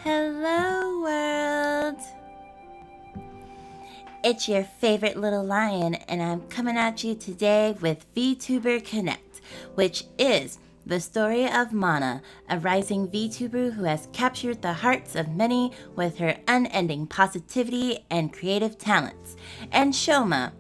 Hello, world! It's your favorite little lion, and I'm coming at you today with VTuber Connect, which is the story of Mana, a rising VTuber who has captured the hearts of many with her unending positivity and creative talents, and Shouma,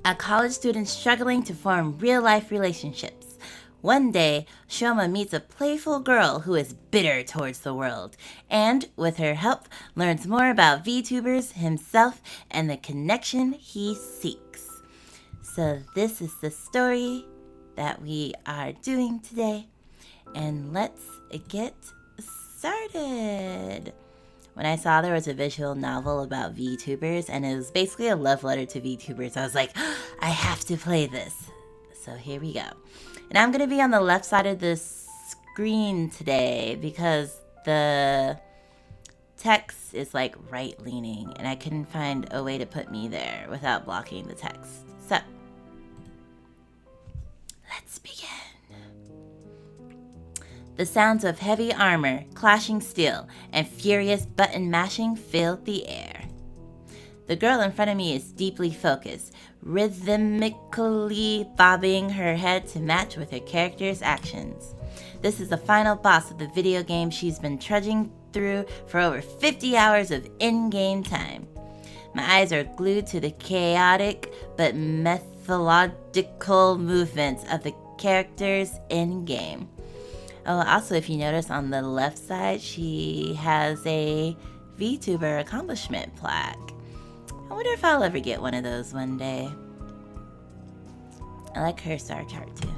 a college student struggling to form real-life relationships. One day, Shouma meets a playful girl who is bitter towards the world, and, with her help, learns more about VTubers, himself, and the connection he seeks. So this is the story that we are doing today, and let's get started. When I saw there was a visual novel about VTubers, and it was basically a love letter to VTubers, I was like, I have to play this. So here we go. And I'm going to be on the left side of the screen today because the text is like right leaning and I couldn't find a way to put me there without blocking the text. So, let's begin. The sounds of heavy armor, clashing steel, and furious button mashing filled the air. The girl in front of me is deeply focused, rhythmically bobbing her head to match with her character's actions. This is the final boss of the video game she's been trudging through for over 50 hours of in-game time. My eyes are glued to the chaotic but methodical movements of the characters in-game. Oh, also, if you notice on the left side, she has a VTuber accomplishment plaque. I wonder if I'll ever get one of those one day. I like her star chart too.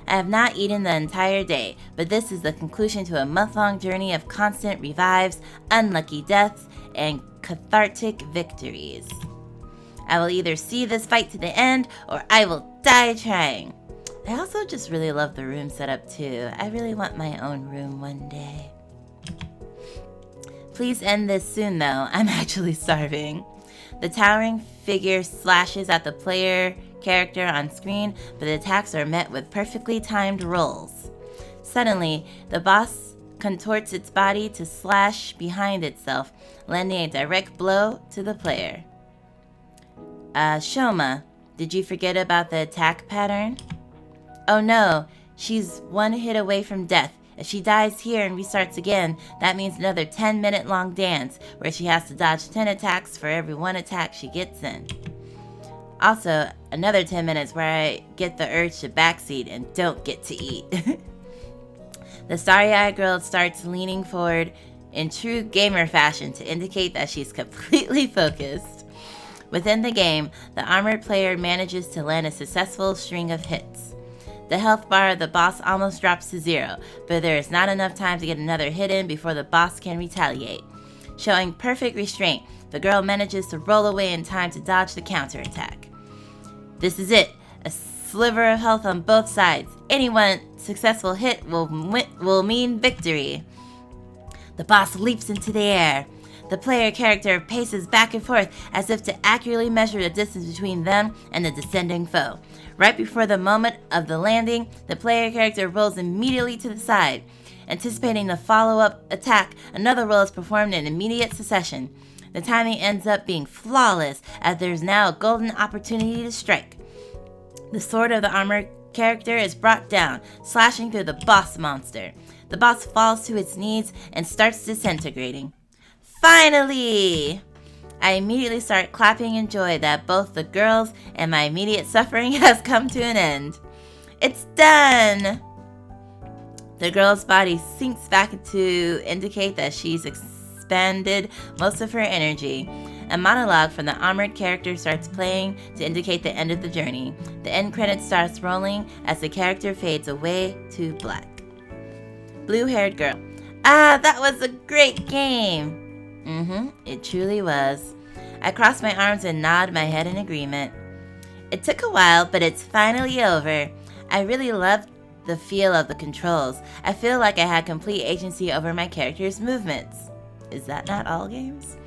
I have not eaten the entire day, but this is the conclusion to a month-long journey of constant revives, unlucky deaths, and cathartic victories. I will either see this fight to the end, or I will die trying. I also just really love the room setup too. I really want my own room one day. Please end this soon though, I'm actually starving. The towering figure slashes at the player character on screen, but the attacks are met with perfectly timed rolls. Suddenly, the boss contorts its body to slash behind itself, landing a direct blow to the player. Shouma, did you forget about the attack pattern? Oh no, she's one hit away from death. If she dies here and restarts again, that means another 10-minute long dance where she has to dodge 10 attacks for every one attack she gets in. Also, another 10 minutes where I get the urge to backseat and don't get to eat. The starry-eyed girl starts leaning forward in true gamer fashion to indicate that she's completely focused. Within the game, the armored player manages to land a successful string of hits. The health bar of the boss almost drops to 0, but there is not enough time to get another hit in before the boss can retaliate. Showing perfect restraint, the girl manages to roll away in time to dodge the counterattack. This is it, a sliver of health on both sides. Any one successful hit will mean victory. The boss leaps into the air. The player character paces back and forth as if to accurately measure the distance between them and the descending foe. Right before the moment of the landing, the player character rolls immediately to the side. Anticipating the follow-up attack, another roll is performed in immediate succession. The timing ends up being flawless, as there's now a golden opportunity to strike. The sword of the armored character is brought down, slashing through the boss monster. The boss falls to its knees and starts disintegrating. Finally! I immediately start clapping in joy that both the girls and my immediate suffering has come to an end. It's done! The girl's body sinks back to indicate that she's expended most of her energy. A monologue from the armored character starts playing to indicate the end of the journey. The end credits starts rolling as the character fades away to black. Blue-haired girl. That was a great game! It truly was. I cross my arms and nod my head in agreement. It took a while, but it's finally over. I really loved the feel of the controls. I feel like I had complete agency over my character's movements. Is that not all games?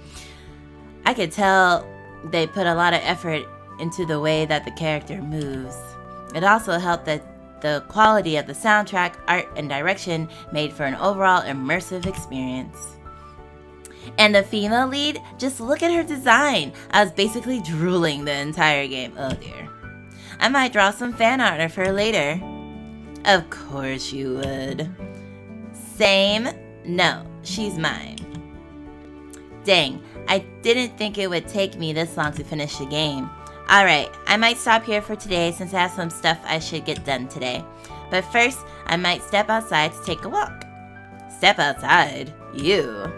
I could tell they put a lot of effort into the way that the character moves. It also helped that The quality of the soundtrack, art, and direction made for an overall immersive experience. And the female lead, just look at her design. I was basically drooling the entire game. Oh dear. I might draw some fan art of her later. Of course you would. Same? No, she's mine. Dang, I didn't think it would take me this long to finish the game. Alright, I might stop here for today since I have some stuff I should get done today. But first, I might step outside to take a walk. Step outside? You?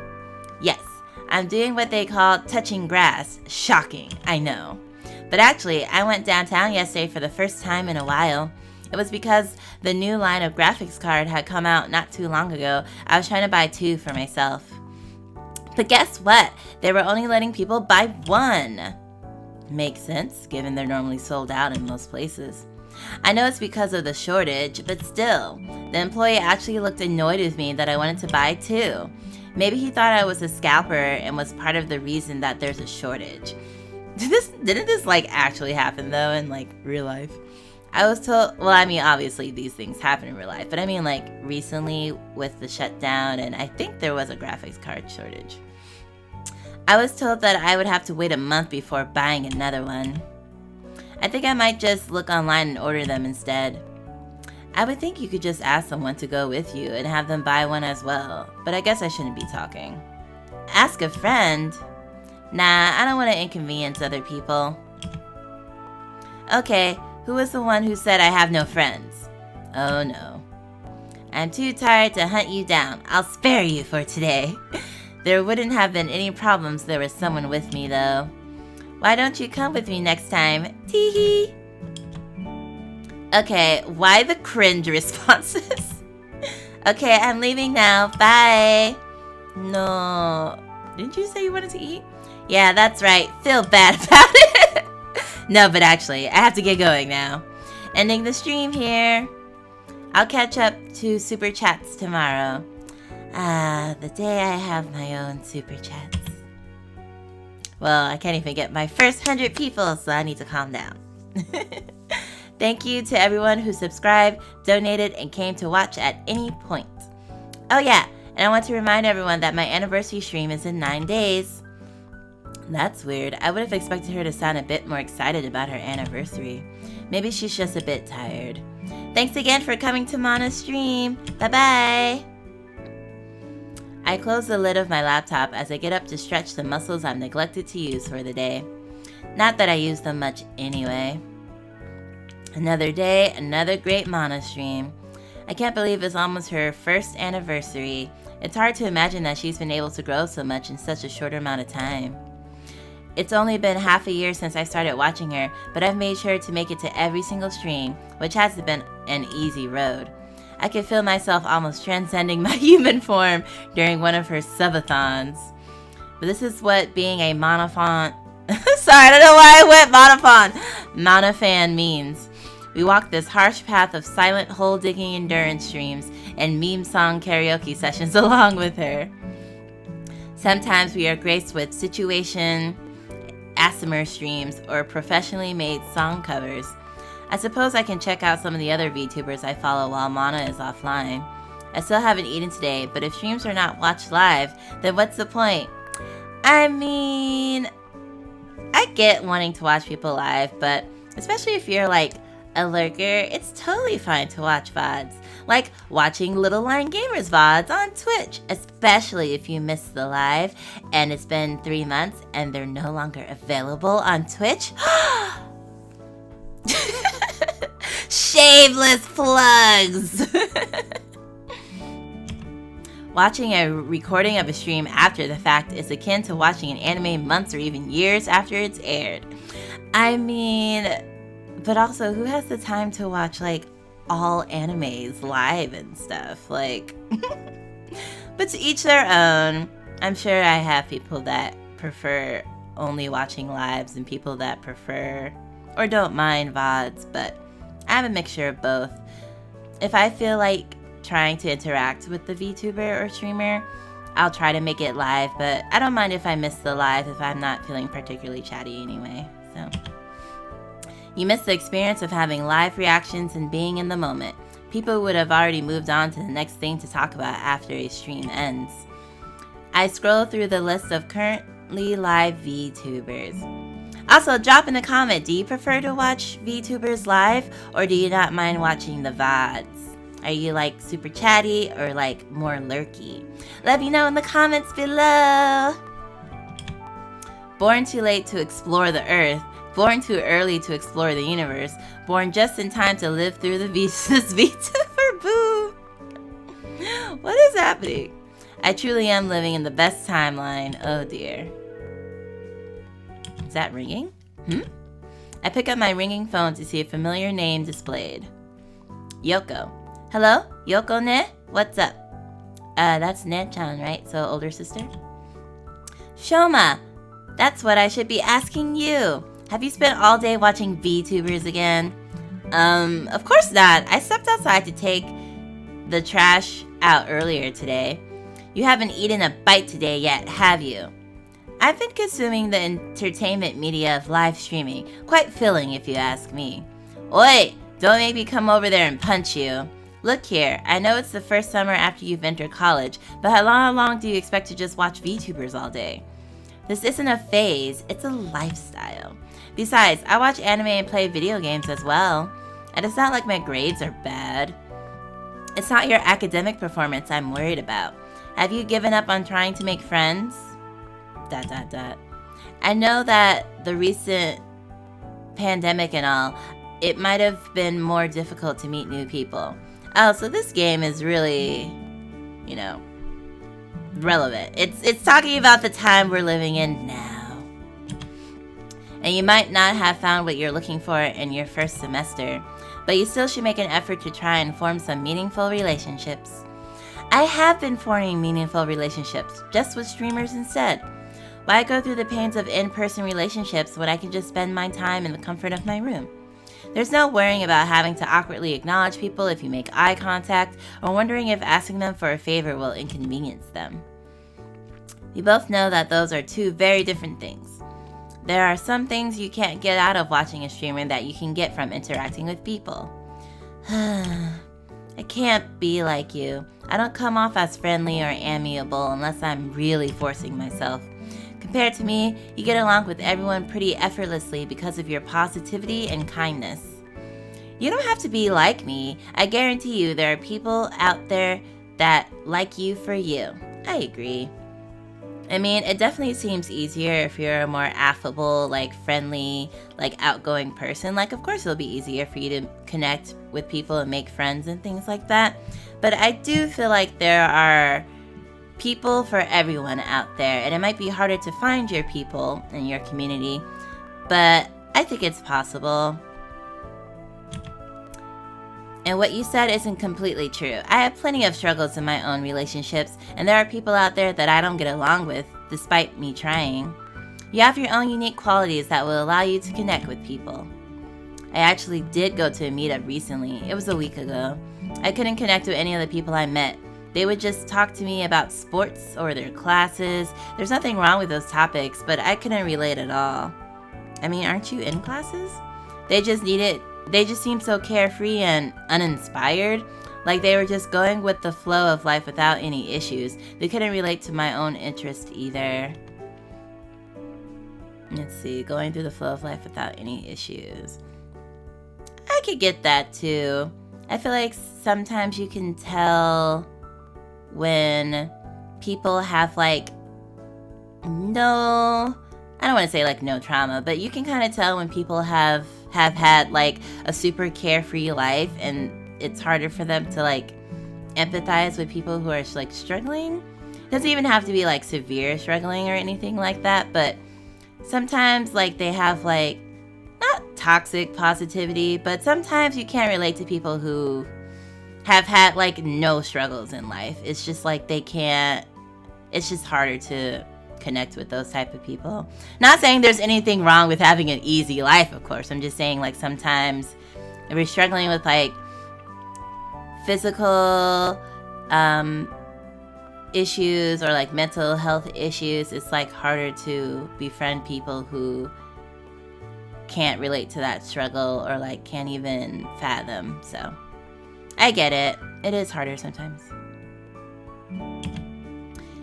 Yes, I'm doing what they call touching grass. Shocking, I know. But actually, I went downtown yesterday for the first time in a while. It was because the new line of graphics card had come out not too long ago. I was trying to buy 2 for myself. But guess what? They were only letting people buy 1. Makes sense, given they're normally sold out in most places. I know it's because of the shortage, but still, the employee actually looked annoyed with me that I wanted to buy 2. Maybe he thought I was a scalper and was part of the reason that there's a shortage. Didn't this like actually happen though in like real life? I was told, well, I mean, obviously these things happen in real life, but I mean like recently with the shutdown, and I think there was a graphics card shortage. I was told that I would have to wait a month before buying another one. I think I might just look online and order them instead. I would think you could just ask someone to go with you and have them buy one as well, but I guess I shouldn't be talking. Ask a friend? Nah, I don't want to inconvenience other people. Okay, who was the one who said I have no friends? Oh no. I'm too tired to hunt you down. I'll spare you for today. There wouldn't have been any problems if there was someone with me though. Why don't you come with me next time? Tee-hee. Okay, why the cringe responses? Okay, I'm leaving now. Bye. No. Didn't you say you wanted to eat? Yeah, that's right. Feel bad about it. No, but actually, I have to get going now. Ending the stream here. I'll catch up to Super Chats tomorrow. The day I have my own Super Chats. Well, I can't even get my first 100 people, so I need to calm down. Thank you to everyone who subscribed, donated, and came to watch at any point. Oh yeah, and I want to remind everyone that my anniversary stream is in 9 days. That's weird. I would have expected her to sound a bit more excited about her anniversary. Maybe she's just a bit tired. Thanks again for coming to Mana's stream. Bye-bye. I close the lid of my laptop as I get up to stretch the muscles I've neglected to use for the day. Not that I use them much anyway. Another day, another great Mana stream. I can't believe it's almost her first anniversary. It's hard to imagine that she's been able to grow so much in such a short amount of time. It's only been half a year since I started watching her, but I've made sure to make it to every single stream, which hasn't been an easy road. I could feel myself almost transcending my human form during one of her subathons. But this is what being a monofont... Sorry, I don't know why I went monofont. Monofan means. We walk this harsh path of silent hole-digging endurance streams and meme song karaoke sessions along with her. Sometimes we are graced with situation, ASMR streams, or professionally made song covers. I suppose I can check out some of the other VTubers I follow while Mana is offline. I still haven't eaten today, but if streams are not watched live, then what's the point? I mean, I get wanting to watch people live, but especially if you're like a lurker, it's totally fine to watch VODs. Like watching Little Line Gamers VODs on Twitch, especially if you missed the live and it's been 3 months and they're no longer available on Twitch. Shameless plugs! Watching a recording of a stream after the fact is akin to watching an anime months or even years after it's aired. I mean, but also, who has the time to watch, like, all animes live and stuff? Like, but to each their own. I'm sure I have people that prefer only watching lives and people that prefer or don't mind VODs, but I have a mixture of both. If I feel like trying to interact with the VTuber or streamer, I'll try to make it live, but I don't mind if I miss the live if I'm not feeling particularly chatty anyway. So You miss the experience of having live reactions and being in the moment. People would have already moved on to the next thing to talk about after a stream ends. I scroll through the list of currently live VTubers. Also, drop in a comment, do you prefer to watch VTubers live, or do you not mind watching the VODs? Are you like super chatty or like more lurky? Let me know in the comments below. Born too late to explore the earth, born too early to explore the universe, born just in time to live through the VTuber boom. What is happening? I truly am living in the best timeline. Oh dear. Is that ringing? I pick up my ringing phone to see a familiar name displayed. Yoko. Hello? Yoko ne? What's up? That's Ne-chan, right? So older sister? Shouma! That's what I should be asking you. Have you spent all day watching VTubers again? Of course not. I stepped outside to take the trash out earlier today. You haven't eaten a bite today yet, have you? I've been consuming the entertainment media of live streaming. Quite filling, if you ask me. Oi! Don't make me come over there and punch you. Look here, I know it's the first summer after you've entered college, but how long do you expect to just watch VTubers all day? This isn't a phase, it's a lifestyle. Besides, I watch anime and play video games as well. And it's not like my grades are bad. It's not your academic performance I'm worried about. Have you given up on trying to make friends? ... I know that the recent pandemic and all, it might have been more difficult to meet new people. Oh, so this game is really, you know, relevant. It's talking about the time we're living in now. And you might not have found what you're looking for in your first semester, but you still should make an effort to try and form some meaningful relationships. I have been forming meaningful relationships, just with streamers instead. Why go through the pains of in-person relationships when I can just spend my time in the comfort of my room? There's no worrying about having to awkwardly acknowledge people if you make eye contact, or wondering if asking them for a favor will inconvenience them. We both know that those are two very different things. There are some things you can't get out of watching a streamer that you can get from interacting with people. I can't be like you. I don't come off as friendly or amiable unless I'm really forcing myself. Compared to me, you get along with everyone pretty effortlessly because of your positivity and kindness. You don't have to be like me. I guarantee you there are people out there that like you for you. I agree. I mean, it definitely seems easier if you're a more affable, like friendly, like outgoing person. Like, of course it'll be easier for you to connect with people and make friends and things like that. But I do feel like there are people for everyone out there, and it might be harder to find your people in your community, but I think it's possible. And what you said isn't completely true. I have plenty of struggles in my own relationships, and there are people out there that I don't get along with, despite me trying. You have your own unique qualities that will allow you to connect with people. I actually did go to a meetup recently. It was a week ago. I couldn't connect with any of the people I met. They would just talk to me about sports or their classes. There's nothing wrong with those topics, but I couldn't relate at all. I mean, aren't you in classes? They just seemed so carefree and uninspired. Like they were just going with the flow of life without any issues. They couldn't relate to my own interest either. Let's see, going through the flow of life without any issues. I could get that too. I feel like sometimes you can tell when people have like I don't want to say like no trauma, but you can kind of tell when people have had like a super carefree life, and it's harder for them to like empathize with people who are like struggling. It doesn't even have to be like severe struggling or anything like that, but sometimes like they have like not toxic positivity, but sometimes you can't relate to people who have had like no struggles in life. It's just like it's just harder to connect with those type of people. Not saying there's anything wrong with having an easy life, of course. I'm just saying like sometimes if you're struggling with like physical issues or like mental health issues, it's like harder to befriend people who can't relate to that struggle or like can't even fathom. So I get it. It is harder sometimes.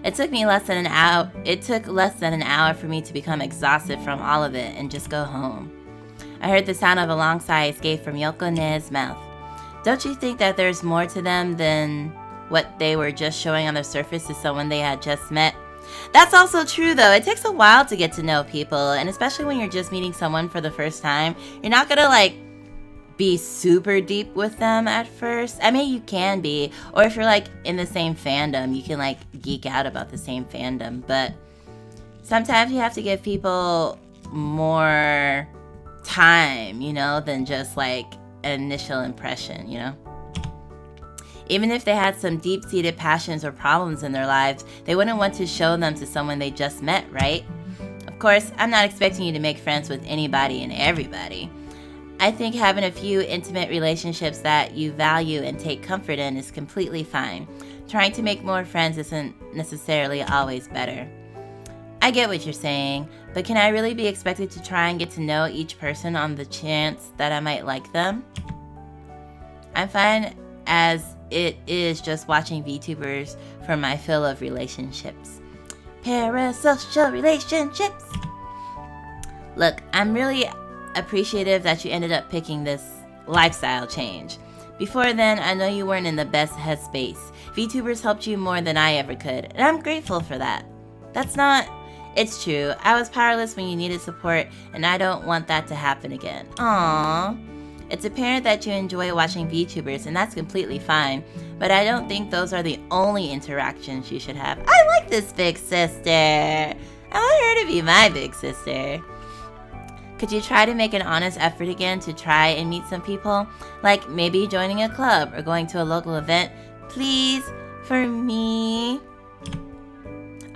It took less than an hour for me to become exhausted from all of it and just go home. I heard the sound of a long sigh escape from Yokone's mouth. Don't you think that there's more to them than what they were just showing on the surface to someone they had just met? That's also true, though. It takes a while to get to know people, and especially when you're just meeting someone for the first time, you're not gonna like be super deep with them at first. I mean, you can be, or if you're like in the same fandom, you can like geek out about the same fandom, but sometimes you have to give people more time, you know, than just like an initial impression, you know? Even if they had some deep-seated passions or problems in their lives, they wouldn't want to show them to someone they just met, right? Of course, I'm not expecting you to make friends with anybody and everybody. I think having a few intimate relationships that you value and take comfort in is completely fine. Trying to make more friends isn't necessarily always better. I get what you're saying, but can I really be expected to try and get to know each person on the chance that I might like them? I'm fine as it is just watching VTubers for my fill of relationships. Parasocial relationships! Look, I'm really appreciative that you ended up picking this lifestyle change. Before then, I know you weren't in the best headspace. VTubers helped you more than I ever could, and I'm grateful for that. It's true. I was powerless when you needed support, and I don't want that to happen again. Aww. It's apparent that you enjoy watching VTubers, and that's completely fine, but I don't think those are the only interactions you should have. I like this big sister. I want her to be my big sister. Could you try to make an honest effort again to try and meet some people? Like maybe joining a club or going to a local event? Please, for me.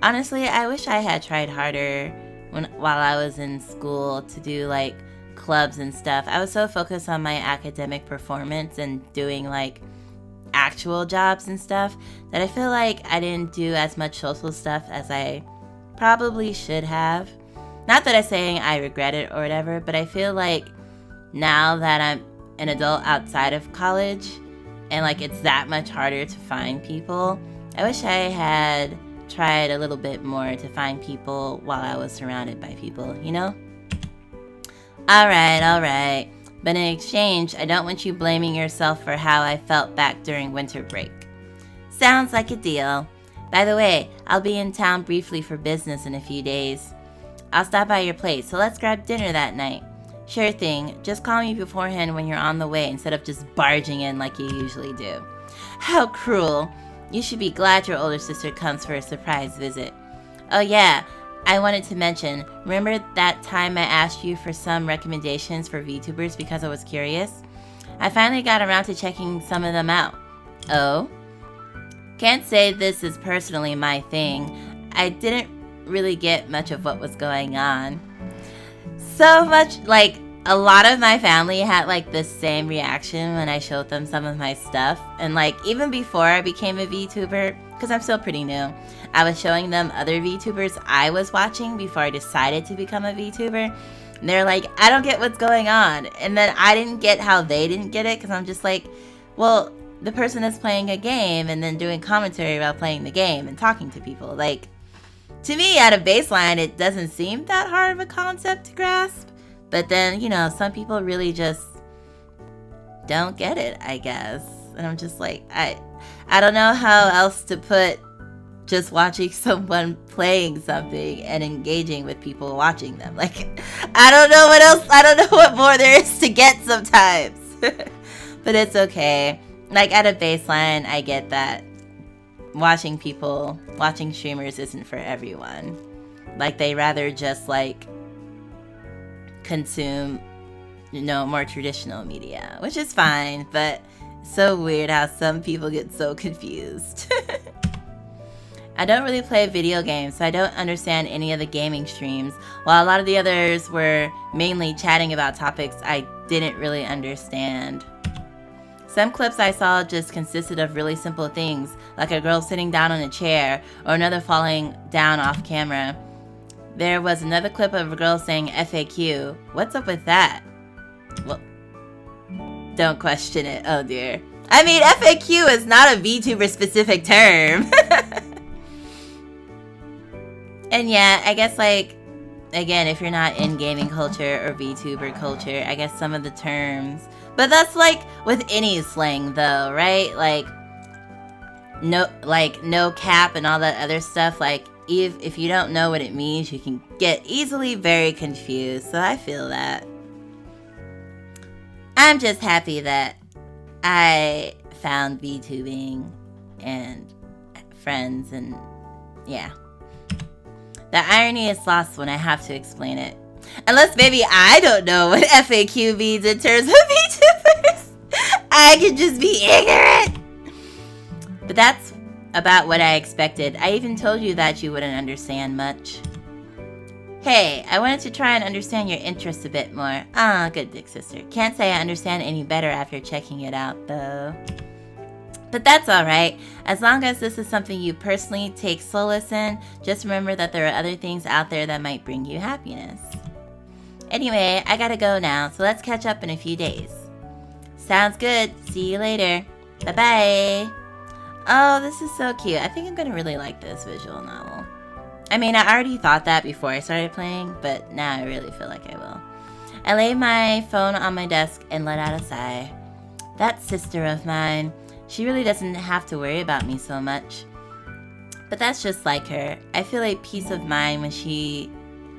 Honestly, I wish I had tried harder while I was in school to do like clubs and stuff. I was so focused on my academic performance and doing like actual jobs and stuff that I feel like I didn't do as much social stuff as I probably should have. Not that I'm saying I regret it or whatever, but I feel like now that I'm an adult outside of college and like it's that much harder to find people, I wish I had tried a little bit more to find people while I was surrounded by people, you know? Alright. But in exchange, I don't want you blaming yourself for how I felt back during winter break. Sounds like a deal. By the way, I'll be in town briefly for business in a few days. I'll stop by your place, so let's grab dinner that night. Sure thing, just call me beforehand when you're on the way instead of just barging in like you usually do. How cruel. You should be glad your older sister comes for a surprise visit. Oh yeah, I wanted to mention, remember that time I asked you for some recommendations for VTubers because I was curious? I finally got around to checking some of them out. Oh? Can't say this is personally my thing. I didn't really get much of what was going on. So much, like, a lot of my family had like the same reaction when I showed them some of my stuff. And like, even before I became a VTuber, because I'm still pretty new, I was showing them other VTubers I was watching before I decided to become a VTuber. And they're like, I don't get what's going on. And then I didn't get how they didn't get it, because I'm just like, well, the person is playing a game and then doing commentary about playing the game and talking to people. Like, to me, at a baseline, it doesn't seem that hard of a concept to grasp. But then, you know, some people really just don't get it, I guess. And I'm just like, I don't know how else to put just watching someone playing something and engaging with people watching them. Like, I don't know what else, I don't know what more there is to get sometimes. But it's okay. Like, at a baseline, I get that watching streamers isn't for everyone. Like, they rather just like consume, you know, more traditional media, which is fine, but so weird how some people get so confused. I don't really play video games, so I don't understand any of the gaming streams, while a lot of the others were mainly chatting about topics I didn't really understand. Some clips I saw just consisted of really simple things, like a girl sitting down on a chair or another falling down off camera. There was another clip of a girl saying FAQ. What's up with that? Well, don't question it. Oh dear. I mean, FAQ is not a VTuber specific term. And yeah, I guess like, again, if you're not in gaming culture or VTuber culture, I guess some of the terms, but that's like with any slang though, right? Like no cap and all that other stuff. Like if you don't know what it means, you can get easily very confused. So I feel that. I'm just happy that I found VTubing and friends, and yeah. The irony is lost when I have to explain it. Unless maybe I don't know what FAQ means in terms of VTubers. I could just be ignorant. But that's about what I expected. I even told you that you wouldn't understand much. Hey, I wanted to try and understand your interests a bit more. Ah, good big sister. Can't say I understand any better after checking it out, though. But that's alright. As long as this is something you personally take solace in, just remember that there are other things out there that might bring you happiness. Anyway, I gotta go now, so let's catch up in a few days. Sounds good. See you later. Bye-bye. Oh, this is so cute. I think I'm gonna really like this visual novel. I mean, I already thought that before I started playing, but now I really feel like I will. I laid my phone on my desk and let out a sigh. That sister of mine, she really doesn't have to worry about me so much. But that's just like her. I feel a peace of mind when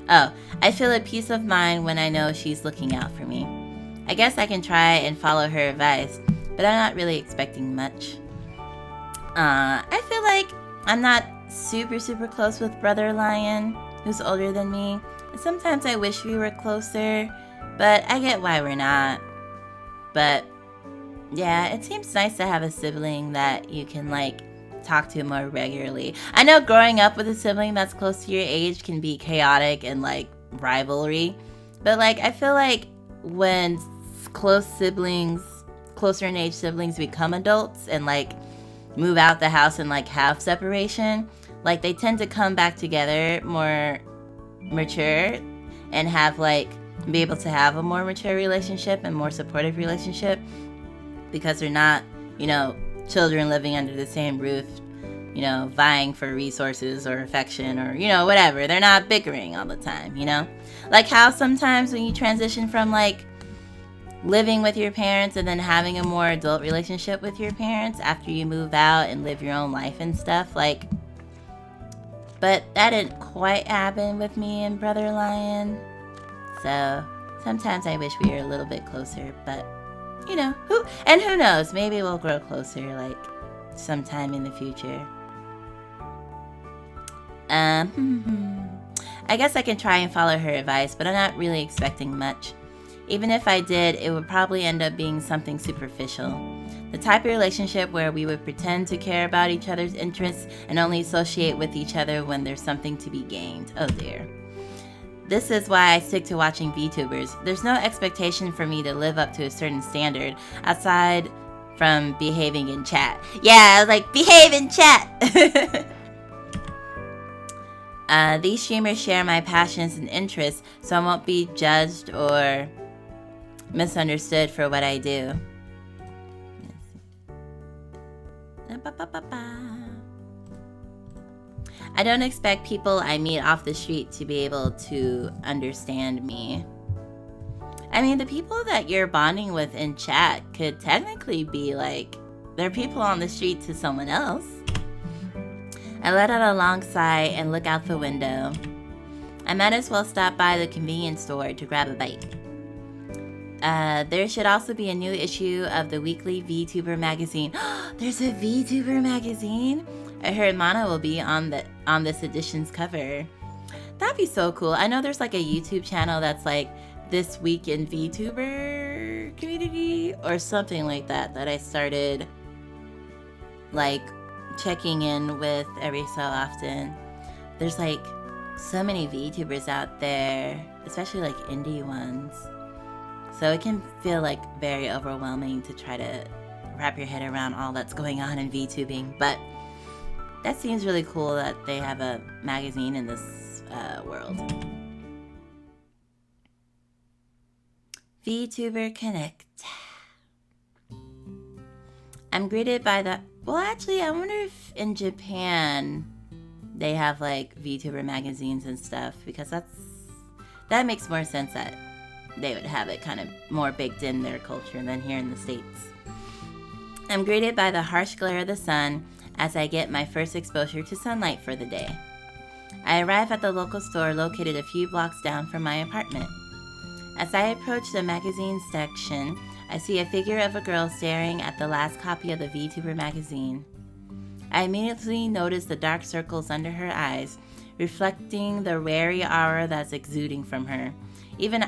I feel a peace of mind when I know she's looking out for me. I guess I can try and follow her advice, but I'm not really expecting much. I feel like I'm not super close with Brother Lion, who's older than me. Sometimes I wish we were closer, but I get why we're not. But yeah, it seems nice to have a sibling that you can like talk to more regularly. I know growing up with a sibling that's close to your age can be chaotic and like rivalry, but like I feel like when closer in age siblings become adults and like move out the house and like have separation, like they tend to come back together more mature and have like be able to have a more mature relationship and more supportive relationship, because they're not, children living under the same roof, vying for resources or affection or, whatever. They're not bickering all the time, Like how sometimes when you transition from like living with your parents and then having a more adult relationship with your parents after you move out and live your own life and stuff, like, but that didn't quite happen with me and Brother Lion. So sometimes I wish we were a little bit closer, but who knows, maybe we'll grow closer like sometime in the future. I guess I can try and follow her advice, but I'm not really expecting much. Even if I did, it would probably end up being something superficial. The type of relationship where we would pretend to care about each other's interests and only associate with each other when there's something to be gained. Oh dear. This is why I stick to watching VTubers. There's no expectation for me to live up to a certain standard outside from behaving in chat. Yeah, like behave in chat. These streamers share my passions and interests, so I won't be judged or misunderstood for what I do. I don't expect people I meet off the street to be able to understand me. I mean, the people that you're bonding with in chat could technically be like, they're people on the street to someone else. I let out a long sigh and look out the window. I might as well stop by the convenience store to grab a bite. There should also be a new issue of the weekly VTuber magazine. There's a VTuber magazine? I heard Mana will be on this edition's cover. That'd be so cool. I know there's like a YouTube channel that's like This Week in VTuber Community or something like that I started like checking in with every so often. There's like so many VTubers out there, especially like indie ones. So it can feel like very overwhelming to try to wrap your head around all that's going on in VTubing. But that seems really cool that they have a magazine in this world. VTuber Connect. I'm greeted by the... Well, actually, I wonder if in Japan they have like VTuber magazines and stuff, because that makes more sense that they would have it kind of more baked in their culture than here in the States. I'm greeted by the harsh glare of the sun as I get my first exposure to sunlight for the day. I arrive at the local store located a few blocks down from my apartment. As I approach the magazine section, I see a figure of a girl staring at the last copy of the VTuber magazine. I immediately notice the dark circles under her eyes, reflecting the wary aura that's exuding from her. Even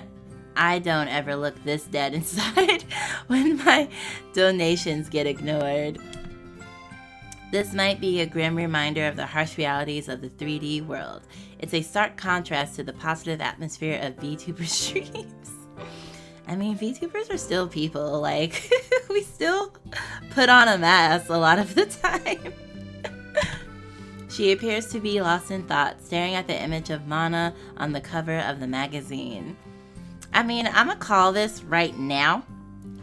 I don't ever look this dead inside when my donations get ignored. This might be a grim reminder of the harsh realities of the 3D world. It's a stark contrast to the positive atmosphere of VTuber streams. I mean, VTubers are still people. Like, we still put on a mask a lot of the time. She appears to be lost in thought, staring at the image of Mana on the cover of the magazine. I mean, I'm gonna call this right now.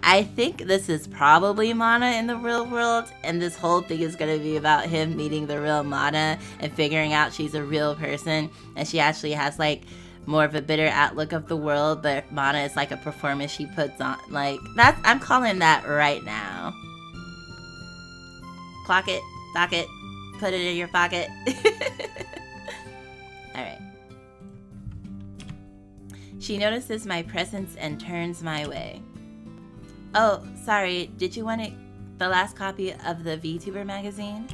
I think this is probably Mana in the real world, and this whole thing is gonna be about him meeting the real Mana and figuring out she's a real person, and she actually has like more of a bitter outlook of the world, but Mana is like a performance she puts on. Like, that's, I'm calling that right now. Clock it, dock it, put it in your pocket. Alright. She notices my presence and turns my way. Oh, sorry, did you want the last copy of the VTuber magazine?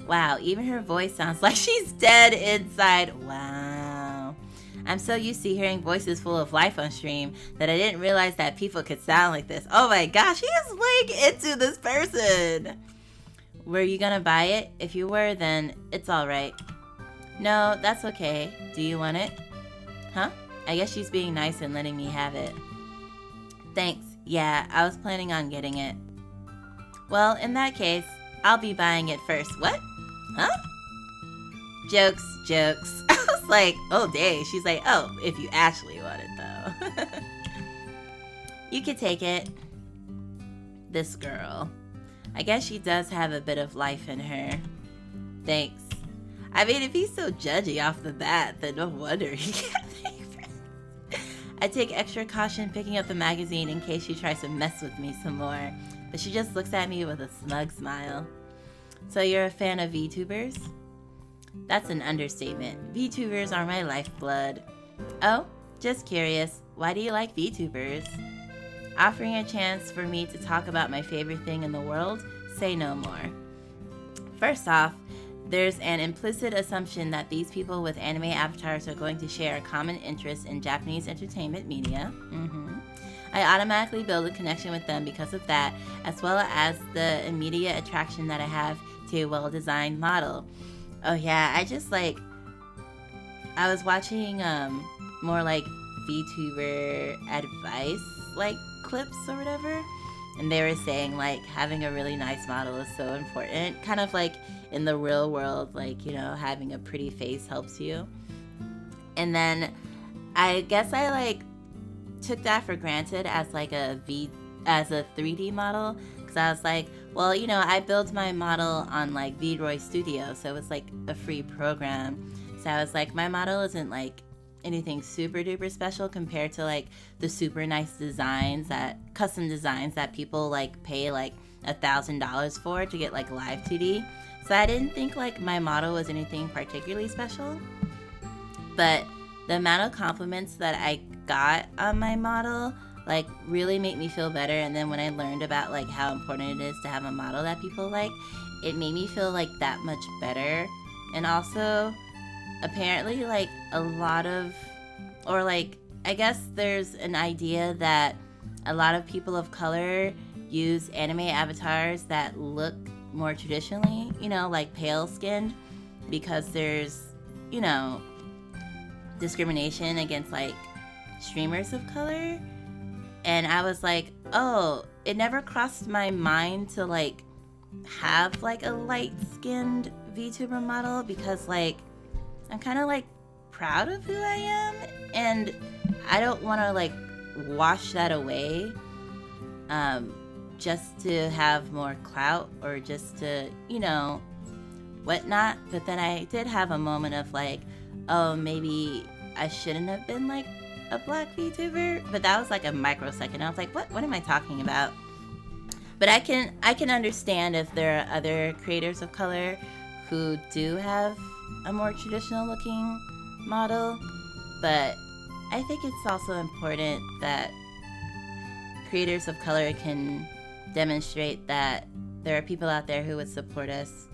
Wow, even her voice sounds like she's dead inside. Wow. I'm so used to hearing voices full of life on stream that I didn't realize that people could sound like this. Oh my gosh, she is like into this person. Were you gonna buy it? If you were, then it's alright. No, that's okay. Do you want it? Huh? I guess she's being nice and letting me have it. Thanks. Yeah, I was planning on getting it. Well, in that case, I'll be buying it first. What? Huh? Jokes, jokes. I was like, oh dang. She's like, oh, if you actually want it though. You could take it. This girl. I guess she does have a bit of life in her. Thanks. I mean, if he's so judgy off the bat, then no wonder he can't make friends. I take extra caution picking up the magazine in case she tries to mess with me some more, but she just looks at me with a smug smile. So you're a fan of VTubers? That's an understatement. VTubers are my lifeblood. Oh, just curious. Why do you like VTubers? Offering a chance for me to talk about my favorite thing in the world? Say no more. First off, there's an implicit assumption that these people with anime avatars are going to share a common interest in Japanese entertainment media. I automatically build a connection with them because of that, as well as the immediate attraction that I have to a well-designed model. Oh yeah, I was watching more like VTuber advice like clips or whatever, and they were saying like having a really nice model is so important, kind of like in the real world, like, you know, having a pretty face helps you. And then I guess I like took that for granted as like a 3D model, because I was like, well, you know, I built my model on like VRoid Studio, so it's like a free program. So I was like, my model isn't like anything super duper special compared to like the super nice designs, that custom designs that people like pay like $1,000 for to get like live 2D. So I didn't think like my model was anything particularly special, but the amount of compliments that I got on my model like really made me feel better. And then when I learned about like how important it is to have a model that people like, it made me feel like that much better. And also apparently like a lot of, or like, I guess there's an idea that a lot of people of color use anime avatars that look more traditionally, you know, like pale skinned, because there's, you know, discrimination against like streamers of color. And I was like, oh, it never crossed my mind to like have like a light skinned VTuber model, because like I'm kind of like proud of who I am, and I don't want to like wash that away just to have more clout or just to, you know, whatnot. But then I did have a moment of like, oh, maybe I shouldn't have been like a black VTuber, but that was like a microsecond. I was like, what am I talking about? But I can understand if there are other creators of color who do have a more traditional looking model, but I think it's also important that creators of color can demonstrate that there are people out there who would support us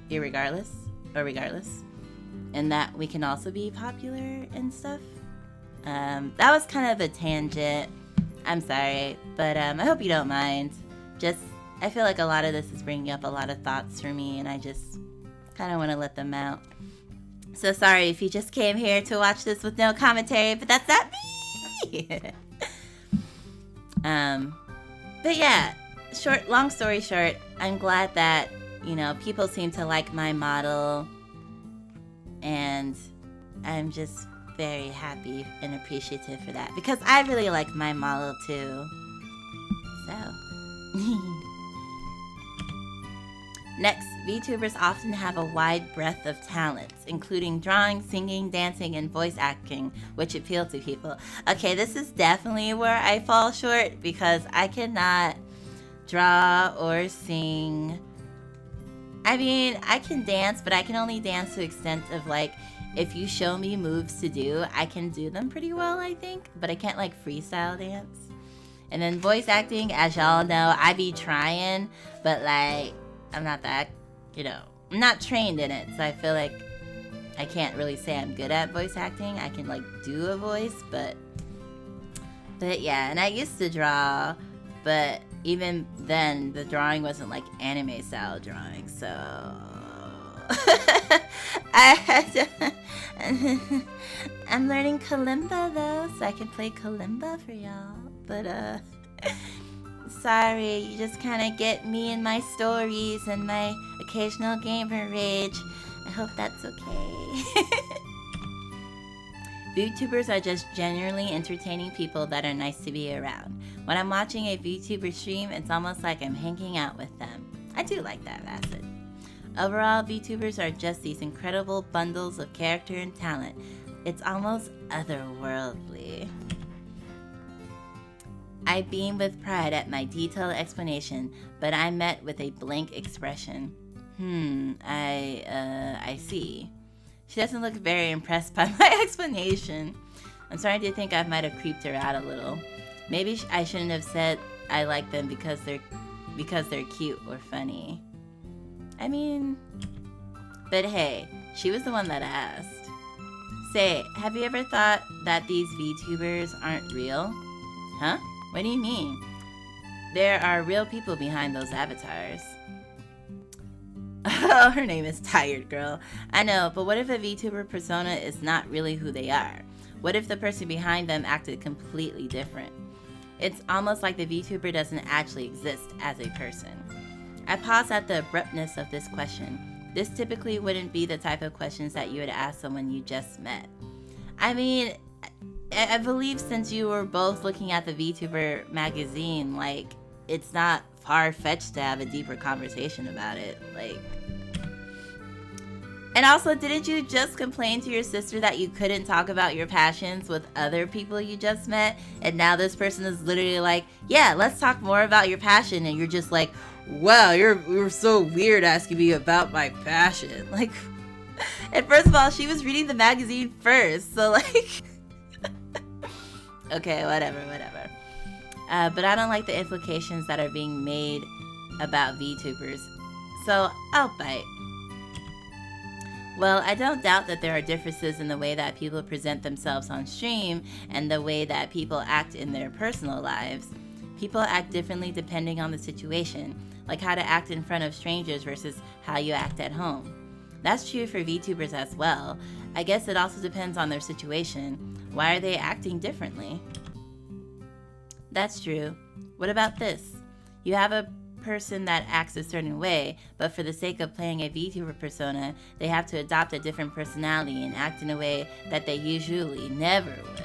regardless, and that we can also be popular and stuff. That was kind of a tangent. I'm sorry, but I hope you don't mind. I feel like a lot of this is bringing up a lot of thoughts for me, and I just kind of want to let them out. So sorry if you just came here to watch this with no commentary, but that's not me. But yeah, long story short, I'm glad that, you know, people seem to like my model, and I'm just very happy and appreciative for that, because I really like my model too. So next, VTubers often have a wide breadth of talents, including drawing, singing, dancing, and voice acting, which appeal to people. Okay, this is definitely where I fall short, because I cannot draw or sing. I mean, I can dance, but I can only dance to the extent of like, if you show me moves to do, I can do them pretty well, I think, but I can't like freestyle dance. And then voice acting, as y'all know, I be trying, but like, I'm not that, you know, I'm not trained in it, so I feel like I can't really say I'm good at voice acting. I can like do a voice, but yeah, and I used to draw, but even then, the drawing wasn't like anime style drawing, so I'm learning kalimba though, so I can play kalimba for y'all. But sorry, you just kind of get me and my stories and my occasional gamer rage. I hope that's okay. VTubers are just generally entertaining people that are nice to be around. When I'm watching a VTuber stream, it's almost like I'm hanging out with them. I do like that facet. Overall, VTubers are just these incredible bundles of character and talent. It's almost otherworldly. I beam with pride at my detailed explanation, but I'm met with a blank expression. I see. She doesn't look very impressed by my explanation. I'm starting to think I might have creeped her out a little. Maybe I shouldn't have said I like them because they're cute or funny. I mean, but hey, she was the one that asked. Say, have you ever thought that these VTubers aren't real? Huh? What do you mean? There are real people behind those avatars. Oh, her name is Tired Girl. I know, but what if a VTuber persona is not really who they are? What if the person behind them acted completely different? It's almost like the VTuber doesn't actually exist as a person. I pause at the abruptness of this question. This typically wouldn't be the type of questions that you would ask someone you just met. I mean, I believe since you were both looking at the VTuber magazine, like, it's not far-fetched to have a deeper conversation about it, like. And also, didn't you just complain to your sister that you couldn't talk about your passions with other people you just met? And now this person is literally like, yeah, let's talk more about your passion. And you're just like, wow, you're so weird asking me about my passion. Like, and first of all, she was reading the magazine first, so like, okay, whatever. But I don't like the implications that are being made about VTubers, so I'll bite. Well, I don't doubt that there are differences in the way that people present themselves on stream and the way that people act in their personal lives. People act differently depending on the situation, like how to act in front of strangers versus how you act at home. That's true for VTubers as well. I guess it also depends on their situation. Why are they acting differently? That's true. What about this? You have a person that acts a certain way, but for the sake of playing a VTuber persona, they have to adopt a different personality and act in a way that they usually never would.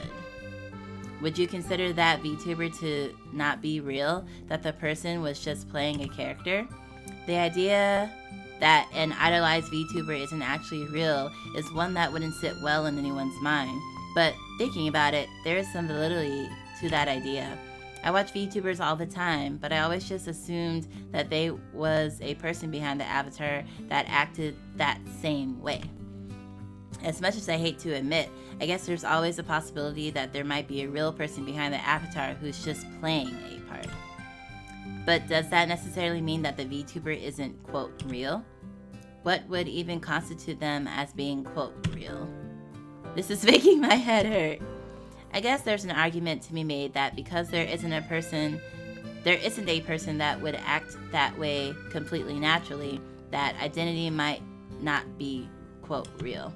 Would you consider that VTuber to not be real, that the person was just playing a character? The idea that an idolized VTuber isn't actually real is one that wouldn't sit well in anyone's mind. But thinking about it, there is some validity to that idea. I watch VTubers all the time, but I always just assumed that they was a person behind the avatar that acted that same way. As much as I hate to admit, I guess there's always a possibility that there might be a real person behind the avatar who's just playing a part. But does that necessarily mean that the VTuber isn't, quote, real? What would even constitute them as being, quote, real? This is making my head hurt. I guess there's an argument to be made that because there isn't a person that would act that way completely naturally, that identity might not be, quote, real.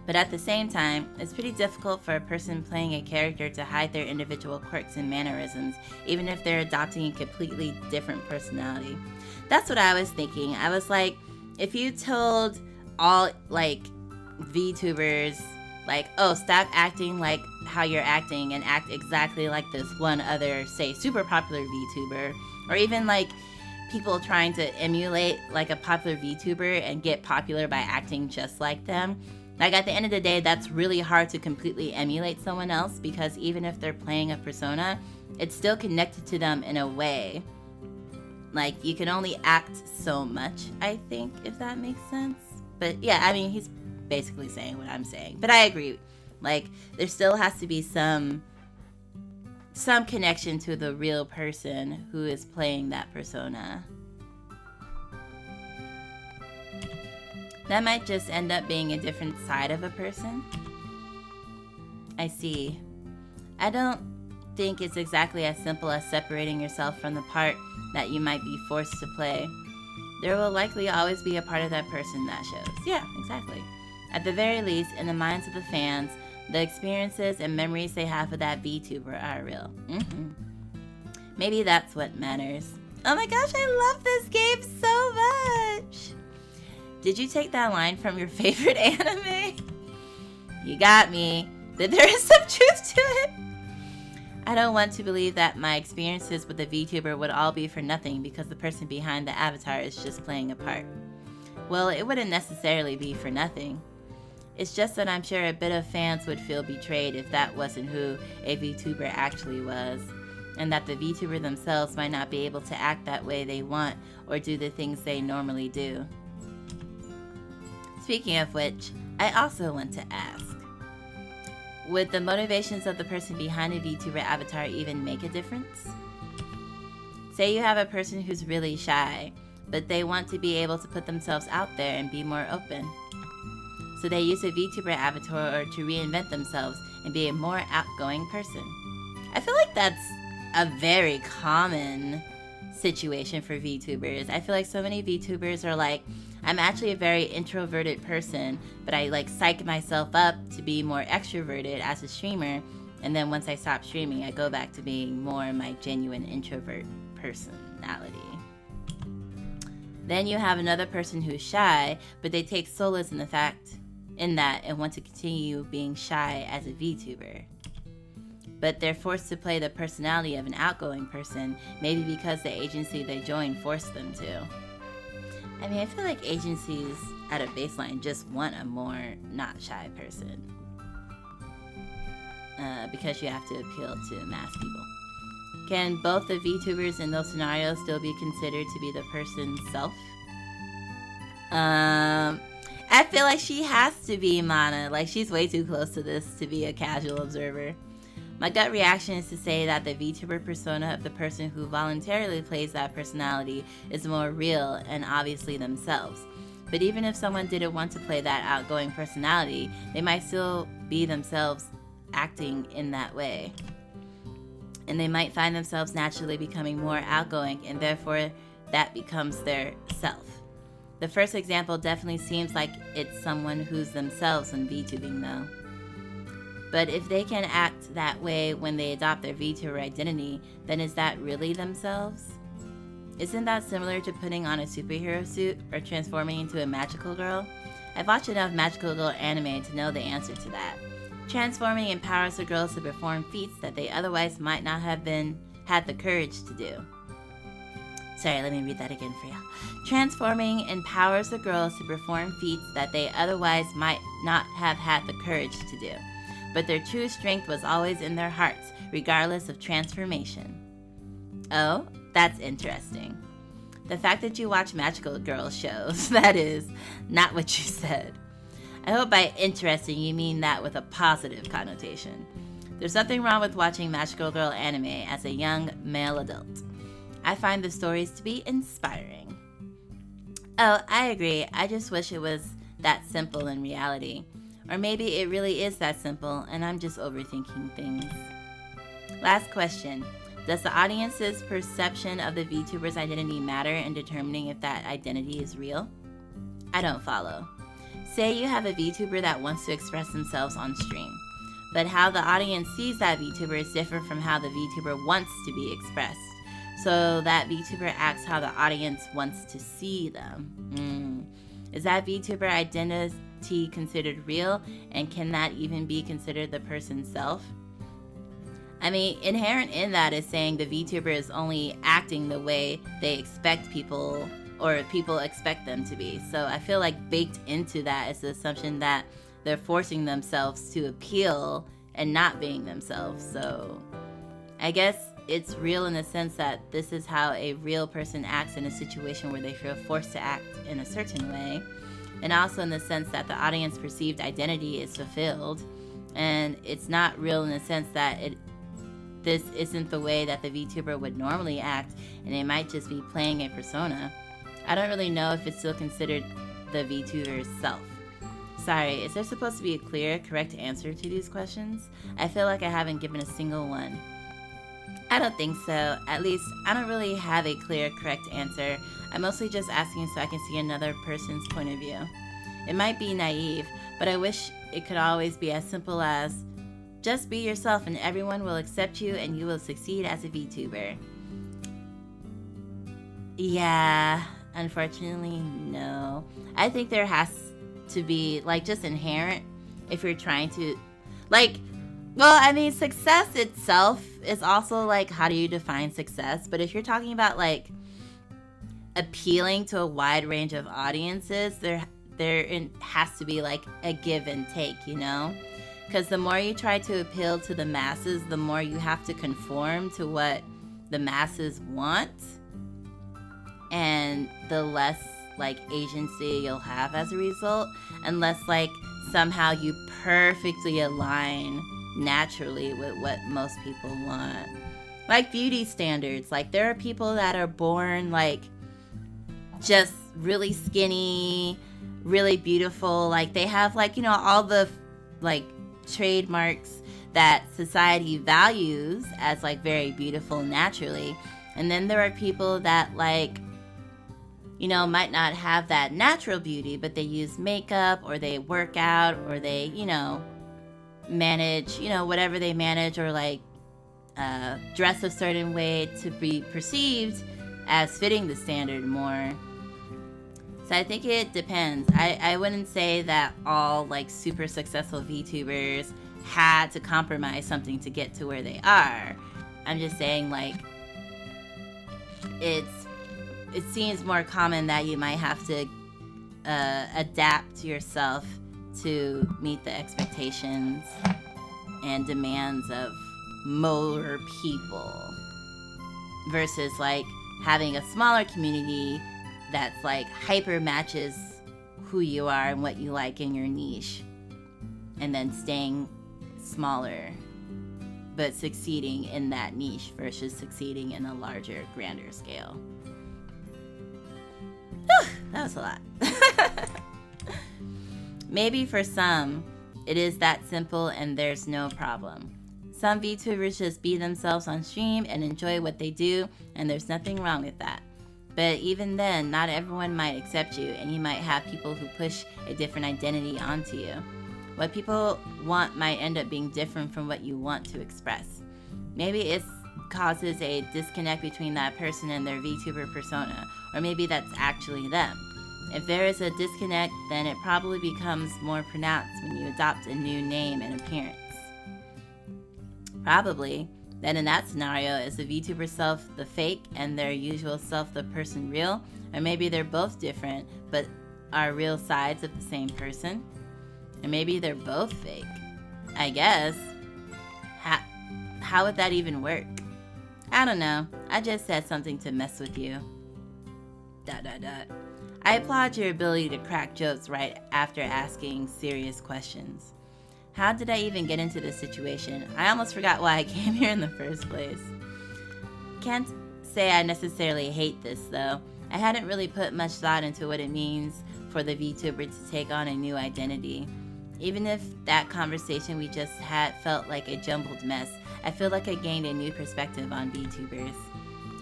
But at the same time, it's pretty difficult for a person playing a character to hide their individual quirks and mannerisms, even if they're adopting a completely different personality. That's what I was thinking. I was like, if you told all, like, VTubers, like, oh, stop acting like how you're acting and act exactly like this one other, say, super popular VTuber, or even, like, people trying to emulate, like, a popular VTuber and get popular by acting just like them. Like, at the end of the day, that's really hard to completely emulate someone else, because even if they're playing a persona, it's still connected to them in a way. Like, you can only act so much, I think, if that makes sense. But yeah, I mean, he's basically saying what I'm saying. But I agree. Like, there still has to be some connection to the real person who is playing that persona. That might just end up being a different side of a person. I see. I don't think it's exactly as simple as separating yourself from the part that you might be forced to play. There will likely always be a part of that person that shows. Yeah, exactly. At the very least, in the minds of the fans, the experiences and memories they have of that VTuber are real. Maybe that's what matters. Oh my gosh, I love this game so much! Did you take that line from your favorite anime? You got me. But there is some truth to it. I don't want to believe that my experiences with the VTuber would all be for nothing because the person behind the avatar is just playing a part. Well, it wouldn't necessarily be for nothing. It's just that I'm sure a bit of fans would feel betrayed if that wasn't who a VTuber actually was, and that the VTuber themselves might not be able to act that way they want or do the things they normally do. Speaking of which, I also want to ask, would the motivations of the person behind a VTuber avatar even make a difference? Say you have a person who's really shy, but they want to be able to put themselves out there and be more open. So they use a VTuber avatar to reinvent themselves and be a more outgoing person. I feel like that's a very common situation for VTubers. I feel like so many VTubers are like, I'm actually a very introverted person, but I like psych myself up to be more extroverted as a streamer, and then once I stop streaming, I go back to being more my genuine introvert personality. Then you have another person who's shy, but they take solace in that and want to continue being shy as a VTuber. But they're forced to play the personality of an outgoing person, maybe because the agency they joined forced them to. I mean, I feel like agencies at a baseline just want a more not shy person. Because you have to appeal to mass people. Can both the VTubers in those scenarios still be considered to be the person's self? I feel like she has to be Mana. Like, she's way too close to this to be a casual observer. My gut reaction is to say that the VTuber persona of the person who voluntarily plays that personality is more real and obviously themselves. But even if someone didn't want to play that outgoing personality, they might still be themselves acting in that way. And they might find themselves naturally becoming more outgoing, and therefore that becomes their self. The first example definitely seems like it's someone who's themselves when VTubing though. But if they can act that way when they adopt their VTuber identity, then is that really themselves? Isn't that similar to putting on a superhero suit or transforming into a magical girl? I've watched enough magical girl anime to know the answer to that. Transforming empowers the girls to perform feats that they otherwise might not have had the courage to do. Sorry, let me read that again for you. Transforming empowers the girls to perform feats that they otherwise might not have had the courage to do. But their true strength was always in their hearts, regardless of transformation. Oh, that's interesting. The fact that you watch magical girl shows, that is not what you said. I hope by interesting you mean that with a positive connotation. There's nothing wrong with watching magical girl anime as a young male adult. I find the stories to be inspiring. Oh, I agree. I just wish it was that simple in reality. Or maybe it really is that simple and I'm just overthinking things. Last question. Does the audience's perception of the VTuber's identity matter in determining if that identity is real? I don't follow. Say you have a VTuber that wants to express themselves on stream, but how the audience sees that VTuber is different from how the VTuber wants to be expressed. So that VTuber acts how the audience wants to see them. Is that VTuber identity considered real, and can that even be considered the person's self? I mean, inherent in that is saying the VTuber is only acting the way they expect people, or people expect them to be. So I feel like baked into that is the assumption that they're forcing themselves to appeal and not being themselves. So I guess it's real in the sense that this is how a real person acts in a situation where they feel forced to act in a certain way. And also in the sense that the audience perceived identity is fulfilled. And it's not real in the sense that this isn't the way that the VTuber would normally act, and it might just be playing a persona. I don't really know if it's still considered the VTuber's self. Sorry, is there supposed to be a clear, correct answer to these questions? I feel like I haven't given a single one. I don't think so. At least, I don't really have a clear, correct answer. I'm mostly just asking so I can see another person's point of view. It might be naive, but I wish it could always be as simple as just be yourself and everyone will accept you and you will succeed as a VTuber. Yeah, unfortunately, no. I think there has to be, like, just inherent if you're trying to, like, well, I mean, success itself is also, like, how do you define success? But if you're talking about, like, appealing to a wide range of audiences, there has to be, like, a give and take, you know? Because the more you try to appeal to the masses, the more you have to conform to what the masses want. And the less, like, agency you'll have as a result. Unless, like, somehow you perfectly align naturally with what most people want. Like beauty standards. Like, there are people that are born, like, just really skinny, really beautiful. Like, they have, like, you know, all the, like, trademarks that society values as, like, very beautiful naturally. And then there are people that, like, you know, might not have that natural beauty, but they use makeup or they work out or they, you know, manage, you know, whatever they manage, or like dress a certain way to be perceived as fitting the standard more. So I think it depends. I wouldn't say that all, like, super successful VTubers had to compromise something to get to where they are. I'm just saying, like, it seems more common that you might have to adapt yourself to meet the expectations and demands of more people versus, like, having a smaller community that's, like, hyper matches who you are and what you like in your niche, and then staying smaller but succeeding in that niche versus succeeding in a larger, grander scale. Whew, that was a lot. Maybe for some, it is that simple and there's no problem. Some VTubers just be themselves on stream and enjoy what they do, and there's nothing wrong with that. But even then, not everyone might accept you, and you might have people who push a different identity onto you. What people want might end up being different from what you want to express. Maybe it's causes a disconnect between that person and their VTuber persona, or maybe that's actually them. If there is a disconnect, then it probably becomes more pronounced when you adopt a new name and appearance. Probably, then in that scenario, is the VTuber self the fake and their usual self the person real? Or maybe they're both different, but are real sides of the same person? Or maybe they're both fake. I guess. How would that even work? I don't know. I just said something to mess with you. ... I applaud your ability to crack jokes right after asking serious questions. How did I even get into this situation? I almost forgot why I came here in the first place. Can't say I necessarily hate this though. I hadn't really put much thought into what it means for the VTuber to take on a new identity. Even if that conversation we just had felt like a jumbled mess, I feel like I gained a new perspective on VTubers.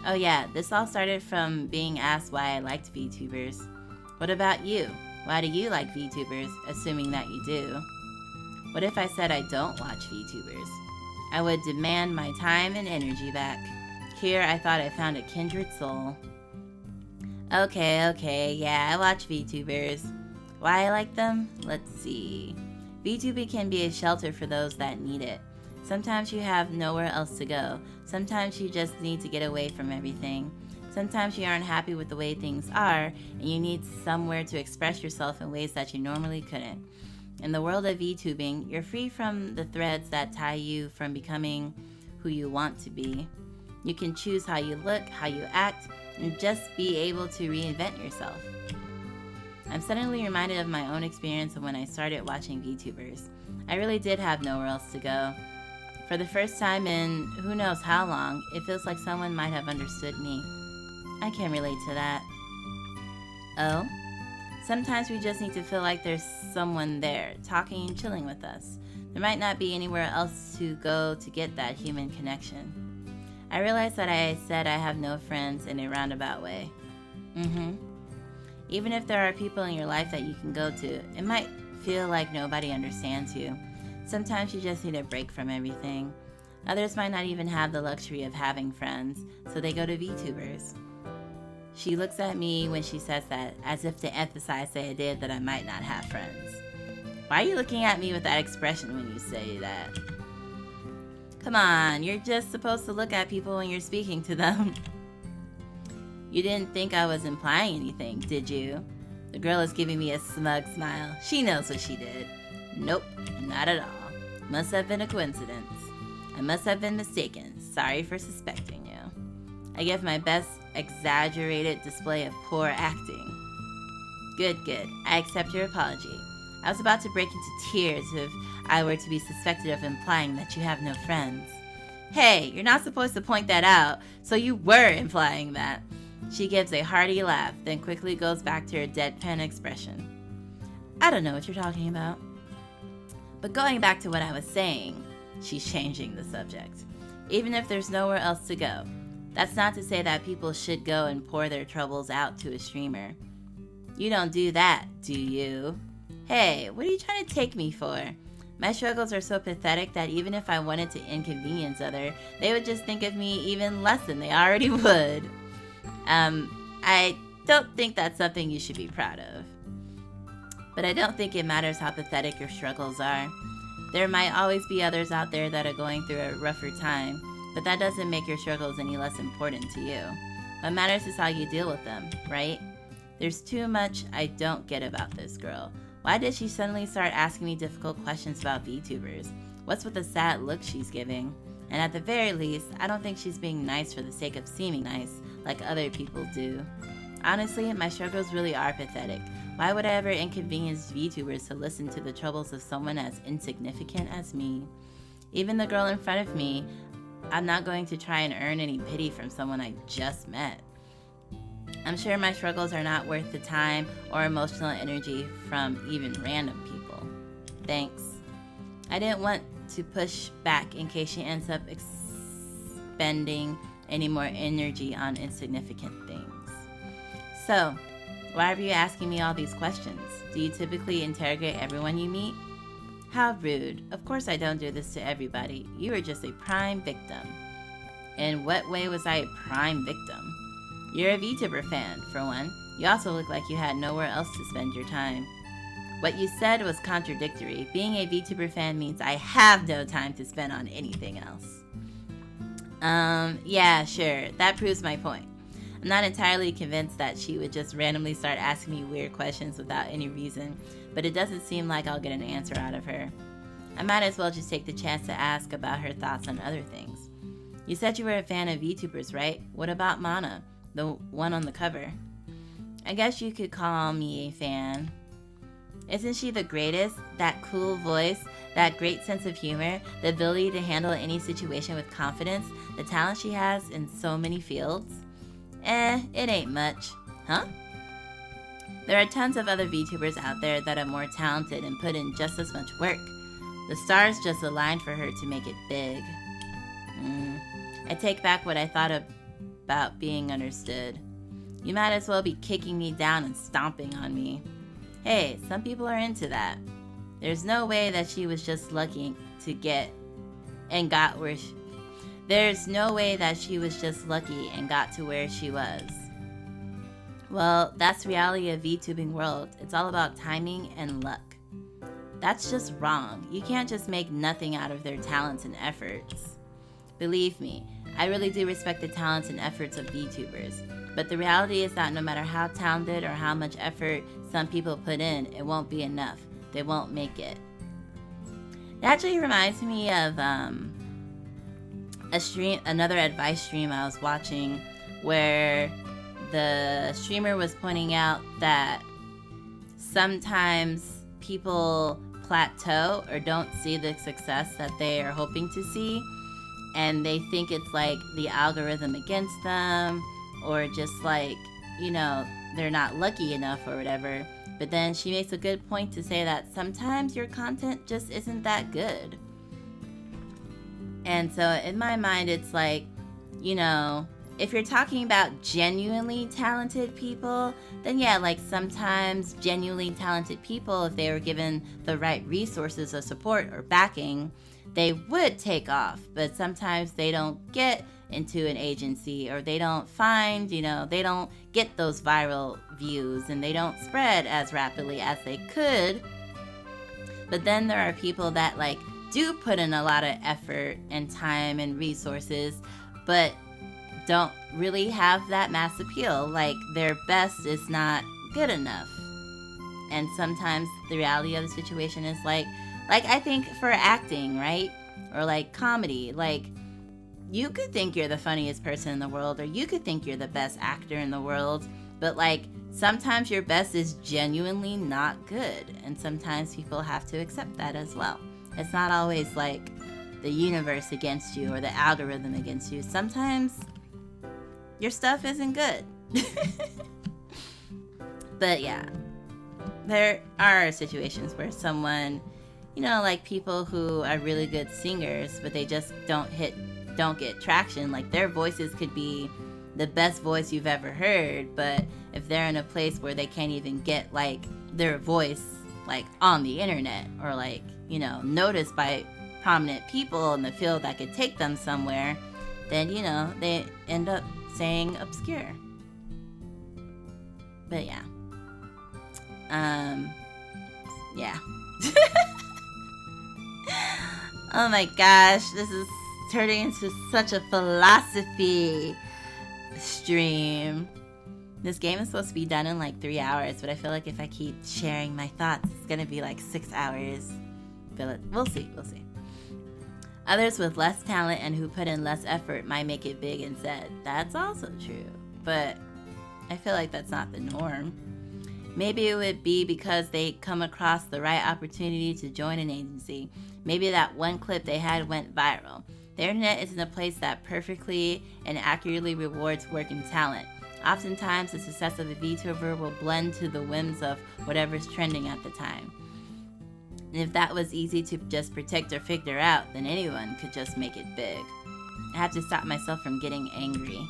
Oh yeah, this all started from being asked why I liked VTubers. What about you? Why do you like VTubers, assuming that you do? What if I said I don't watch VTubers? I would demand my time and energy back. Here I thought I found a kindred soul. Okay, yeah, I watch VTubers. Why I like them? Let's see. VTubing can be a shelter for those that need it. Sometimes you have nowhere else to go. Sometimes you just need to get away from everything. Sometimes you aren't happy with the way things are, and you need somewhere to express yourself in ways that you normally couldn't. In the world of VTubing, you're free from the threads that tie you from becoming who you want to be. You can choose how you look, how you act, and just be able to reinvent yourself. I'm suddenly reminded of my own experience of when I started watching VTubers. I really did have nowhere else to go. For the first time in who knows how long, it feels like someone might have understood me. I can relate to that. Oh? Sometimes we just need to feel like there's someone there, talking and chilling with us. There might not be anywhere else to go to get that human connection. I realize that I said I have no friends in a roundabout way. Even if there are people in your life that you can go to, it might feel like nobody understands you. Sometimes you just need a break from everything. Others might not even have the luxury of having friends, so they go to VTubers. She looks at me when she says that, as if to emphasize the idea that I might not have friends. Why are you looking at me with that expression when you say that? Come on, you're just supposed to look at people when you're speaking to them. You didn't think I was implying anything, did you? The girl is giving me a smug smile. She knows what she did. Nope, not at all. Must have been a coincidence. I must have been mistaken. Sorry for suspecting you. I give my best exaggerated display of poor acting. Good. I accept your apology. I was about to break into tears if I were to be suspected of implying that you have no friends. Hey, you're not supposed to point that out, so you were implying that. She gives a hearty laugh, then quickly goes back to her deadpan expression. I don't know what you're talking about. But going back to what I was saying, she's changing the subject. Even if there's nowhere else to go, that's not to say that people should go and pour their troubles out to a streamer. You don't do that, do you? Hey, what are you trying to take me for? My struggles are so pathetic that even if I wanted to inconvenience others, they would just think of me even less than they already would. I don't think that's something you should be proud of. But I don't think it matters how pathetic your struggles are. There might always be others out there that are going through a rougher time, but that doesn't make your struggles any less important to you. What matters is how you deal with them, right? There's too much I don't get about this girl. Why did she suddenly start asking me difficult questions about VTubers? What's with the sad look she's giving? And at the very least, I don't think she's being nice for the sake of seeming nice, like other people do. Honestly, my struggles really are pathetic. Why would I ever inconvenience VTubers to listen to the troubles of someone as insignificant as me? Even the girl in front of me, I'm not going to try and earn any pity from someone I just met. I'm sure my struggles are not worth the time or emotional energy from even random people. Thanks. I didn't want to push back in case she ends up expending any more energy on insignificant things. So, why are you asking me all these questions? Do you typically interrogate everyone you meet? How rude. Of course I don't do this to everybody. You are just a prime victim. In what way was I a prime victim? You're a VTuber fan, for one. You also look like you had nowhere else to spend your time. What you said was contradictory. Being a VTuber fan means I have no time to spend on anything else. Yeah, sure. That proves my point. I'm not entirely convinced that she would just randomly start asking me weird questions without any reason, but it doesn't seem like I'll get an answer out of her. I might as well just take the chance to ask about her thoughts on other things. You said you were a fan of VTubers, right? What about Mana, the one on the cover? I guess you could call me a fan. Isn't she the greatest? That cool voice, that great sense of humor, the ability to handle any situation with confidence, the talent she has in so many fields? It ain't much. Huh? There are tons of other VTubers out there that are more talented and put in just as much work. The stars just aligned for her to make it big. I take back what I thought about being understood. You might as well be kicking me down and stomping on me. Hey, some people are into that. There's no way that she was just lucky to get and got where she... There's no way that she was just lucky and got to where she was. Well, that's the reality of VTubing world. It's all about timing and luck. That's just wrong. You can't just make nothing out of their talents and efforts. Believe me, I really do respect the talents and efforts of VTubers. But the reality is that no matter how talented or how much effort some people put in, it won't be enough. They won't make it. It actually reminds me of another advice stream I was watching, where the streamer was pointing out that sometimes people plateau or don't see the success that they are hoping to see, and they think it's like the algorithm against them, or just like, you know, they're not lucky enough or whatever. But then she makes a good point to say that sometimes your content just isn't that good. And so in my mind, it's like, you know, if you're talking about genuinely talented people, then yeah, like sometimes genuinely talented people, if they were given the right resources of support or backing, they would take off. But sometimes they don't get into an agency, or they don't find, you know, they don't get those viral views, and they don't spread as rapidly as they could. But then there are people that like do put in a lot of effort and time and resources, but don't really have that mass appeal. Like their best is not good enough. And sometimes the reality of the situation is like I think for acting, right? Or like comedy, like you could think you're the funniest person in the world, or you could think you're the best actor in the world, but like sometimes your best is genuinely not good, and sometimes people have to accept that as well. It's not always like the universe against you or the algorithm against you. Sometimes your stuff isn't good. But yeah, there are situations where someone, you know, like people who are really good singers, but they just don't get traction. Like their voices could be the best voice you've ever heard, but if they're in a place where they can't even get like their voice like on the internet, or like, you know, noticed by prominent people in the field that could take them somewhere, then, you know, they end up staying obscure. But yeah. Yeah. Oh my gosh, this is turning into such a philosophy stream. This game is supposed to be done in like 3 hours, but I feel like if I keep sharing my thoughts, it's gonna be like 6 hours. We'll see. Others with less talent and who put in less effort might make it big instead. That's also true, but I feel like that's not the norm. Maybe it would be because they come across the right opportunity to join an agency. Maybe that one clip they had went viral. The internet isn't a place that perfectly and accurately rewards work and talent. Oftentimes, the success of a VTuber will blend to the whims of whatever's trending at the time. And if that was easy to just predict or figure out, then anyone could just make it big. I have to stop myself from getting angry.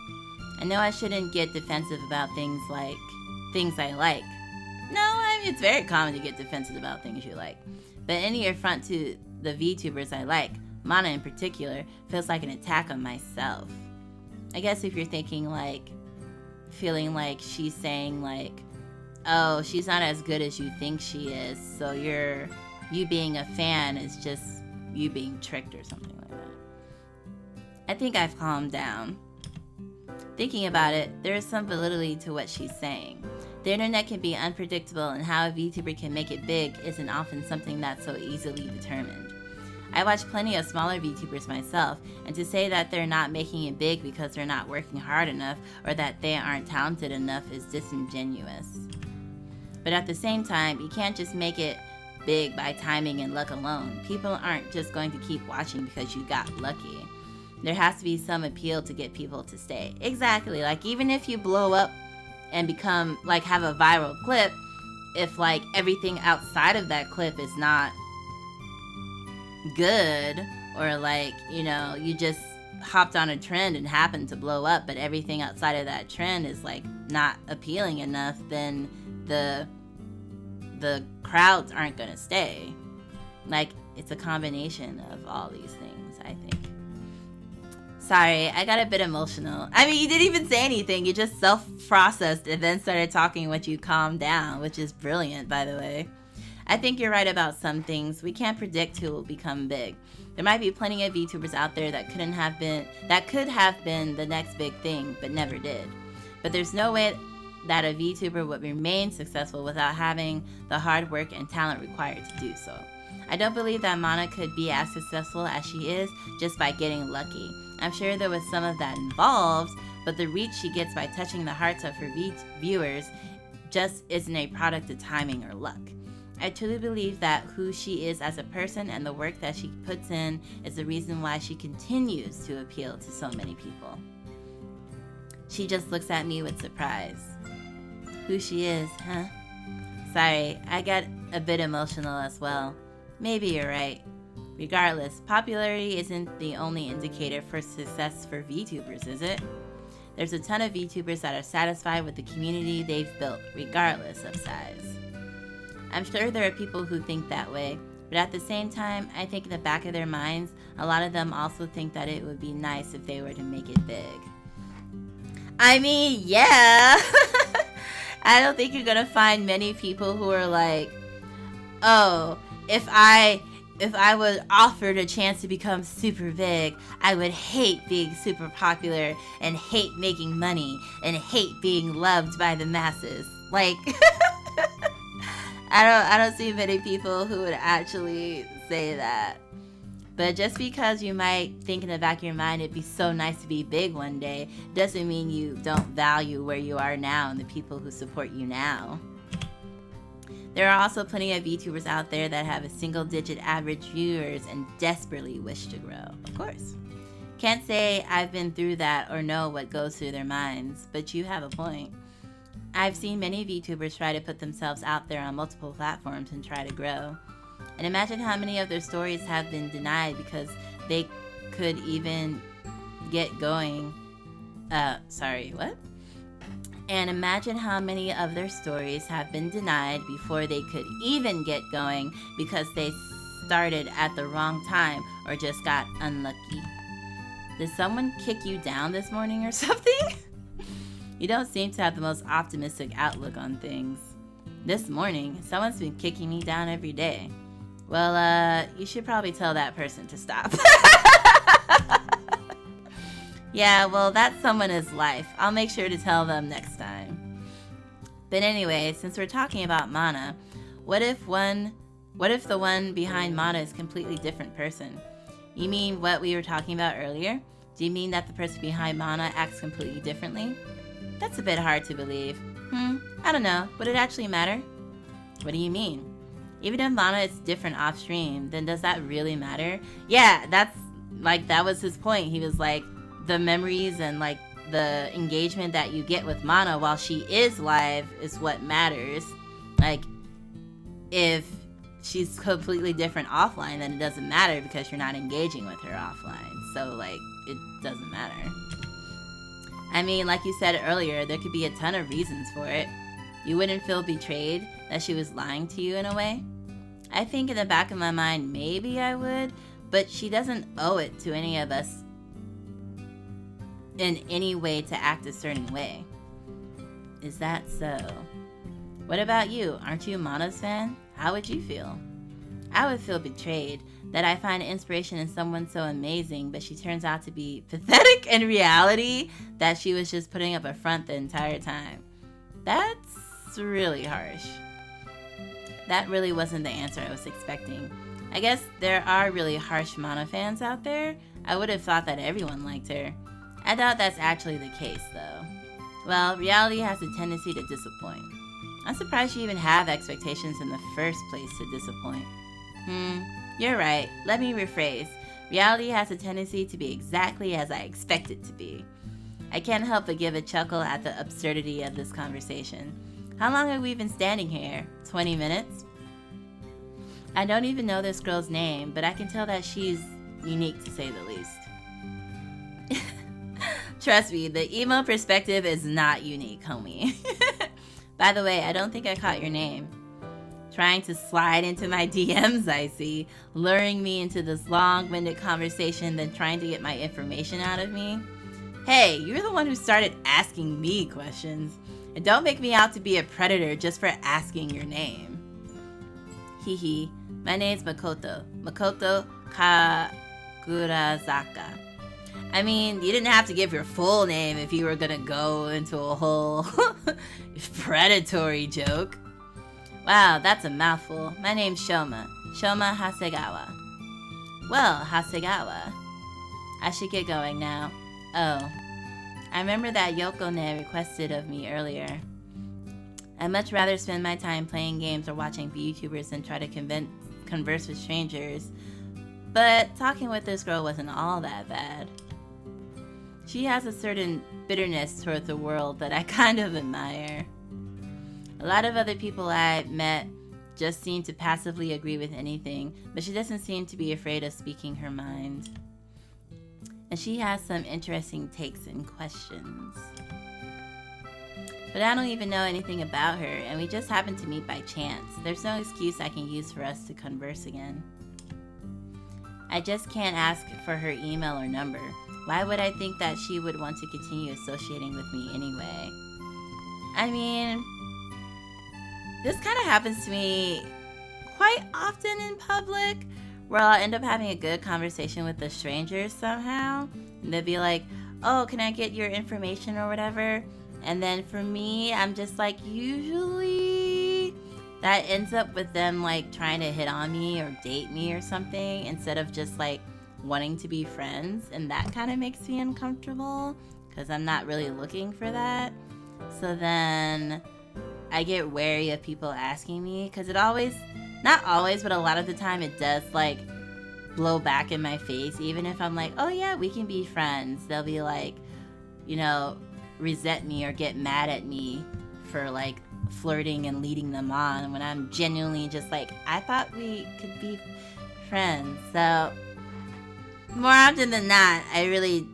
I know I shouldn't get defensive about things I like. No, I mean, it's very common to get defensive about things you like. But any affront to the VTubers I like, Mana in particular, feels like an attack on myself. I guess if you're thinking like, feeling like she's saying like, oh, she's not as good as you think she is, so you being a fan is just you being tricked or something like that. I think I've calmed down. Thinking about it, there is some validity to what she's saying. The internet can be unpredictable, and how a VTuber can make it big isn't often something that's so easily determined. I watch plenty of smaller VTubers myself, and to say that they're not making it big because they're not working hard enough or that they aren't talented enough is disingenuous. But at the same time, you can't just make it big by timing and luck alone. People aren't just going to keep watching because you got lucky. There has to be some appeal to get people to stay. Exactly. Like, even if you blow up and become, like, have a viral clip, if, like, everything outside of that clip is not good, or, like, you know, you just hopped on a trend and happened to blow up, but everything outside of that trend is, like, not appealing enough, then the crowds aren't gonna stay. Like, it's a combination of all these things, I think. Sorry, I got a bit emotional. I mean, you didn't even say anything. You just self-processed and then started talking once you calmed down, which is brilliant, by the way. I think you're right about some things. We can't predict who will become big. There might be plenty of VTubers out there that could have been the next big thing, but never did. But there's no way that a VTuber would remain successful without having the hard work and talent required to do so. I don't believe that Mana could be as successful as she is just by getting lucky. I'm sure there was some of that involved, but the reach she gets by touching the hearts of her viewers just isn't a product of timing or luck. I truly believe that who she is as a person and the work that she puts in is the reason why she continues to appeal to so many people. She just looks at me with surprise. Who she is, huh? Sorry, I got a bit emotional as well. Maybe you're right. Regardless, popularity isn't the only indicator for success for VTubers, is it? There's a ton of VTubers that are satisfied with the community they've built, regardless of size. I'm sure there are people who think that way, but at the same time, I think in the back of their minds, a lot of them also think that it would be nice if they were to make it big. I mean, yeah! I don't think you're gonna find many people who are like, oh, if I was offered a chance to become super big, I would hate being super popular and hate making money and hate being loved by the masses. Like, I don't see many people who would actually say that. But just because you might think in the back of your mind it'd be so nice to be big one day, doesn't mean you don't value where you are now and the people who support you now. There are also plenty of VTubers out there that have a single-digit average viewers and desperately wish to grow. Of course. Can't say I've been through that or know what goes through their minds, but you have a point. I've seen many VTubers try to put themselves out there on multiple platforms and try to grow. And imagine how many of their stories have been denied because they could even get going. And imagine how many of their stories have been denied before they could even get going because they started at the wrong time or just got unlucky. Did someone kick you down this morning or something? You don't seem to have the most optimistic outlook on things. This morning, someone's been kicking me down every day. Well, you should probably tell that person to stop. Yeah, well, that someone is life. I'll make sure to tell them next time. But anyway, since we're talking about Mana, what if the one behind Mana is a completely different person? You mean what we were talking about earlier? Do you mean that the person behind Mana acts completely differently? That's a bit hard to believe. I don't know. Would it actually matter? What do you mean? Even if Mana is different off stream, then does that really matter? Yeah, that was his point. He was like, the memories and like the engagement that you get with Mana while she is live is what matters. Like, if she's completely different offline, then it doesn't matter because you're not engaging with her offline. So like, it doesn't matter. I mean, like you said earlier, there could be a ton of reasons for it. You wouldn't feel betrayed that she was lying to you in a way? I think in the back of my mind, maybe I would, but she doesn't owe it to any of us in any way to act a certain way. Is that so? What about you? Aren't you a Mono's fan? How would you feel? I would feel betrayed, that I find inspiration in someone so amazing, but she turns out to be pathetic in reality, that she was just putting up a front the entire time. That's really harsh. That really wasn't the answer I was expecting. I guess there are really harsh Mono fans out there. I would have thought that everyone liked her. I doubt that's actually the case, though. Well, reality has a tendency to disappoint. I'm surprised you even have expectations in the first place to disappoint. You're right. Let me rephrase. Reality has a tendency to be exactly as I expect it to be. I can't help but give a chuckle at the absurdity of this conversation. How long have we been standing here? 20 minutes? I don't even know this girl's name, but I can tell that she's unique to say the least. Trust me, the emo perspective is not unique, homie. By the way, I don't think I caught your name. Trying to slide into my DMs, I see, luring me into this long-winded conversation, then trying to get my information out of me. Hey, you're the one who started asking me questions. And don't make me out to be a predator just for asking your name. Hehe, my name's Makoto. Makoto Kagurazaka. I mean, you didn't have to give your full name if you were gonna go into a whole predatory joke. Wow, that's a mouthful. My name's Shouma Hasegawa. Well, Hasegawa. I should get going now. Oh, I remember that Yoko-ne requested of me earlier. I'd much rather spend my time playing games or watching VTubers than try to converse with strangers. But talking with this girl wasn't all that bad. She has a certain bitterness toward the world that I kind of admire. A lot of other people I met just seem to passively agree with anything, but she doesn't seem to be afraid of speaking her mind. And she has some interesting takes and questions. But I don't even know anything about her, and we just happened to meet by chance. There's no excuse I can use for us to converse again. I just can't ask for her email or number. Why would I think that she would want to continue associating with me anyway? I mean, this kind of happens to me quite often in public, where I'll end up having a good conversation with a stranger somehow, and they'll be like, oh, can I get your information or whatever? And then for me, I'm just like, usually that ends up with them like trying to hit on me or date me or something, instead of just like wanting to be friends, and that kind of makes me uncomfortable because I'm not really looking for that. So then I get wary of people asking me, because it always, not always, but a lot of the time it does like blow back in my face. Even if I'm like, oh yeah, we can be friends, they'll be like, you know, resent me or get mad at me for like flirting and leading them on, when I'm genuinely just like, I thought we could be friends. So more often than not, I really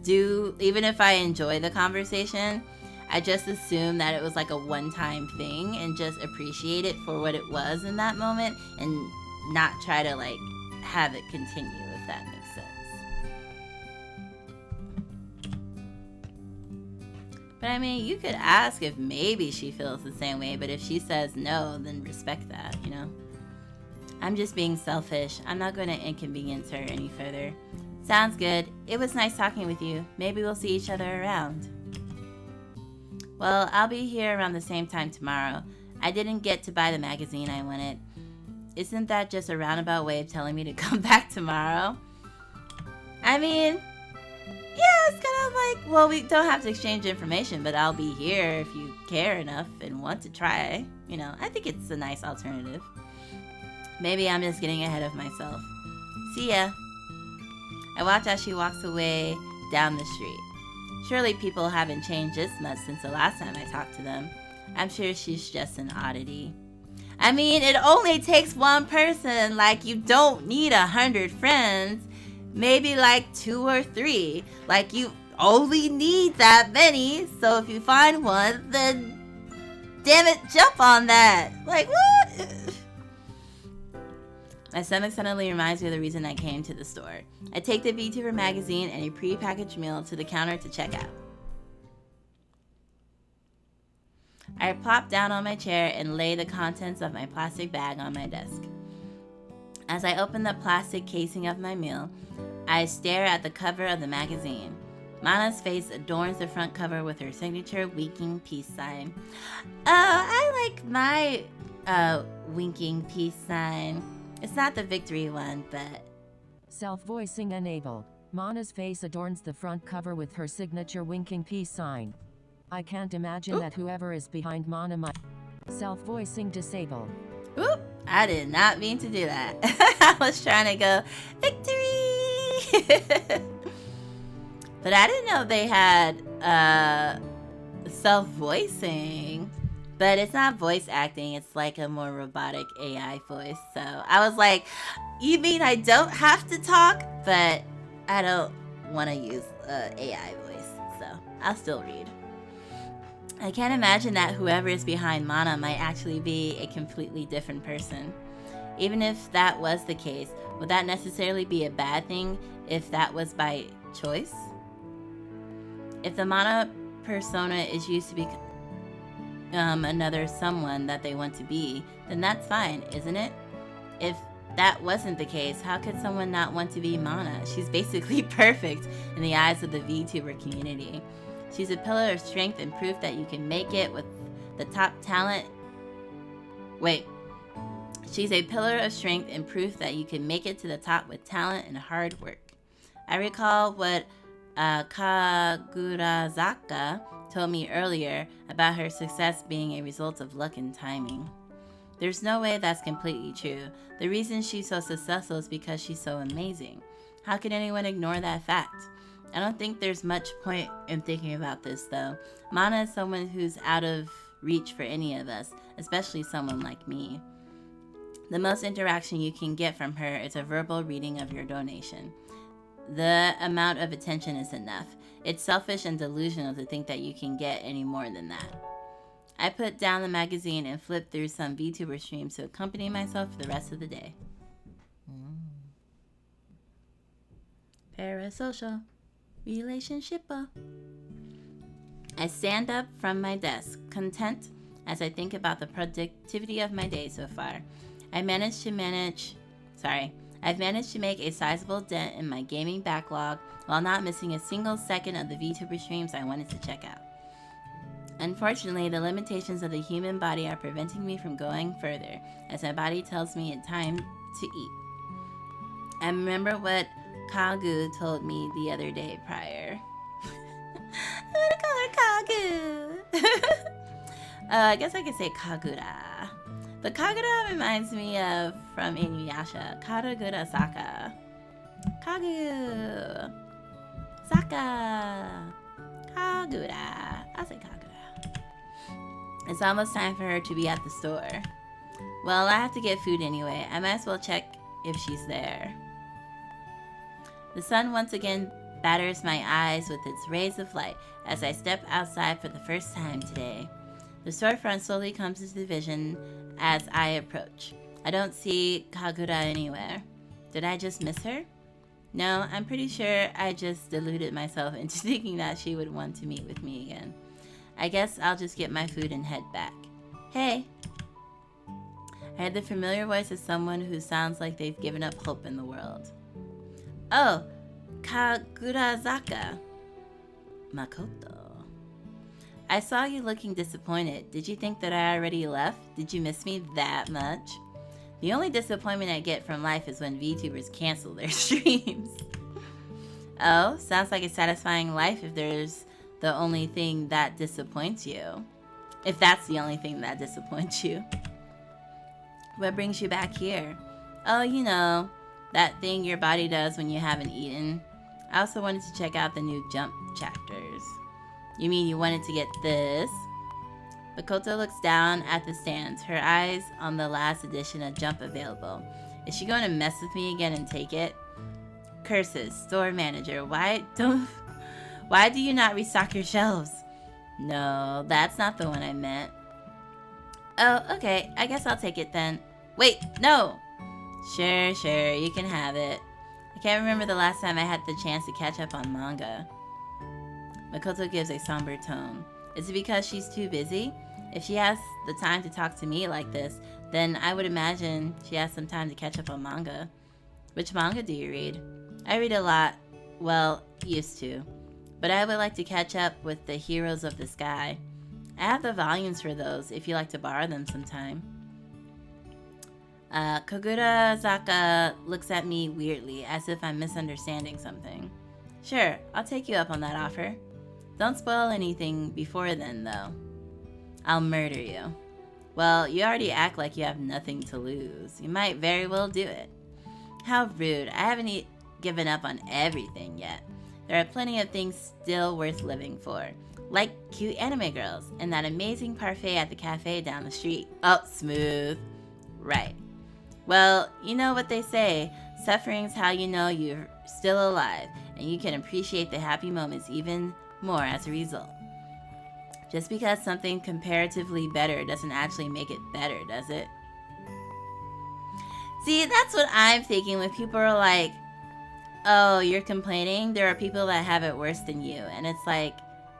do, even if I enjoy the conversation, I just assume that it was like a one-time thing and just appreciate it for what it was in that moment, and not try to like have it continue, if that makes sense. But I mean, you could ask if maybe she feels the same way, but if she says no, then respect that, you know? I'm just being selfish. I'm not going to inconvenience her any further. Sounds good. It was nice talking with you. Maybe we'll see each other around. Well, I'll be here around the same time tomorrow. I didn't get to buy the magazine I wanted. Isn't that just a roundabout way of telling me to come back tomorrow? I mean, yeah, it's kind of like, well, we don't have to exchange information, but I'll be here if you care enough and want to try. You know, I think it's a nice alternative. Maybe I'm just getting ahead of myself. See ya. I watch as she walks away down the street. Surely people haven't changed this much since the last time I talked to them. I'm sure she's just an oddity. I mean, it only takes one person. Like, you don't need 100 friends. Maybe like 2 or 3. Like, you only need that many. So if you find one, then damn it, jump on that. Like, what? My stomach suddenly reminds me of the reason I came to the store. I take the VTuber magazine and a pre-packaged meal to the counter to check out. I plop down on my chair and lay the contents of my plastic bag on my desk. As I open the plastic casing of my meal, I stare at the cover of the magazine. Mana's face adorns the front cover with her signature winking peace sign. Oh, I like my winking peace sign. It's not the victory one, but... Self-voicing enabled. Mana's face adorns the front cover with her signature winking peace sign. I can't imagine that whoever is behind Mana might... Self-voicing disabled. Oop, I did not mean to do that. I was trying to go, victory! But I didn't know they had self-voicing. But it's not voice acting, it's like a more robotic AI voice. So I was like, you mean I don't have to talk? But I don't want to use AI voice, so I'll still read. I can't imagine that whoever is behind Mana might actually be a completely different person. Even if that was the case, would that necessarily be a bad thing if that was by choice? If the Mana persona is used to be another someone that they want to be, then that's fine, isn't it? If that wasn't the case, how could someone not want to be Mana? She's basically perfect in the eyes of the VTuber community. She's a pillar of strength and proof that you can make it with the top talent. She's a pillar of strength and proof that you can make it to the top with talent and hard work. I recall what Kagurazaka told me earlier about her success being a result of luck and timing. There's no way that's completely true. The reason she's so successful is because she's so amazing. How can anyone ignore that fact? I don't think there's much point in thinking about this, though. Mana is someone who's out of reach for any of us, especially someone like me. The most interaction you can get from her is a verbal reading of your donation. The amount of attention is enough. It's selfish and delusional to think that you can get any more than that. I put down the magazine and flipped through some VTuber streams to accompany myself for the rest of the day. Parasocial. Relationship. I stand up from my desk, content as I think about the productivity of my day so far. I've managed to make a sizable dent in my gaming backlog while not missing a single second of the VTuber streams I wanted to check out. Unfortunately, the limitations of the human body are preventing me from going further, as my body tells me it's time to eat. I remember what Kagu told me the other day prior. I'm gonna call her Kagu. I guess I could say Kagura. But Kagura reminds me of from Inuyasha, Karagura Saka. Kagu. Saka. Kagura. I'll say Kagura. It's almost time for her to be at the store. Well, I have to get food anyway. I might as well check if she's there. The sun once again batters my eyes with its rays of light as I step outside for the first time today. The storefront slowly comes into vision as I approach. I don't see Kagura anywhere. Did I just miss her? No, I'm pretty sure I just deluded myself into thinking that she would want to meet with me again. I guess I'll just get my food and head back. Hey! I heard the familiar voice of someone who sounds like they've given up hope in the world. Oh, Kagurazaka. Makoto. I saw you looking disappointed. Did you think that I already left? Did you miss me that much? The only disappointment I get from life is when VTubers cancel their streams. Oh, sounds like a satisfying life if there's the only thing that disappoints you. If that's the only thing that disappoints you. What brings you back here? Oh, you know, that thing your body does when you haven't eaten. I also wanted to check out the new Jump chapters. You mean you wanted to get this? Makoto looks down at the stands, her eyes on the last edition of Jump available. Is she going to mess with me again and take it? Curses, store manager, why do you not restock your shelves? No, that's not the one I meant. Oh, okay, I guess I'll take it then. Wait, no! Sure, sure, you can have it. I can't remember the last time I had the chance to catch up on manga. Makoto gives a somber tone. Is it because she's too busy? If she has the time to talk to me like this, then I would imagine she has some time to catch up on manga. Which manga do you read? I read a lot. Well, used to. But I would like to catch up with the Heroes of the Sky. I have the volumes for those if you like to borrow them sometime. Kagurazaka looks at me weirdly, as if I'm misunderstanding something. Sure, I'll take you up on that offer. Don't spoil anything before then, though. I'll murder you. Well, you already act like you have nothing to lose. You might very well do it. How rude. I haven't given up on everything yet. There are plenty of things still worth living for. Like cute anime girls and that amazing parfait at the cafe down the street. Oh, smooth. Right. Well, you know what they say. Suffering's how you know you're still alive, and you can appreciate the happy moments even more as a result. Just because something comparatively better doesn't actually make it better, does it? See, that's what I'm thinking when people are like, oh, you're complaining? There are people that have it worse than you. And it's like,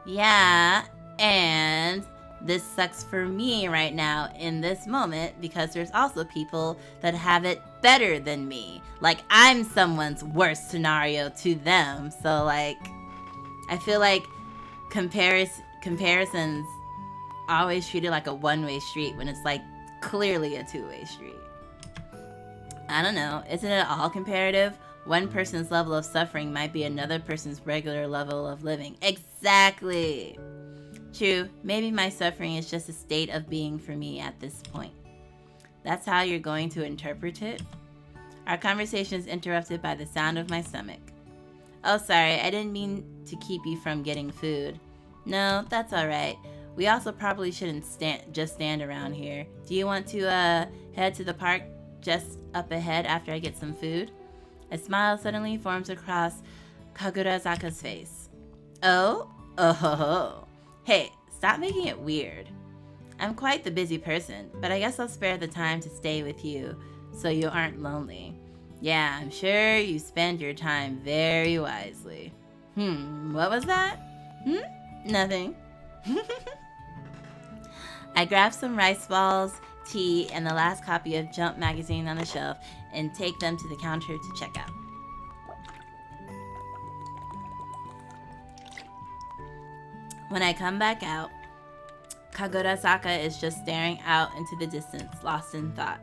yeah, and this sucks for me right now in this moment because there's also people that have it better than me. Like, I'm someone's worst scenario to them. So, like, I feel like comparisons always treated like a one-way street when it's, like, clearly a two-way street. I don't know. Isn't it all comparative? One person's level of suffering might be another person's regular level of living. Exactly. True, maybe my suffering is just a state of being for me at this point. That's how you're going to interpret it? Our conversation is interrupted by the sound of my stomach. Oh, sorry, I didn't mean to keep you from getting food. No, that's alright. We also probably shouldn't just stand around here. Do you want to head to the park just up ahead after I get some food? A smile suddenly forms across Kagurazaka's face. Oh? Oh ho ho. Hey, stop making it weird. I'm quite the busy person, but I guess I'll spare the time to stay with you so you aren't lonely. Yeah, I'm sure you spend your time very wisely. What was that? Nothing. I grab some rice balls, tea, and the last copy of Jump magazine on the shelf and take them to the counter to check out. When I come back out, Kagurazaka is just staring out into the distance, lost in thought.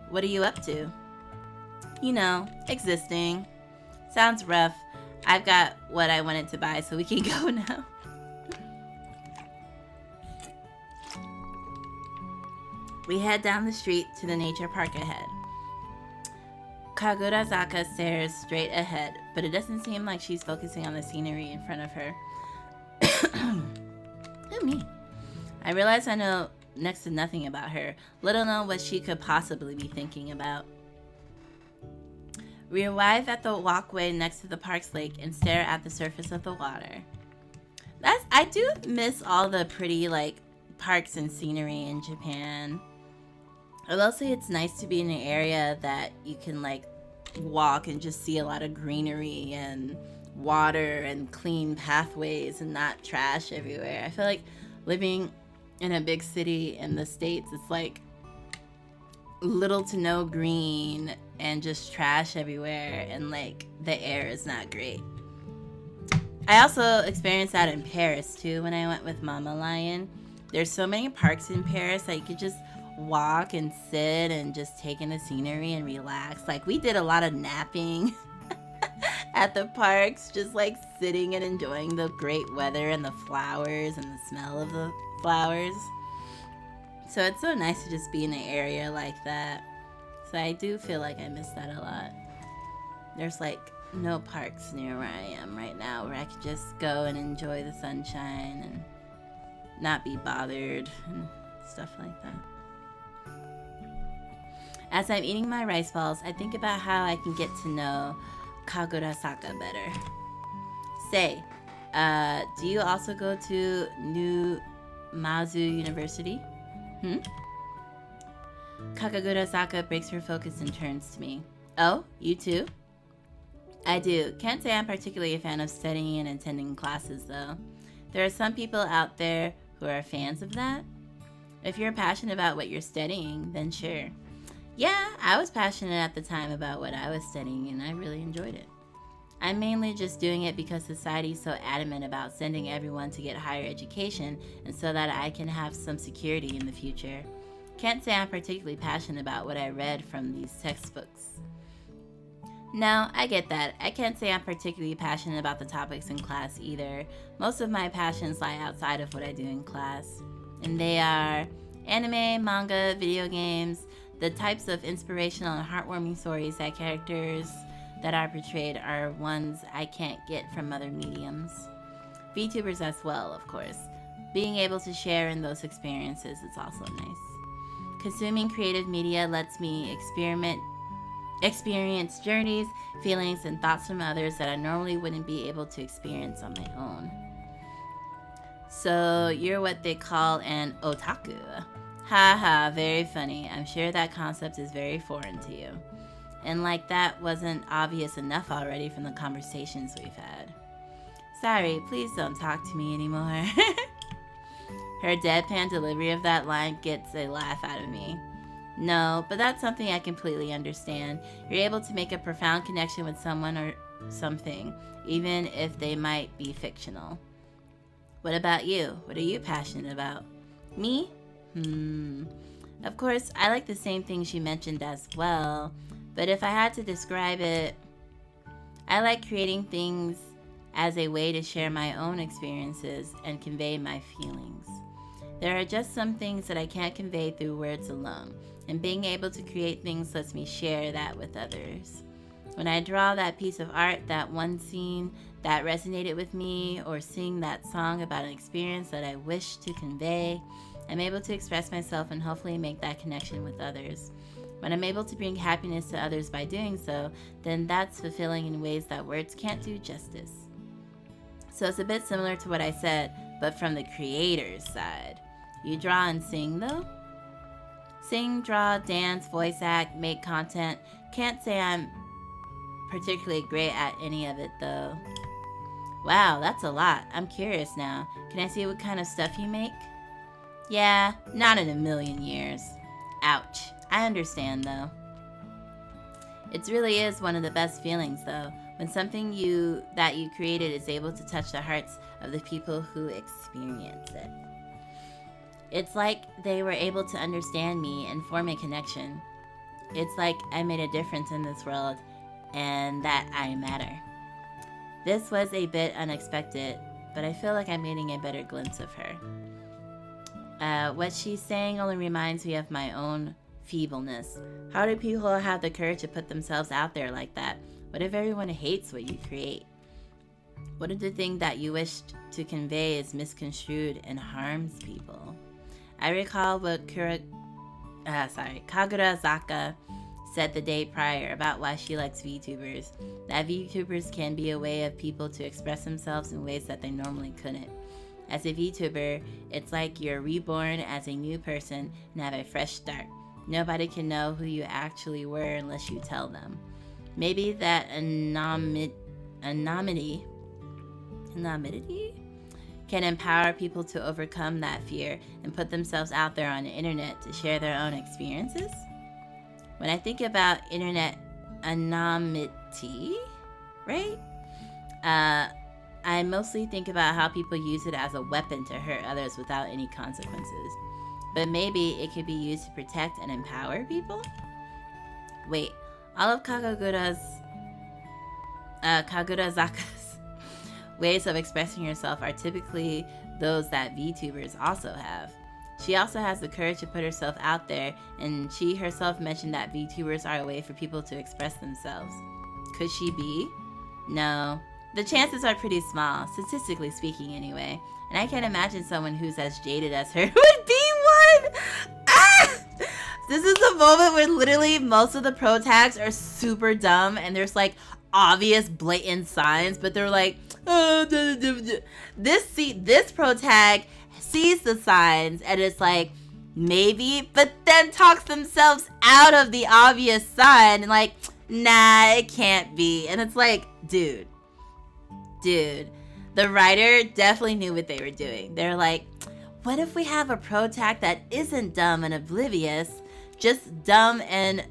What are you up to? You know, existing. Sounds rough. I've got what I wanted to buy, so we can go now. We head down the street to the nature park ahead. Kagurazaka stares straight ahead, but it doesn't seem like she's focusing on the scenery in front of her. Who me? I realize I know next to nothing about her, let alone what she could possibly be thinking about. We arrive at the walkway next to the park's lake and stare at the surface of the water. I do miss all the pretty, like, parks and scenery in Japan. I will say it's nice to be in an area that you can, like, walk and just see a lot of greenery and water and clean pathways and not trash everywhere. I feel like living in a big city in the States, it's like little to no green and just trash everywhere, and like the air is not great. I also experienced that in Paris too when I went with Mama Lion. There's so many parks in Paris that you could just walk and sit and just take in the scenery and relax. Like, we did a lot of napping at the parks, just like sitting and enjoying the great weather and the flowers and the smell of the flowers. So it's so nice to just be in an area like that. So I do feel like I miss that a lot. There's like no parks near where I am right now where I could just go and enjoy the sunshine and not be bothered and stuff like that. As I'm eating my rice balls, I think about how I can get to know Kagurazaka better. Say, do you also go to New Mazu University? Kakagura Saka breaks her focus and turns to me. Oh, you too? I do. Can't say I'm particularly a fan of studying and attending classes, though. There are some people out there who are fans of that. If you're passionate about what you're studying, then sure. Yeah, I was passionate at the time about what I was studying, and I really enjoyed it. I'm mainly just doing it because society's so adamant about sending everyone to get higher education, and so that I can have some security in the future. Can't say I'm particularly passionate about what I read from these textbooks. No, I get that. I can't say I'm particularly passionate about the topics in class either. Most of my passions lie outside of what I do in class. And they are anime, manga, video games, the types of inspirational and heartwarming stories that characters that are portrayed are ones I can't get from other mediums. VTubers as well, of course. Being able to share in those experiences is also nice. Consuming creative media lets me experience journeys, feelings, and thoughts from others that I normally wouldn't be able to experience on my own. So, you're what they call an otaku. Haha, very funny. I'm sure that concept is very foreign to you. And like that wasn't obvious enough already from the conversations we've had. Sorry, please don't talk to me anymore. Her deadpan delivery of that line gets a laugh out of me. No, but that's something I completely understand. You're able to make a profound connection with someone or something, even if they might be fictional. What about you? What are you passionate about? Me? Of course, I like the same things you mentioned as well, but if I had to describe it, I like creating things as a way to share my own experiences and convey my feelings. There are just some things that I can't convey through words alone, and being able to create things lets me share that with others. When I draw that piece of art, that one scene that resonated with me, or sing that song about an experience that I wish to convey, I'm able to express myself and hopefully make that connection with others. When I'm able to bring happiness to others by doing so, then that's fulfilling in ways that words can't do justice. So it's a bit similar to what I said, but from the creator's side. You draw and sing though? Sing, draw, dance, voice act, make content. Can't say I'm particularly great at any of it though. Wow, that's a lot. I'm curious now. Can I see what kind of stuff you make? Yeah, not in a million years. Ouch. I understand though. It really is one of the best feelings though, when something that you created is able to touch the hearts of the people who experience it. It's like they were able to understand me and form a connection. It's like I made a difference in this world and that I matter. This was a bit unexpected, but I feel like I'm getting a better glimpse of her. What she's saying only reminds me of my own feebleness. How do people have the courage to put themselves out there like that? What if everyone hates what you create? What if the thing that you wished to convey is misconstrued and harms people? I recall what Kagura Zaka said the day prior about why she likes VTubers. That VTubers can be a way of people to express themselves in ways that they normally couldn't. As a VTuber, it's like you're reborn as a new person and have a fresh start. Nobody can know who you actually were unless you tell them. Maybe that anonymity can empower people to overcome that fear and put themselves out there on the internet to share their own experiences. When I think about internet anonymity, right? I mostly think about how people use it as a weapon to hurt others without any consequences. But maybe it could be used to protect and empower people? Wait, all of Kagura Zaka's ways of expressing herself are typically those that VTubers also have. She also has the courage to put herself out there, and she herself mentioned that VTubers are a way for people to express themselves. Could she be? No. The chances are pretty small, statistically speaking anyway, and I can't imagine someone who's as jaded as her would be one! Ah! This is the moment where literally most of the pro tags are super dumb, and there's like obvious blatant signs, but they're like, this pro tag sees the signs, and it's like, maybe, but then talks themselves out of the obvious sign and like, nah, it can't be. And it's like, dude, the writer definitely knew what they were doing. They're like, what if we have a protag that isn't dumb and oblivious, just dumb and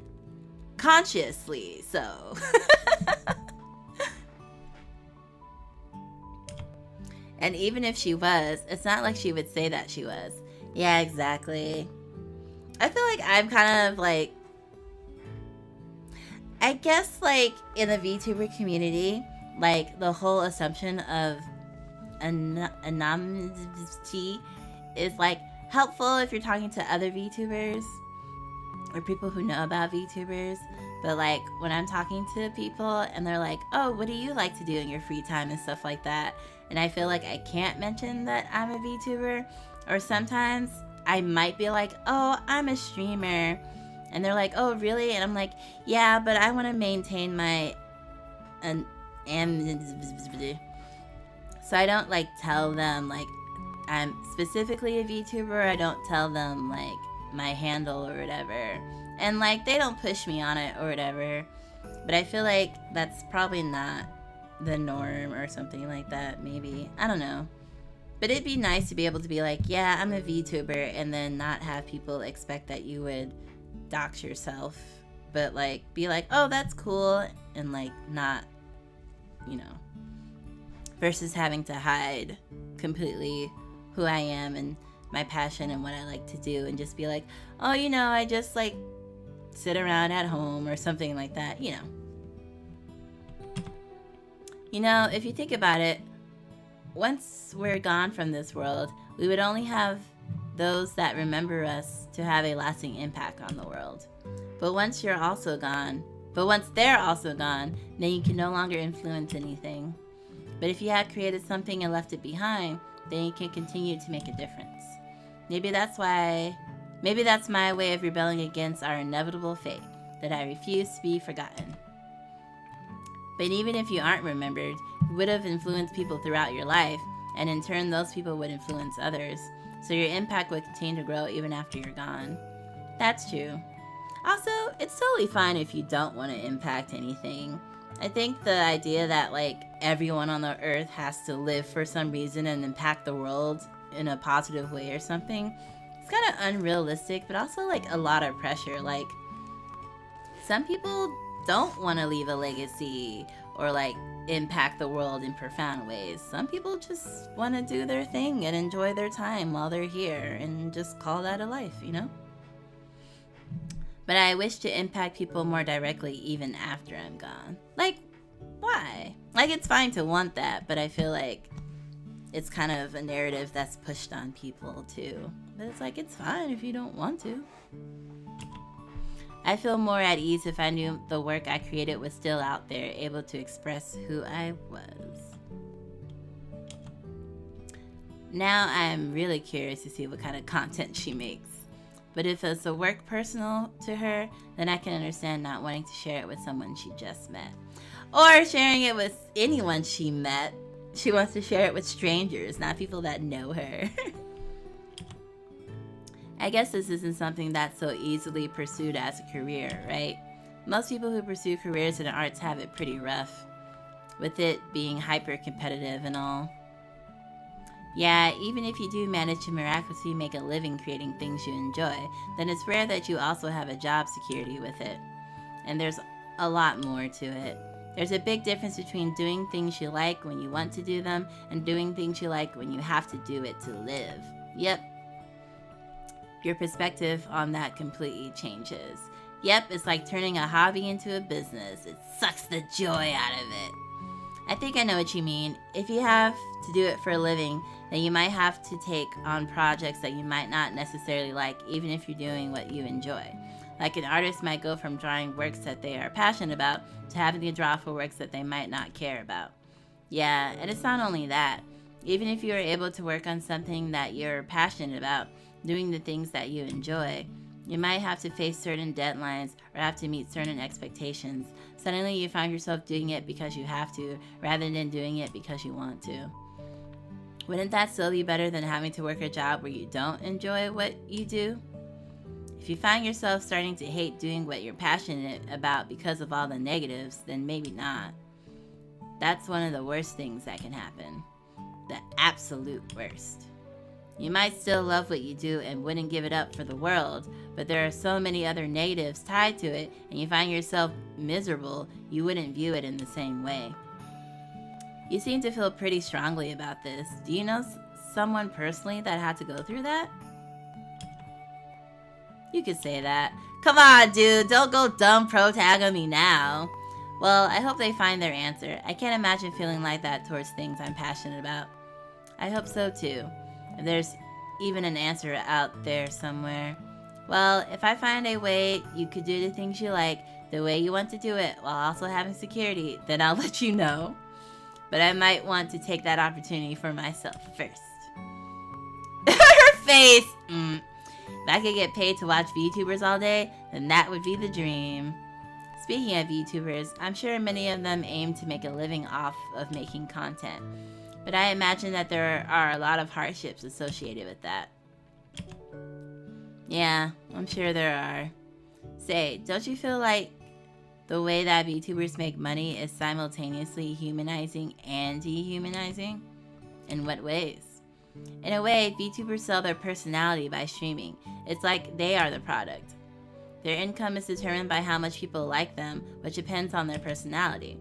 consciously so? And even if she was, it's not like she would say that she was. Yeah, exactly. I feel like I'm kind of like, I guess like in the VTuber community, like the whole assumption of anonymity is like helpful if you're talking to other VTubers or people who know about VTubers. But like when I'm talking to people and they're like, oh, what do you like to do in your free time and stuff like that? And I feel like I can't mention that I'm a VTuber. Or sometimes I might be like, oh, I'm a streamer. And they're like, oh, really? And I'm like, yeah, but I want to maintain my so I don't like tell them like I'm specifically a VTuber. I don't tell them like my handle or whatever. And like they don't push me on it or whatever. But I feel like that's probably not the norm or something like that, maybe. I don't know. But it'd be nice to be able to be like, yeah, I'm a VTuber, and then not have people expect that you would dox yourself. But like be like, oh, that's cool, and like not, you know, versus having to hide completely who I am and my passion and what I like to do, and just be like, oh, you know, I just like sit around at home or something like that, you know. You know, if you think about it, once we're gone from this world, we would only have those that remember us to have a lasting impact on the world. But once they're also gone, then you can no longer influence anything. But if you had created something and left it behind, then you can continue to make a difference. Maybe that's my way of rebelling against our inevitable fate, that I refuse to be forgotten. But even if you aren't remembered, you would have influenced people throughout your life, and in turn those people would influence others, so your impact would continue to grow even after you're gone. That's true. Also, it's totally fine if you don't want to impact anything. I think the idea that like everyone on the earth has to live for some reason and impact the world in a positive way or something, it's kind of unrealistic, but also like a lot of pressure. Like some people don't want to leave a legacy or like impact the world in profound ways. Some people just want to do their thing and enjoy their time while they're here and just call that a life, you know? But I wish to impact people more directly even after I'm gone. Like, why? Like, it's fine to want that, but I feel like it's kind of a narrative that's pushed on people too. But it's like, it's fine if you don't want to. I feel more at ease if I knew the work I created was still out there, able to express who I was. Now I'm really curious to see what kind of content she makes. But if it's a work personal to her, then I can understand not wanting to share it with someone she just met. Or sharing it with anyone she met. She wants to share it with strangers, not people that know her. I guess this isn't something that's so easily pursued as a career, right? Most people who pursue careers in the arts have it pretty rough, with it being hyper-competitive and all. Yeah, even if you do manage to miraculously make a living creating things you enjoy, then it's rare that you also have a job security with it. And there's a lot more to it. There's a big difference between doing things you like when you want to do them and doing things you like when you have to do it to live. Yep. Your perspective on that completely changes. Yep, it's like turning a hobby into a business. It sucks the joy out of it. I think I know what you mean. If you have to do it for a living, then you might have to take on projects that you might not necessarily like, even if you're doing what you enjoy. Like an artist might go from drawing works that they are passionate about to having to draw for works that they might not care about. Yeah, and it's not only that. Even if you are able to work on something that you're passionate about, doing the things that you enjoy, you might have to face certain deadlines or have to meet certain expectations. Suddenly you find yourself doing it because you have to, rather than doing it because you want to. Wouldn't that still be better than having to work a job where you don't enjoy what you do? If you find yourself starting to hate doing what you're passionate about because of all the negatives, then maybe not. That's one of the worst things that can happen. The absolute worst. You might still love what you do and wouldn't give it up for the world, but there are so many other negatives tied to it, and you find yourself miserable, you wouldn't view it in the same way. You seem to feel pretty strongly about this. Do you know someone personally that had to go through that? You could say that. Come on, dude, don't go dumb protag on me now. Well, I hope they find their answer. I can't imagine feeling like that towards things I'm passionate about. I hope so too. If there's even an answer out there somewhere. Well, if I find a way you could do the things you like, the way you want to do it, while also having security, then I'll let you know. But I might want to take that opportunity for myself first. Her face! If I could get paid to watch VTubers all day, then that would be the dream. Speaking of VTubers, I'm sure many of them aim to make a living off of making content. But I imagine that there are a lot of hardships associated with that. Yeah, I'm sure there are. Say, don't you feel like the way that VTubers make money is simultaneously humanizing and dehumanizing? In what ways? In a way, VTubers sell their personality by streaming. It's like they are the product. Their income is determined by how much people like them, which depends on their personality.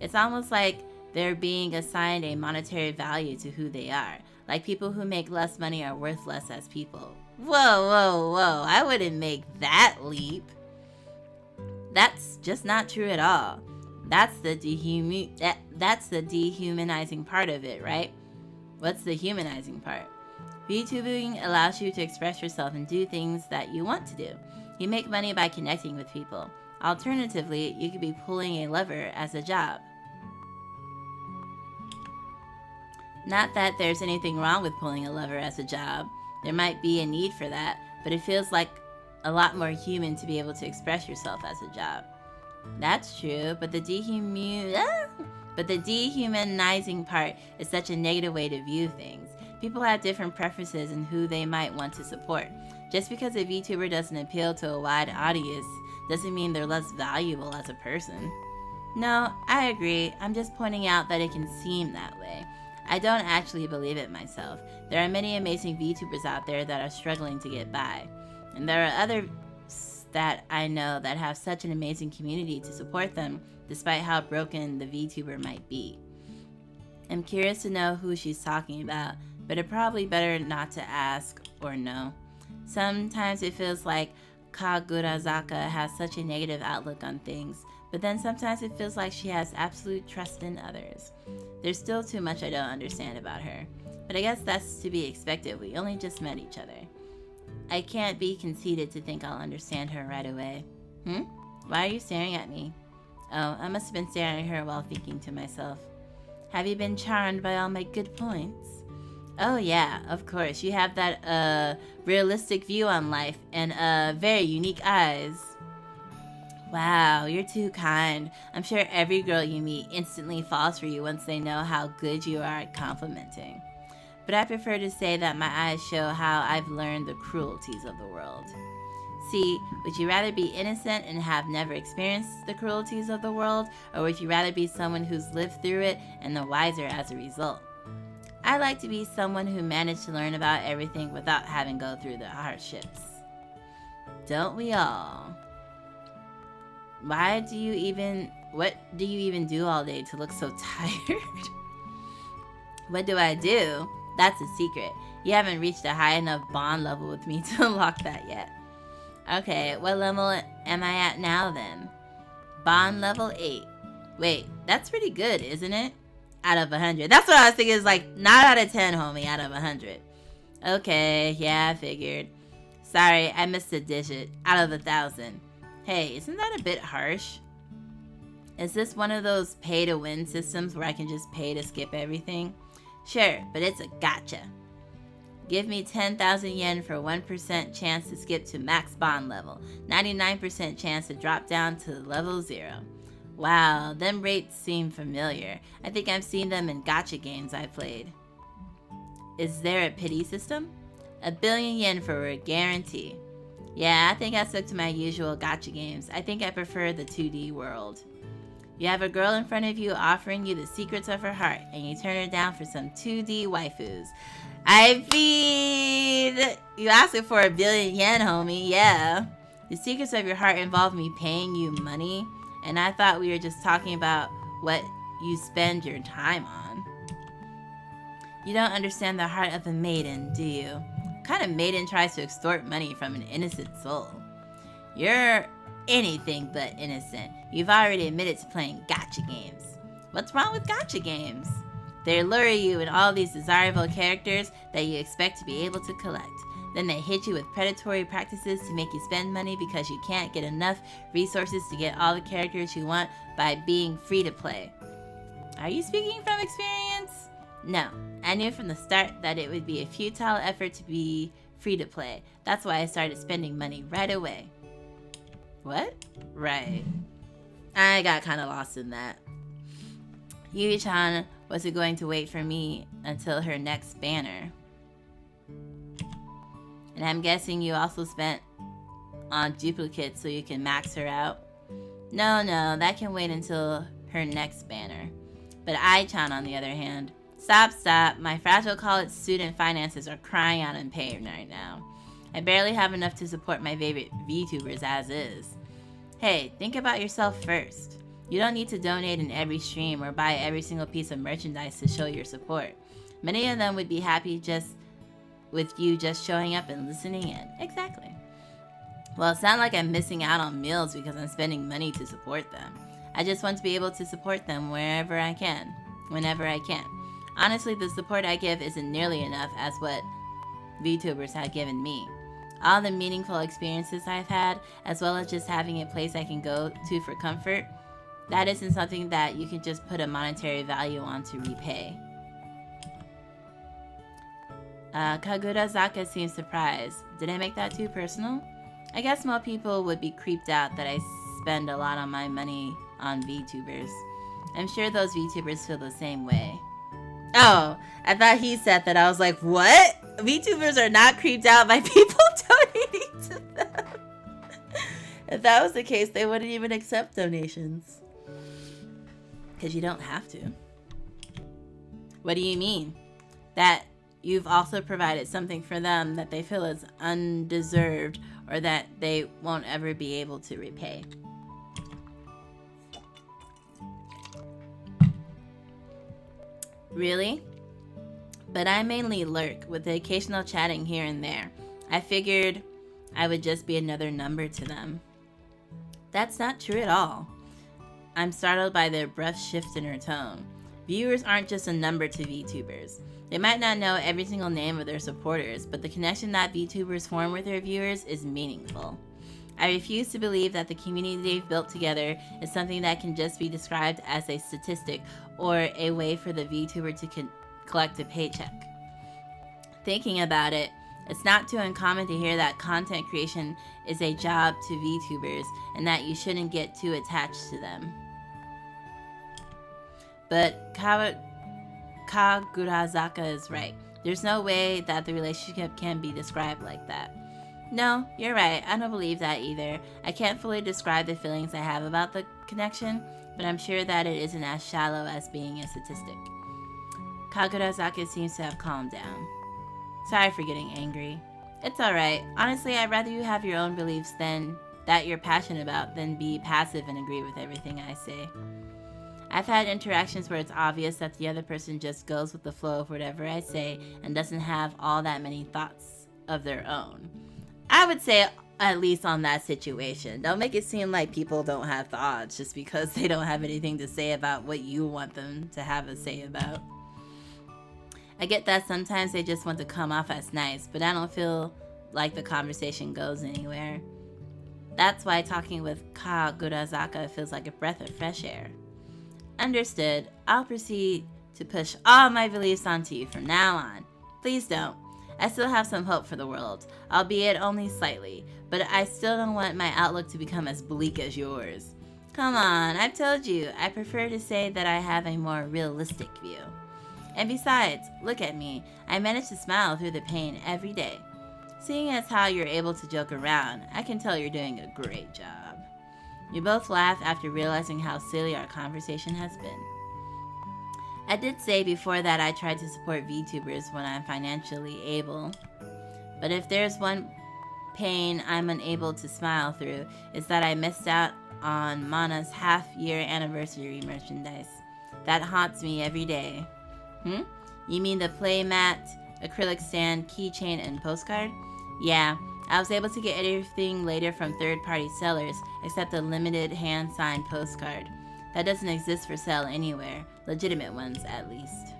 It's almost like they're being assigned a monetary value to who they are. Like people who make less money are worth less as people. Whoa, I wouldn't make that leap. That's just not true at all. That's the dehumanizing part of it, right? What's the humanizing part? VTubing allows you to express yourself and do things that you want to do. You make money by connecting with people. Alternatively, you could be pulling a lever as a job. Not that there's anything wrong with pulling a lever as a job. There might be a need for that, but it feels like a lot more human to be able to express yourself as a job. That's true, but the dehumanizing part is such a negative way to view things. People have different preferences in who they might want to support. Just because a VTuber doesn't appeal to a wide audience doesn't mean they're less valuable as a person. No, I agree. I'm just pointing out that it can seem that way. I don't actually believe it myself. There are many amazing VTubers out there that are struggling to get by. And there are others that I know that have such an amazing community to support them, despite how broken the VTuber might be. I'm curious to know who she's talking about, but it's probably better not to ask or know. Sometimes it feels like Kagurazaka has such a negative outlook on things, but then sometimes it feels like she has absolute trust in others. There's still too much I don't understand about her, but I guess that's to be expected. We only just met each other. I can't be conceited to think I'll understand her right away. Why are you staring at me? Oh, I must have been staring at her while thinking to myself. Have you been charmed by all my good points? Oh yeah, of course. You have that realistic view on life and very unique eyes. Wow, you're too kind. I'm sure every girl you meet instantly falls for you once they know how good you are at complimenting. But I prefer to say that my eyes show how I've learned the cruelties of the world. See, would you rather be innocent and have never experienced the cruelties of the world, or would you rather be someone who's lived through it and the wiser as a result? I like to be someone who managed to learn about everything without having to go through the hardships. Don't we all? What do you even do all day to look so tired? What do I do? That's a secret. You haven't reached a high enough bond level with me to unlock that yet. Okay, what level am I at now then? Bond level 8. Wait, that's pretty good, isn't it? Out of 100. That's what I was thinking, is like, not out of 10, homie, out of 100. Okay, yeah, I figured. Sorry, I missed a digit. Out of 1,000. Hey, isn't that a bit harsh? Is this one of those pay-to-win systems where I can just pay to skip everything? Sure, but it's a gotcha. Give me 10,000 yen for 1% chance to skip to max bond level. 99% chance to drop down to level 0. Wow, them rates seem familiar. I think I've seen them in gacha games I've played. Is there a pity system? 1 billion yen for a guarantee. Yeah, I think I stuck to my usual gacha games. I think I prefer the 2D world. You have a girl in front of you offering you the secrets of her heart, and you turn her down for some 2D waifus. I mean, you asked for 1 billion yen, homie. Yeah. The secrets of your heart involve me paying you money, and I thought we were just talking about what you spend your time on. You don't understand the heart of a maiden, do you? What kind of maiden tries to extort money from an innocent soul? You're anything but innocent. You've already admitted to playing gacha games. What's wrong with gacha games? They lure you in all these desirable characters that you expect to be able to collect. Then they hit you with predatory practices to make you spend money because you can't get enough resources to get all the characters you want by being free to play. Are you speaking from experience? No, I knew from the start that it would be a futile effort to be free to play. That's why I started spending money right away. What? Right. I got kind of lost in that. Yui-chan wasn't going to wait for me until her next banner. And I'm guessing you also spent on duplicates so you can max her out? No, that can wait until her next banner. But Ai-chan, on the other hand, stop. My fragile college student finances are crying out in pain right now. I barely have enough to support my favorite VTubers as is. Hey, think about yourself first. You don't need to donate in every stream or buy every single piece of merchandise to show your support. Many of them would be happy with you just showing up and listening in. Exactly. Well, it's not like I'm missing out on meals because I'm spending money to support them. I just want to be able to support them whenever I can. Honestly, the support I give isn't nearly enough as what VTubers have given me. All the meaningful experiences I've had, as well as just having a place I can go to for comfort, that isn't something that you can just put a monetary value on to repay. Kagurazaka seems surprised. Did I make that too personal? I guess more people would be creeped out that I spend a lot of my money on VTubers. I'm sure those VTubers feel the same way. Oh, I thought he said that. I was like, what? VTubers are not creeped out by people donating to them. If that was the case, they wouldn't even accept donations. Because you don't have to. What do you mean? That you've also provided something for them that they feel is undeserved or that they won't ever be able to repay. Really? But I mainly lurk, with the occasional chatting here and there. I figured I would just be another number to them. That's not true at all. I'm startled by the abrupt shift in her tone. Viewers aren't just a number to VTubers. They might not know every single name of their supporters, but the connection that VTubers form with their viewers is meaningful. I refuse to believe that the community they've built together is something that can just be described as a statistic or a way for the VTuber to collect a paycheck. Thinking about it, it's not too uncommon to hear that content creation is a job to VTubers and that you shouldn't get too attached to them. But Kagurazaka is right. There's no way that the relationship can be described like that. No, you're right. I don't believe that either. I can't fully describe the feelings I have about the connection, but I'm sure that it isn't as shallow as being a statistic. Kagurazaka seems to have calmed down. Sorry for getting angry. It's alright. Honestly, I'd rather you have your own beliefs that you're passionate about than be passive and agree with everything I say. I've had interactions where it's obvious that the other person just goes with the flow of whatever I say and doesn't have all that many thoughts of their own. I would say at least on that situation. Don't make it seem like people don't have thoughts just because they don't have anything to say about what you want them to have a say about. I get that sometimes they just want to come off as nice, but I don't feel like the conversation goes anywhere. That's why talking with Kagurazaka feels like a breath of fresh air. Understood. I'll proceed to push all my beliefs onto you from now on. Please don't. I still have some hope for the world, albeit only slightly, but I still don't want my outlook to become as bleak as yours. Come on, I've told you, I prefer to say that I have a more realistic view. And besides, look at me. I manage to smile through the pain every day. Seeing as how you're able to joke around, I can tell you're doing a great job. You both laugh after realizing how silly our conversation has been. I did say before that I tried to support VTubers when I'm financially able. But if there's one pain I'm unable to smile through, it's that I missed out on Mana's half-year anniversary merchandise. That haunts me every day. You mean the playmat, acrylic stand, keychain, and postcard? Yeah, I was able to get everything later from third-party sellers, except the limited hand-signed postcard. That doesn't exist for sale anywhere, legitimate ones at least.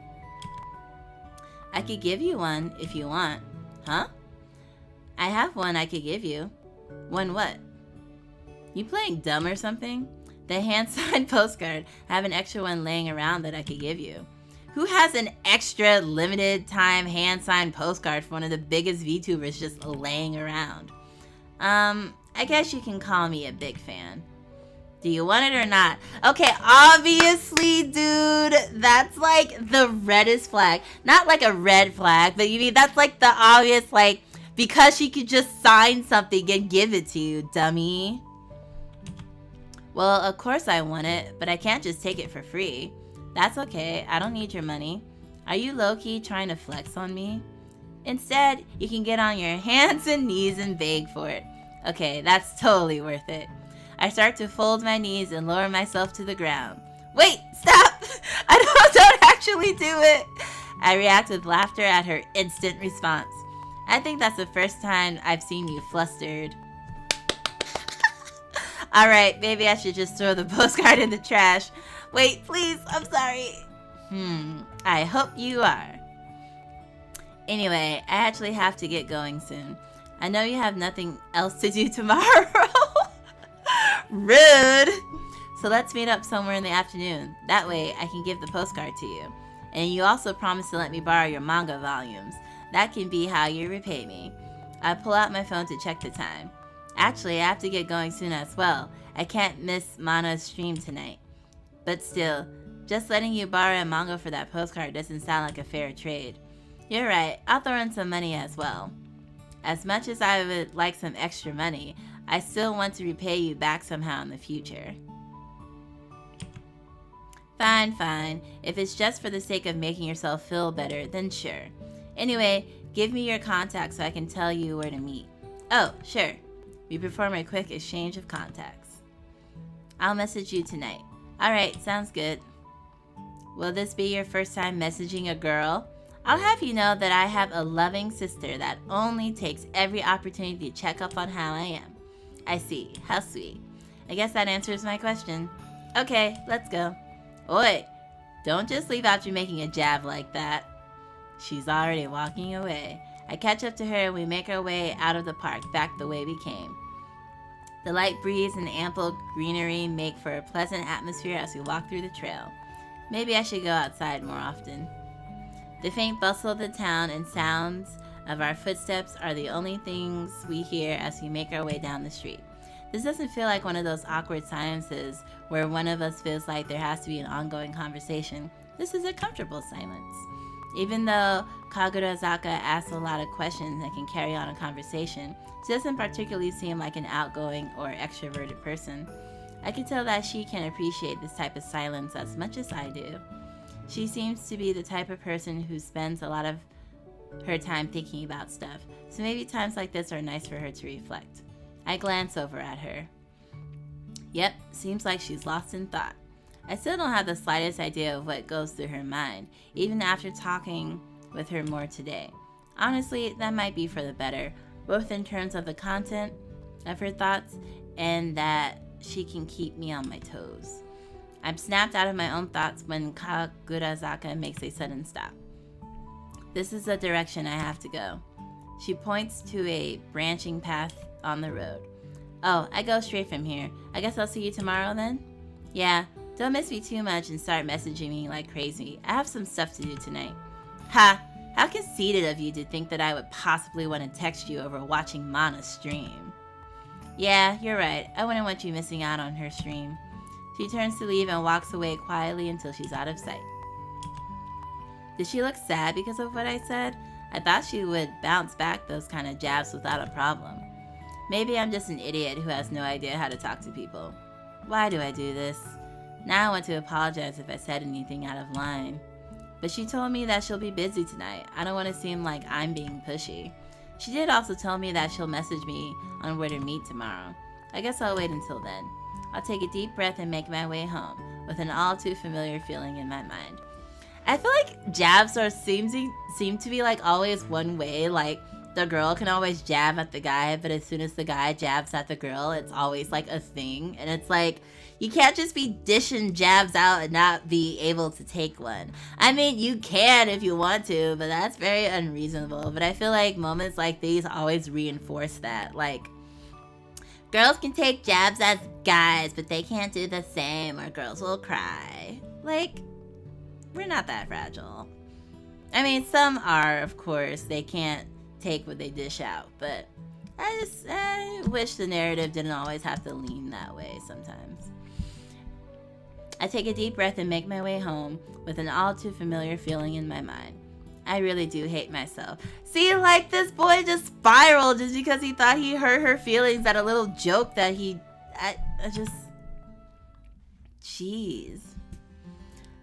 I could give you one if you want. Huh? I have one I could give you. One what? You playing dumb or something? The hand-signed postcard. I have an extra one laying around that I could give you. Who has an extra limited time hand-signed postcard for one of the biggest VTubers just laying around? I guess you can call me a big fan. Do you want it or not? Okay, obviously, dude, that's like the reddest flag. Not like a red flag, but you mean that's like the obvious, like, because she could just sign something and give it to you, dummy. Well, of course I want it, but I can't just take it for free. That's okay, I don't need your money. Are you low-key trying to flex on me? Instead, you can get on your hands and knees and beg for it. Okay, that's totally worth it. I start to fold my knees and lower myself to the ground. Wait, stop! I don't actually do it! I react with laughter at her instant response. I think that's the first time I've seen you flustered. Alright, maybe I should just throw the postcard in the trash. Wait, please, I'm sorry. I hope you are. Anyway, I actually have to get going soon. I know you have nothing else to do tomorrow. Rude. So let's meet up somewhere in the afternoon. That way I can give the postcard to you. And you also promised to let me borrow your manga volumes. That can be how you repay me. I pull out my phone to check the time. Actually, I have to get going soon as well. I can't miss Mana's stream tonight. But still, just letting you borrow a manga for that postcard doesn't sound like a fair trade. You're right, I'll throw in some money as well. As much as I would like some extra money, I still want to repay you back somehow in the future. Fine. If it's just for the sake of making yourself feel better, then sure. Anyway, give me your contact so I can tell you where to meet. Oh, sure. We perform a quick exchange of contacts. I'll message you tonight. Alright, sounds good. Will this be your first time messaging a girl? I'll have you know that I have a loving sister that only takes every opportunity to check up on how I am. I see. How sweet. I guess that answers my question. Okay, let's go. Oi, don't just leave after making a jab like that. She's already walking away. I catch up to her and we make our way out of the park, back the way we came. The light breeze and ample greenery make for a pleasant atmosphere as we walk through the trail. Maybe I should go outside more often. The faint bustle of the town and sounds of our footsteps are the only things we hear as we make our way down the street. This doesn't feel like one of those awkward silences where one of us feels like there has to be an ongoing conversation. This is a comfortable silence. Even though Kagurazaka asks a lot of questions and can carry on a conversation, she doesn't particularly seem like an outgoing or extroverted person. I can tell that she can appreciate this type of silence as much as I do. She seems to be the type of person who spends a lot of her time thinking about stuff, so maybe times like this are nice for her to reflect. I glance over at her. Yep, seems like she's lost in thought. I still don't have the slightest idea of what goes through her mind, even after talking with her more today. Honestly, that might be for the better, both in terms of the content of her thoughts and that she can keep me on my toes. I'm snapped out of my own thoughts when Kagurazaka makes a sudden stop. This is the direction I have to go. She points to a branching path on the road. Oh, I go straight from here. I guess I'll see you tomorrow then? Yeah, don't miss me too much and start messaging me like crazy. I have some stuff to do tonight. Ha! How conceited of you to think that I would possibly want to text you over watching Mana's stream. Yeah, you're right. I wouldn't want you missing out on her stream. She turns to leave and walks away quietly until she's out of sight. Did she look sad because of what I said? I thought she would bounce back those kind of jabs without a problem. Maybe I'm just an idiot who has no idea how to talk to people. Why do I do this? Now I want to apologize if I said anything out of line. But she told me that she'll be busy tonight. I don't want to seem like I'm being pushy. She did also tell me that she'll message me on where to meet tomorrow. I guess I'll wait until then. I'll take a deep breath and make my way home, with an all too familiar feeling in my mind. I feel like jabs seem to be like always one way. Like the girl can always jab at the guy, but as soon as the guy jabs at the girl, it's always like a thing. And it's like, you can't just be dishing jabs out and not be able to take one. I mean, you can if you want to, but that's very unreasonable. But I feel like moments like these always reinforce that. Like, girls can take jabs as guys, but they can't do the same or girls will cry. Like, we're not that fragile. I mean, some are, of course. They can't take what they dish out, but I wish the narrative didn't always have to lean that way sometimes. I take a deep breath and make my way home with an all too familiar feeling in my mind. I really do hate myself. See, like, this boy just spiraled just because he thought he hurt her feelings at a little joke that jeez.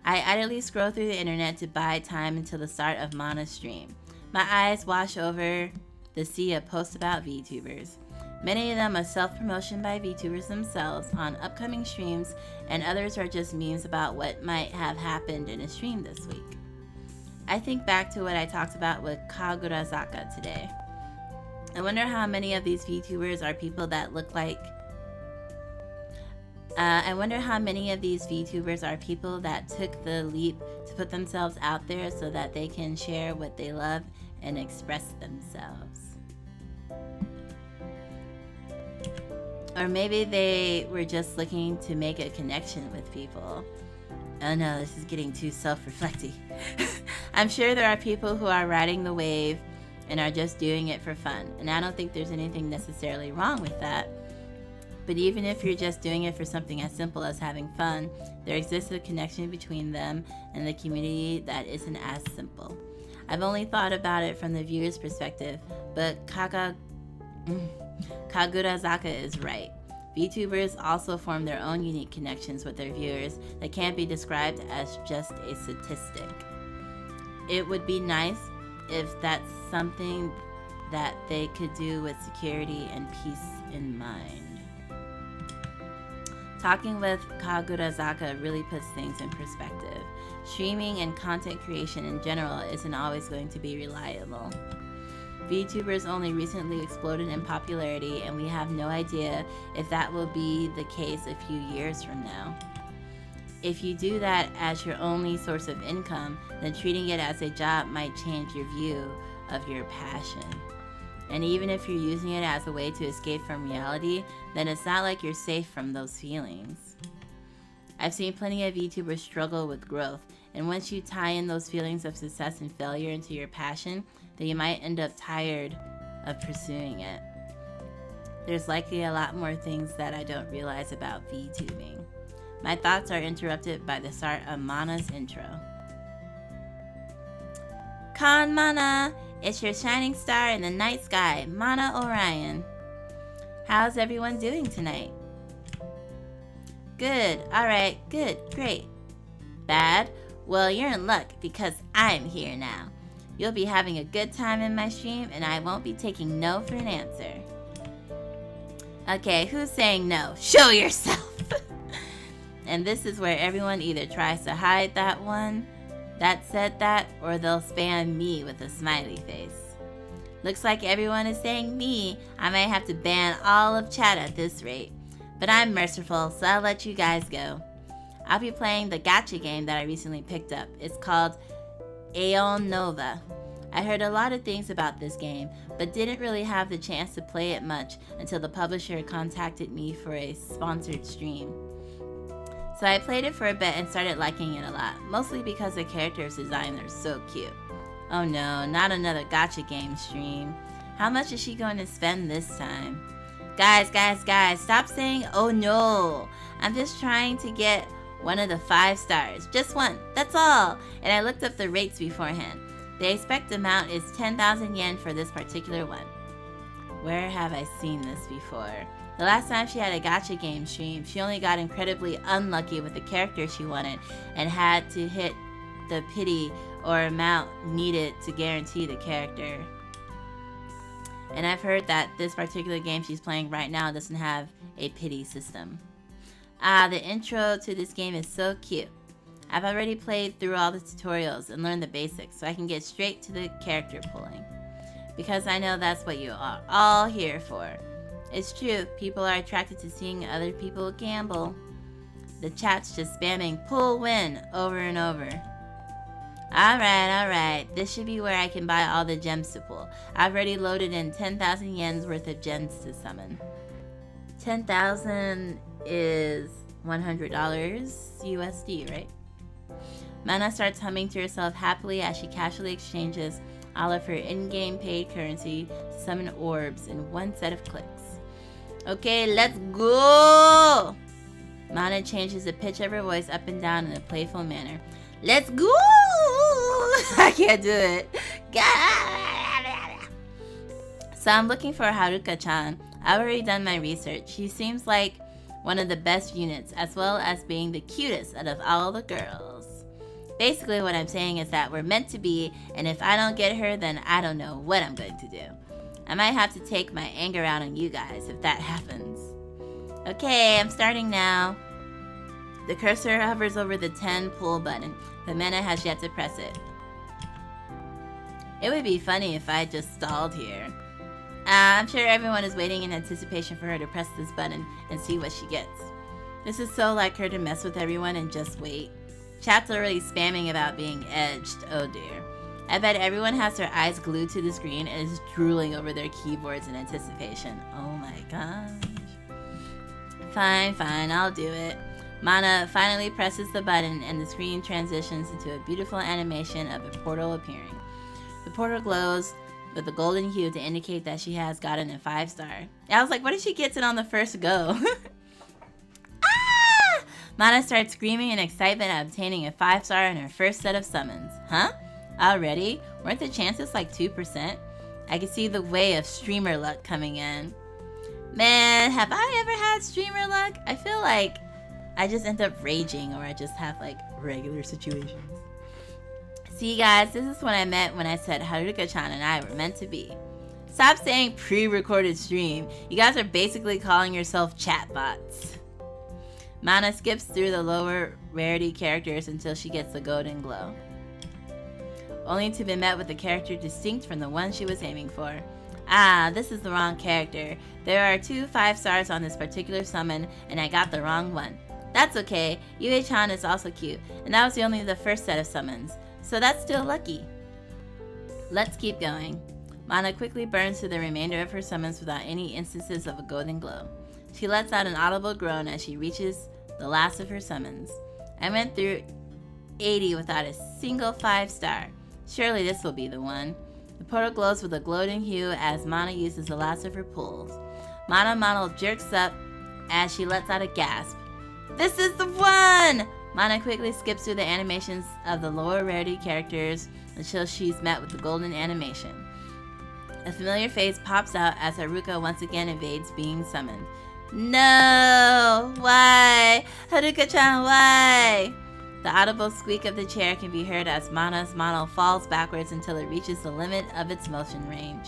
I idly scroll through the internet to buy time until the start of Mana's stream. My eyes wash over the sea of posts about VTubers. Many of them are self-promotion by VTubers themselves on upcoming streams, and others are just memes about what might have happened in a stream this week. I think back to what I talked about with Kagurazaka today. I wonder how many of these VTubers are people that look like took the leap to put themselves out there so that they can share what they love and express themselves. Or maybe they were just looking to make a connection with people. Oh no, this is getting too self-reflective. I'm sure there are people who are riding the wave and are just doing it for fun, and I don't think there's anything necessarily wrong with that. But even if you're just doing it for something as simple as having fun, there exists a connection between them and the community that isn't as simple. I've only thought about it from the viewer's perspective, but Kagurazaka is right. VTubers also form their own unique connections with their viewers that can't be described as just a statistic. It would be nice if that's something that they could do with security and peace in mind. Talking with Kagurazaka really puts things in perspective. Streaming and content creation in general isn't always going to be reliable. VTubers only recently exploded in popularity, and we have no idea if that will be the case a few years from now. If you do that as your only source of income, then treating it as a job might change your view of your passion. And even if you're using it as a way to escape from reality, then it's not like you're safe from those feelings. I've seen plenty of VTubers struggle with growth, and once you tie in those feelings of success and failure into your passion, then you might end up tired of pursuing it. There's likely a lot more things that I don't realize about VTubing. My thoughts are interrupted by the start of Mana's intro. Con Mana! It's your shining star in the night sky, Mana Orion. How's everyone doing tonight? Good, alright, good, great. Bad? Well, you're in luck because I'm here now. You'll be having a good time in my stream and I won't be taking no for an answer. Okay, who's saying no? Show yourself! And this is where everyone either tries to hide that one that said that, or they'll spam me with a smiley face. Looks like everyone is saying me. I might have to ban all of chat at this rate. But I'm merciful, so I'll let you guys go. I'll be playing the gacha game that I recently picked up. It's called Aeon Nova. I heard a lot of things about this game, but didn't really have the chance to play it much until the publisher contacted me for a sponsored stream. So I played it for a bit and started liking it a lot, mostly because the characters' design are so cute. Oh no, not another gacha game stream. How much is she going to spend this time? Guys, stop saying oh no. I'm just trying to get one of the 5 stars. Just one, that's all. And I looked up the rates beforehand. The expected amount is 10,000 yen for this particular one. Where have I seen this before? The last time she had a gacha game stream, she only got incredibly unlucky with the character she wanted and had to hit the pity or amount needed to guarantee the character. And I've heard that this particular game she's playing right now doesn't have a pity system. The intro to this game is so cute. I've already played through all the tutorials and learned the basics, so I can get straight to the character pulling. Because I know that's what you are all here for. It's true, people are attracted to seeing other people gamble. The chat's just spamming pull win over and over. Alright, this should be where I can buy all the gems to pull. I've already loaded in 10,000 yens worth of gems to summon. 10,000 is $100 USD, right? Mana starts humming to herself happily as she casually exchanges all of her in-game paid currency to summon orbs in one set of clicks. Okay, let's go! Mana changes the pitch of her voice up and down in a playful manner. Let's go! I can't do it. So I'm looking for Haruka-chan. I've already done my research. She seems like one of the best units, as well as being the cutest out of all the girls. Basically what I'm saying is that we're meant to be, and if I don't get her, then I don't know what I'm going to do. I might have to take my anger out on you guys if that happens. Okay, I'm starting now. The cursor hovers over the 10 pull button, but Mana has yet to press it. It would be funny if I just stalled here. I'm sure everyone is waiting in anticipation for her to press this button and see what she gets. This is so like her to mess with everyone and just wait. Chat's already spamming about being edged. Oh dear. I bet everyone has their eyes glued to the screen and is drooling over their keyboards in anticipation. Oh my gosh. Fine, I'll do it. Mana finally presses the button and the screen transitions into a beautiful animation of a portal appearing. The portal glows with a golden hue to indicate that she has gotten a 5-star. I was like, what if she gets it on the first go? Ah! Mana starts screaming in excitement at obtaining a 5-star in her first set of summons. Huh? Already? Weren't the chances like 2%? I can see the way of streamer luck coming in. Man, have I ever had streamer luck? I feel like I just end up raging, or I just have like regular situations. See guys, this is what I meant when I said Haruka-chan and I were meant to be. Stop saying pre-recorded stream. You guys are basically calling yourself chatbots. Mana skips through the lower rarity characters until she gets the golden glow, only to be met with a character distinct from the one she was aiming for. Ah, this is the wrong character. There are 2 5-stars on this particular summon, and I got the wrong one. That's okay, Yue-chan is also cute, and that was only the first set of summons, so that's still lucky. Let's keep going. Mana quickly burns through the remainder of her summons without any instances of a golden glow. She lets out an audible groan as she reaches the last of her summons. I went through 80 without a single 5-star. Surely this will be the one. The portal glows with a glowing hue as Mana uses the last of her pulls. Mana jerks up as she lets out a gasp. This is the one! Mana quickly skips through the animations of the lower rarity characters until she's met with the golden animation. A familiar face pops out as Haruka once again evades being summoned. No! Why? Haruka-chan, why? The audible squeak of the chair can be heard as Mana's model falls backwards until it reaches the limit of its motion range.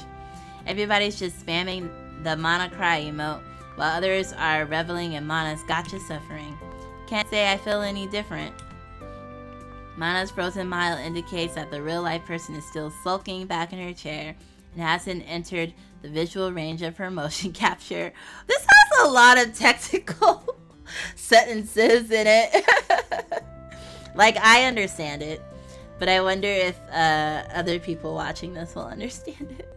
Everybody's just spamming the Mana cry emote, while others are reveling in Mana's gotcha suffering. Can't say I feel any different. Mana's frozen smile indicates that the real-life person is still sulking back in her chair and hasn't entered the visual range of her motion capture. This has a lot of technical sentences in it. Like, I understand it, but I wonder if other people watching this will understand it.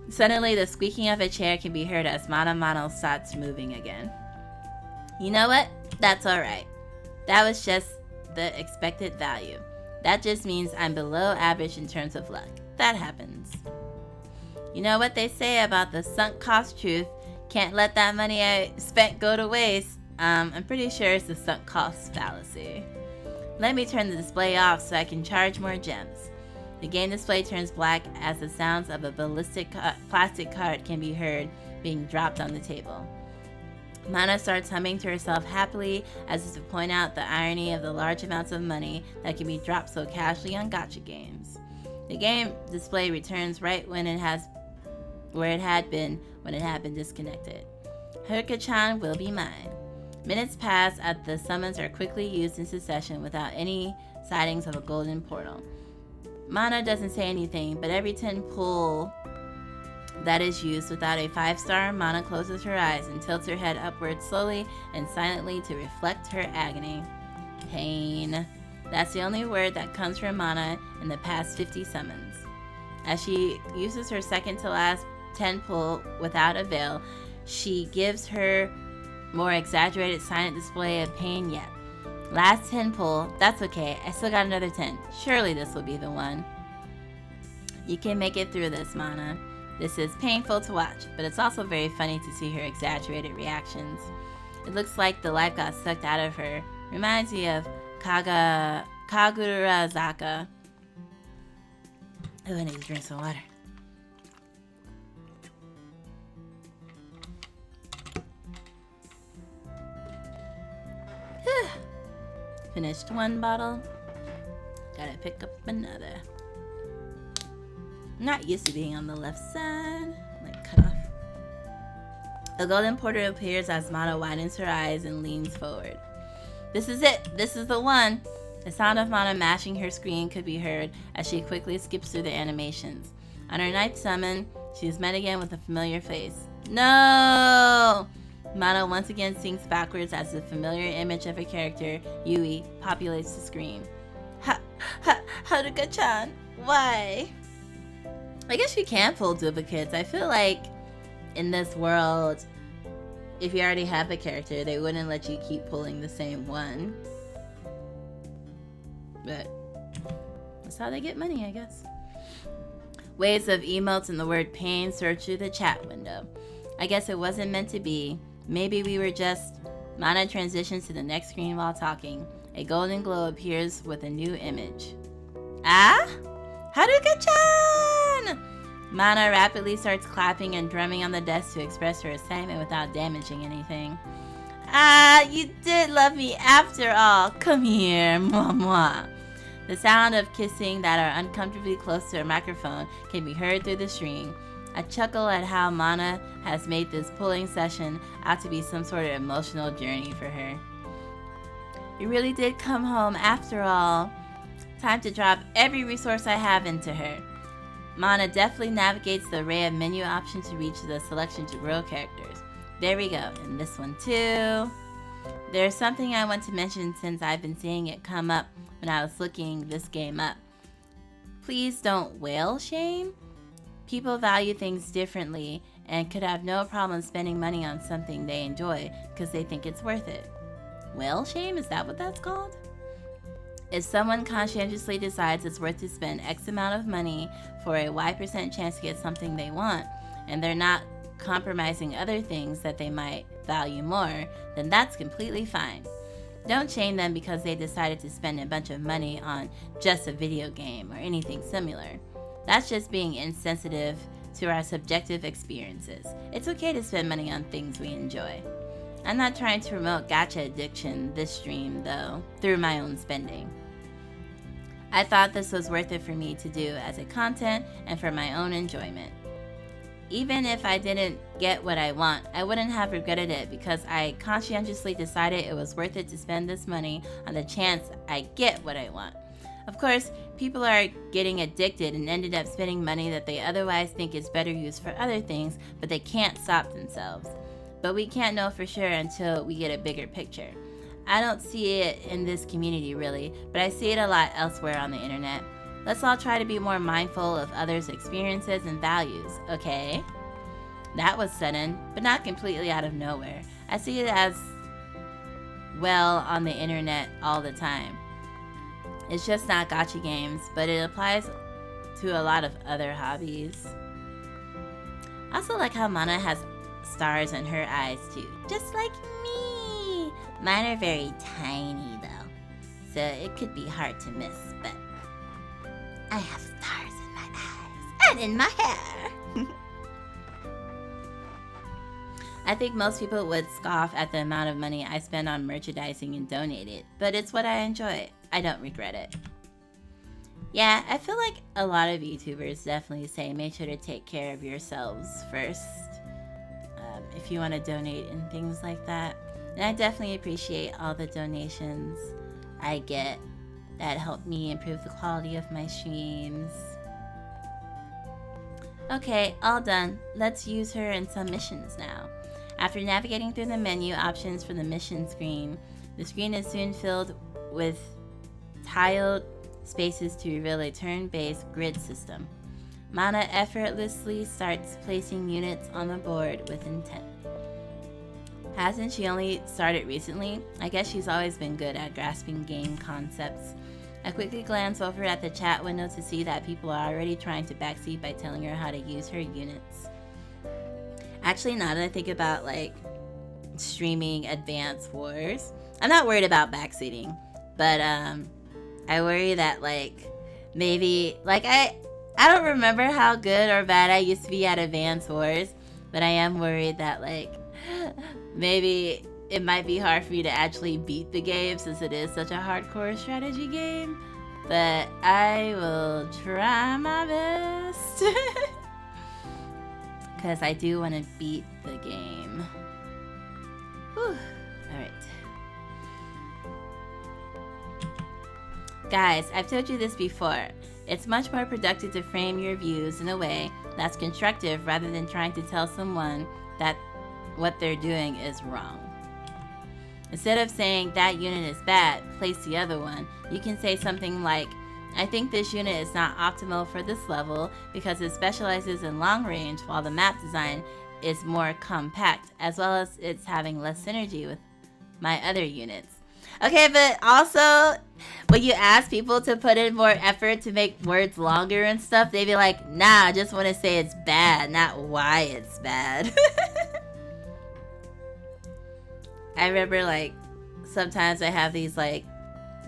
Suddenly, the squeaking of a chair can be heard as Mana starts moving again. You know what? That's alright. That was just the expected value. That just means I'm below average in terms of luck. That happens. You know what they say about the sunk cost truth? Can't let that money I spent go to waste. I'm pretty sure it's the sunk cost fallacy. Let me turn the display off so I can charge more gems. The game display turns black as the sounds of a ballistic plastic card can be heard being dropped on the table. Mana starts humming to herself happily as if to point out the irony of the large amounts of money that can be dropped so casually on gacha games. The game display returns right when it had been disconnected. Haruka-chan will be mine. Minutes pass as the summons are quickly used in succession without any sightings of a golden portal. Mana doesn't say anything, but every 10 pull that is used without a 5-star, Mana closes her eyes and tilts her head upward slowly and silently to reflect her agony. Pain. That's the only word that comes from Mana in the past 50 summons. As she uses her second to last 10 pull without avail, she gives her more exaggerated silent display of pain yet. Last 10 pull, that's okay, I still got another 10. Surely this will be the one. You can make it through this, Mana. This is painful to watch, but it's also very funny to see her exaggerated reactions. It looks like the life got sucked out of her. Reminds me of Kagurazaka. Oh, I need to drink some water. Finished one bottle. Gotta pick up another. Not used to being on the left side. Like cut off. A golden portal appears as Mana widens her eyes and leans forward. This is it. This is the one. The sound of Mana mashing her screen could be heard as she quickly skips through the animations. On her 9th summon, she is met again with a familiar face. No! Mana once again sinks backwards as the familiar image of her character, Yui, populates the screen. Haruka-chan, why? I guess you can pull duplicates. I feel like in this world, if you already have a character, they wouldn't let you keep pulling the same one. But that's how they get money, I guess. Waves of emotes and the word pain surge through the chat window. I guess it wasn't meant to be. Maybe we were just... Mana transitions to the next screen while talking. A golden glow appears with a new image. Ah? Haruka-chan! Mana rapidly starts clapping and drumming on the desk to express her excitement without damaging anything. Ah, you did love me after all. Come here, mwah mwah. The sound of kissing that are uncomfortably close to a microphone can be heard through the stream. I chuckle at how Mana has made this pulling session out to be some sort of emotional journey for her. You really did come home after all. Time to drop every resource I have into her. Mana deftly navigates the array of menu options to reach the selection to grow characters. There we go, and this one too. There's something I want to mention since I've been seeing it come up when I was looking this game up. Please don't whale shame. People value things differently and could have no problem spending money on something they enjoy because they think it's worth it. Whale shame? Is that what that's called? If someone conscientiously decides it's worth to spend X amount of money for a Y% chance to get something they want, and they're not compromising other things that they might value more, then that's completely fine. Don't shame them because they decided to spend a bunch of money on just a video game or anything similar. That's just being insensitive to our subjective experiences. It's okay to spend money on things we enjoy. I'm not trying to promote gacha addiction this stream, though, through my own spending. I thought this was worth it for me to do as a content and for my own enjoyment. Even if I didn't get what I want, I wouldn't have regretted it because I conscientiously decided it was worth it to spend this money on the chance I get what I want. Of course, people are getting addicted and ended up spending money that they otherwise think is better used for other things, but they can't stop themselves. But we can't know for sure until we get a bigger picture. I don't see it in this community really, but I see it a lot elsewhere on the internet. Let's all try to be more mindful of others' experiences and values, okay? That was sudden, but not completely out of nowhere. I see it as well on the internet all the time. It's just not gacha games, but it applies to a lot of other hobbies. I also like how Mana has stars in her eyes too, just like me. Mine are very tiny though, so it could be hard to miss, but I have stars. cat in my hair. I think most people would scoff at the amount of money I spend on merchandising and donate it, but it's what I enjoy. I don't regret it. Yeah, I feel like a lot of VTubers definitely say make sure to take care of yourselves first if you want to donate and things like that. And I definitely appreciate all the donations I get that help me improve the quality of my streams. Okay, all done. Let's use her in some missions now. After navigating through the menu options for the mission screen, the screen is soon filled with tiled spaces to reveal a turn-based grid system. Mana effortlessly starts placing units on the board with intent. Hasn't she only started recently? I guess she's always been good at grasping game concepts. I quickly glance over at the chat window to see that people are already trying to backseat by telling her how to use her units. Actually, now that I think about like streaming Advance Wars, I'm not worried about backseating, but I worry that like maybe like I don't remember how good or bad I used to be at Advance Wars, but I am worried that like maybe it might be hard for me to actually beat the game since it is such a hardcore strategy game. But I will try my best. Because I do want to beat the game. Whew. Alright. Guys, I've told you this before. It's much more productive to frame your views in a way that's constructive rather than trying to tell someone that what they're doing is wrong. Instead of saying that unit is bad, place the other one, you can say something like, I think this unit is not optimal for this level because it specializes in long range while the map design is more compact, as well as it's having less synergy with my other units. Okay, but also, when you ask people to put in more effort to make words longer and stuff, they be like, nah, I just want to say it's bad, not why it's bad. I remember, like, sometimes I have these, like,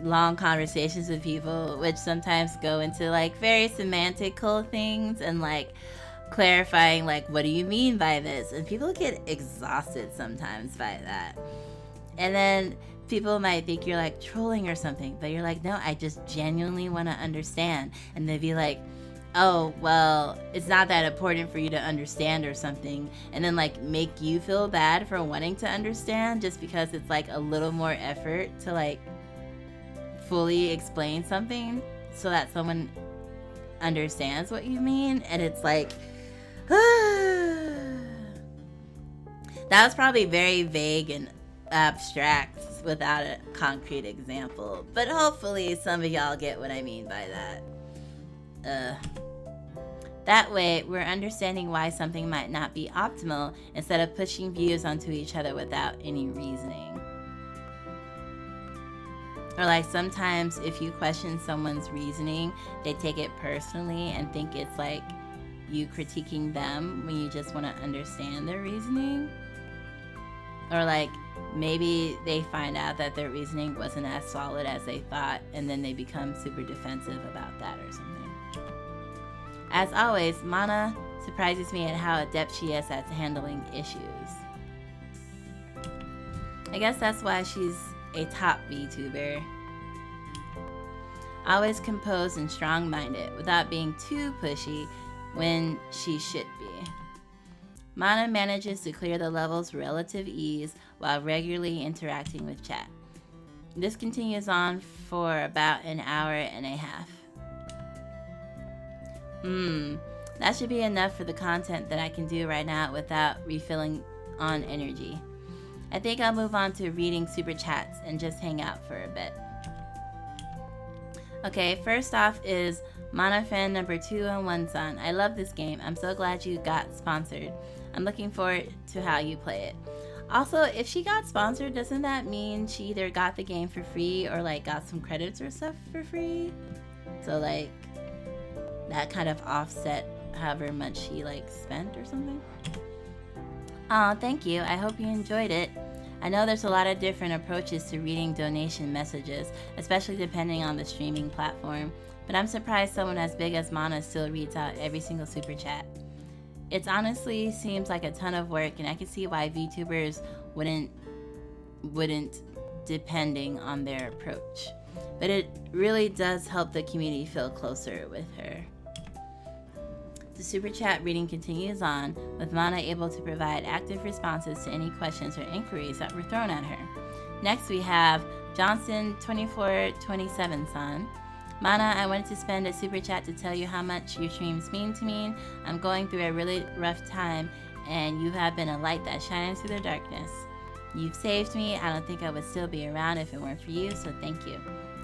long conversations with people, which sometimes go into, like, very semantical things and, like, clarifying, like, what do you mean by this? And people get exhausted sometimes by that. And then people might think you're, like, trolling or something, but you're like, no, I just genuinely want to understand. And they'd be like, oh, well, it's not that important for you to understand or something, and then like make you feel bad for wanting to understand just because it's like a little more effort to like fully explain something so that someone understands what you mean. And it's like that was probably very vague and abstract without a concrete example, but hopefully some of y'all get what I mean by that. That way, we're understanding why something might not be optimal instead of pushing views onto each other without any reasoning. Or like sometimes if you question someone's reasoning, they take it personally and think it's like you critiquing them when you just want to understand their reasoning. Or like maybe they find out that their reasoning wasn't as solid as they thought, and then they become super defensive about that or something. As always, Mana surprises me at how adept she is at handling issues. I guess that's why she's a top VTuber. Always composed and strong-minded without being too pushy when she should be. Mana manages to clear the level's relative ease while regularly interacting with chat. This continues on for about an hour and a half. That should be enough for the content that I can do right now without refilling on energy. I think I'll move on to reading super chats and just hang out for a bit. Okay, first off is Mana fan number 211san. I love this game. I'm so glad you got sponsored. I'm looking forward to how you play it. Also, if she got sponsored, doesn't that mean she either got the game for free or like got some credits or stuff for free? So like that kind of offset however much she like spent or something. Aw, thank you. I hope you enjoyed it. I know there's a lot of different approaches to reading donation messages, especially depending on the streaming platform, but I'm surprised someone as big as Mana still reads out every single super chat. It honestly seems like a ton of work, and I can see why VTubers wouldn't depending on their approach. But it really does help the community feel closer with her. The super chat reading continues on, with Mana able to provide active responses to any questions or inquiries that were thrown at her. Next we have Johnson2427-san. Mana, I wanted to spend a super chat to tell you how much your streams mean to me. I'm going through a really rough time, and you have been a light that shines through the darkness. You've saved me. I don't think I would still be around if it weren't for you, so thank you.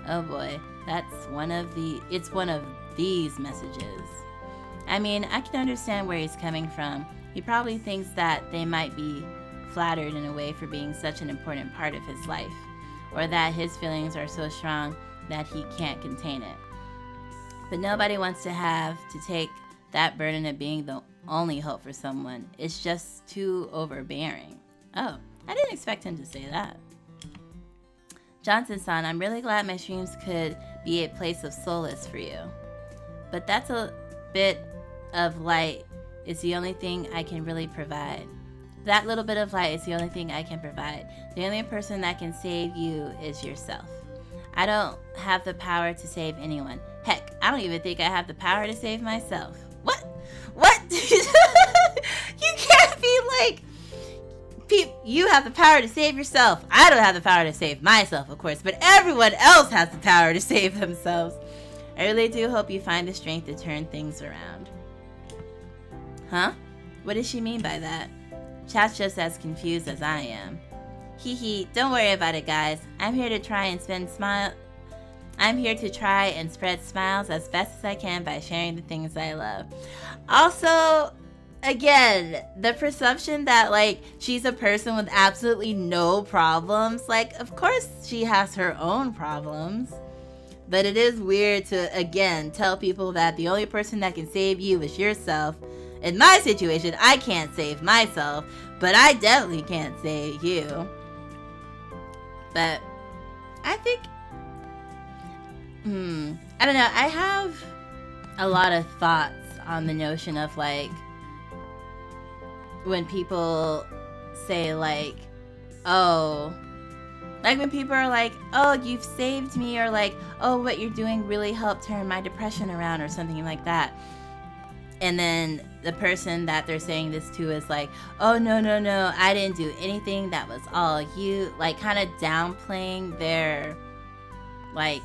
Oh boy, it's one of these messages. I mean, I can understand where he's coming from. He probably thinks that they might be flattered in a way for being such an important part of his life, or that his feelings are so strong that he can't contain it. But nobody wants to have to take that burden of being the only hope for someone. It's just too overbearing. Oh, I didn't expect him to say that. Johnson-san, I'm really glad my streams could be a place of solace for you. But that's a bit of light is the only thing I can really provide. That little bit of light is the only thing I can provide. The only person that can save you is yourself. I don't have the power to save anyone. Heck, I don't even think I have the power to save myself. What? You can't be like, you have the power to save yourself. I don't have the power to save myself, of course, but everyone else has the power to save themselves. I really do hope you find the strength to turn things around. Huh? What does she mean by that? Chat's just as confused as I am. Hee, don't worry about it, guys. I'm here to try and spread smiles as best as I can by sharing the things I love. Also, again, the presumption that, like, she's a person with absolutely no problems. Like, of course she has her own problems. But it is weird to, again, tell people that the only person that can save you is yourself. In my situation, I can't save myself, but I definitely can't save you. But I think, I don't know. I have a lot of thoughts on the notion of, like, when people say, like, oh, like when people are like, oh, you've saved me, or like, oh, what you're doing really helped turn my depression around, or something like that. And then the person that they're saying this to is like, oh, no, I didn't do anything. That was all you. Like, kind of downplaying their, like,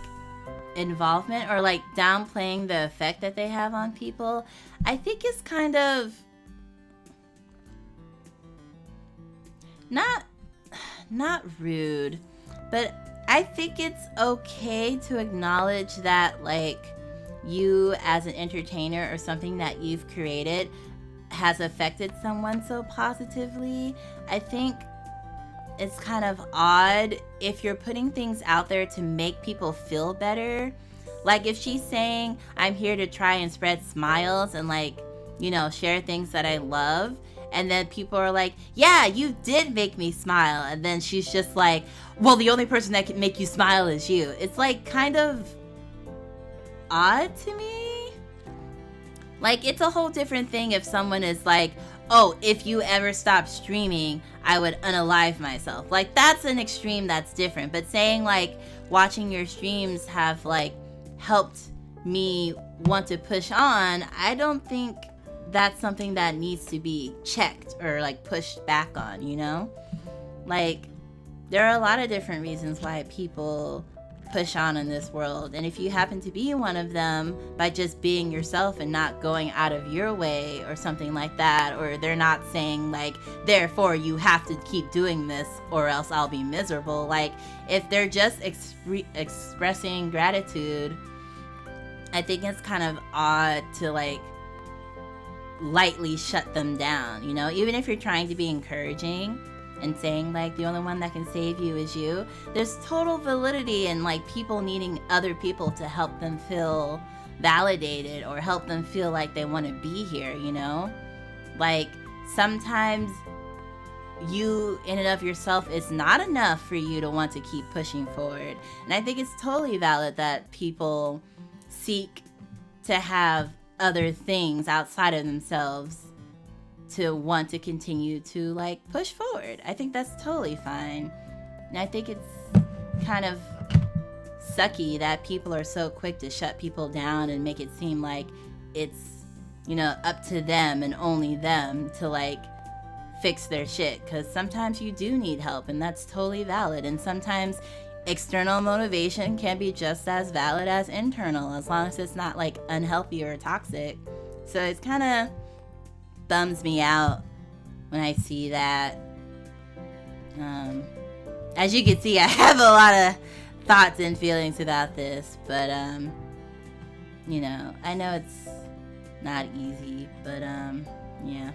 involvement, or like downplaying the effect that they have on people. I think it's kind of not rude, but I think it's okay to acknowledge that, like, you as an entertainer or something that you've created has affected someone so positively. I think it's kind of odd if you're putting things out there to make people feel better. Like, if she's saying, I'm here to try and spread smiles and, like, you know, share things that I love, and then people are like, yeah, you did make me smile, and then she's just like, well, the only person that can make you smile is you. It's, like, kind of odd to me. Like, it's a whole different thing if someone is like, oh, if you ever stop streaming, I would unalive myself. Like, that's an extreme that's different. But saying, like, watching your streams have, like, helped me want to push on, I don't think that's something that needs to be checked or, like, pushed back on, you know? Like, there are a lot of different reasons why people push on in this world, and if you happen to be one of them, by just being yourself and not going out of your way or something like that, or they're not saying, like, therefore you have to keep doing this or else I'll be miserable. Like, if they're just expressing gratitude, I think it's kind of odd to, like, lightly shut them down, you know? Even if you're trying to be encouraging and saying, like, the only one that can save you is you, there's total validity in, like, people needing other people to help them feel validated or help them feel like they want to be here, you know? Like, sometimes you in and of yourself is not enough for you to want to keep pushing forward. And I think it's totally valid that people seek to have other things outside of themselves to want to continue to like push forward. I think that's totally fine. And I think it's kind of sucky that people are so quick to shut people down and make it seem like it's, you know, up to them and only them to like fix their shit, because sometimes you do need help, and that's totally valid. And sometimes external motivation can be just as valid as internal, as long as it's not like unhealthy or toxic. So it's kind of bums me out when I see that. As you can see, I have a lot of thoughts and feelings about this, but you know, I know it's not easy, but yeah.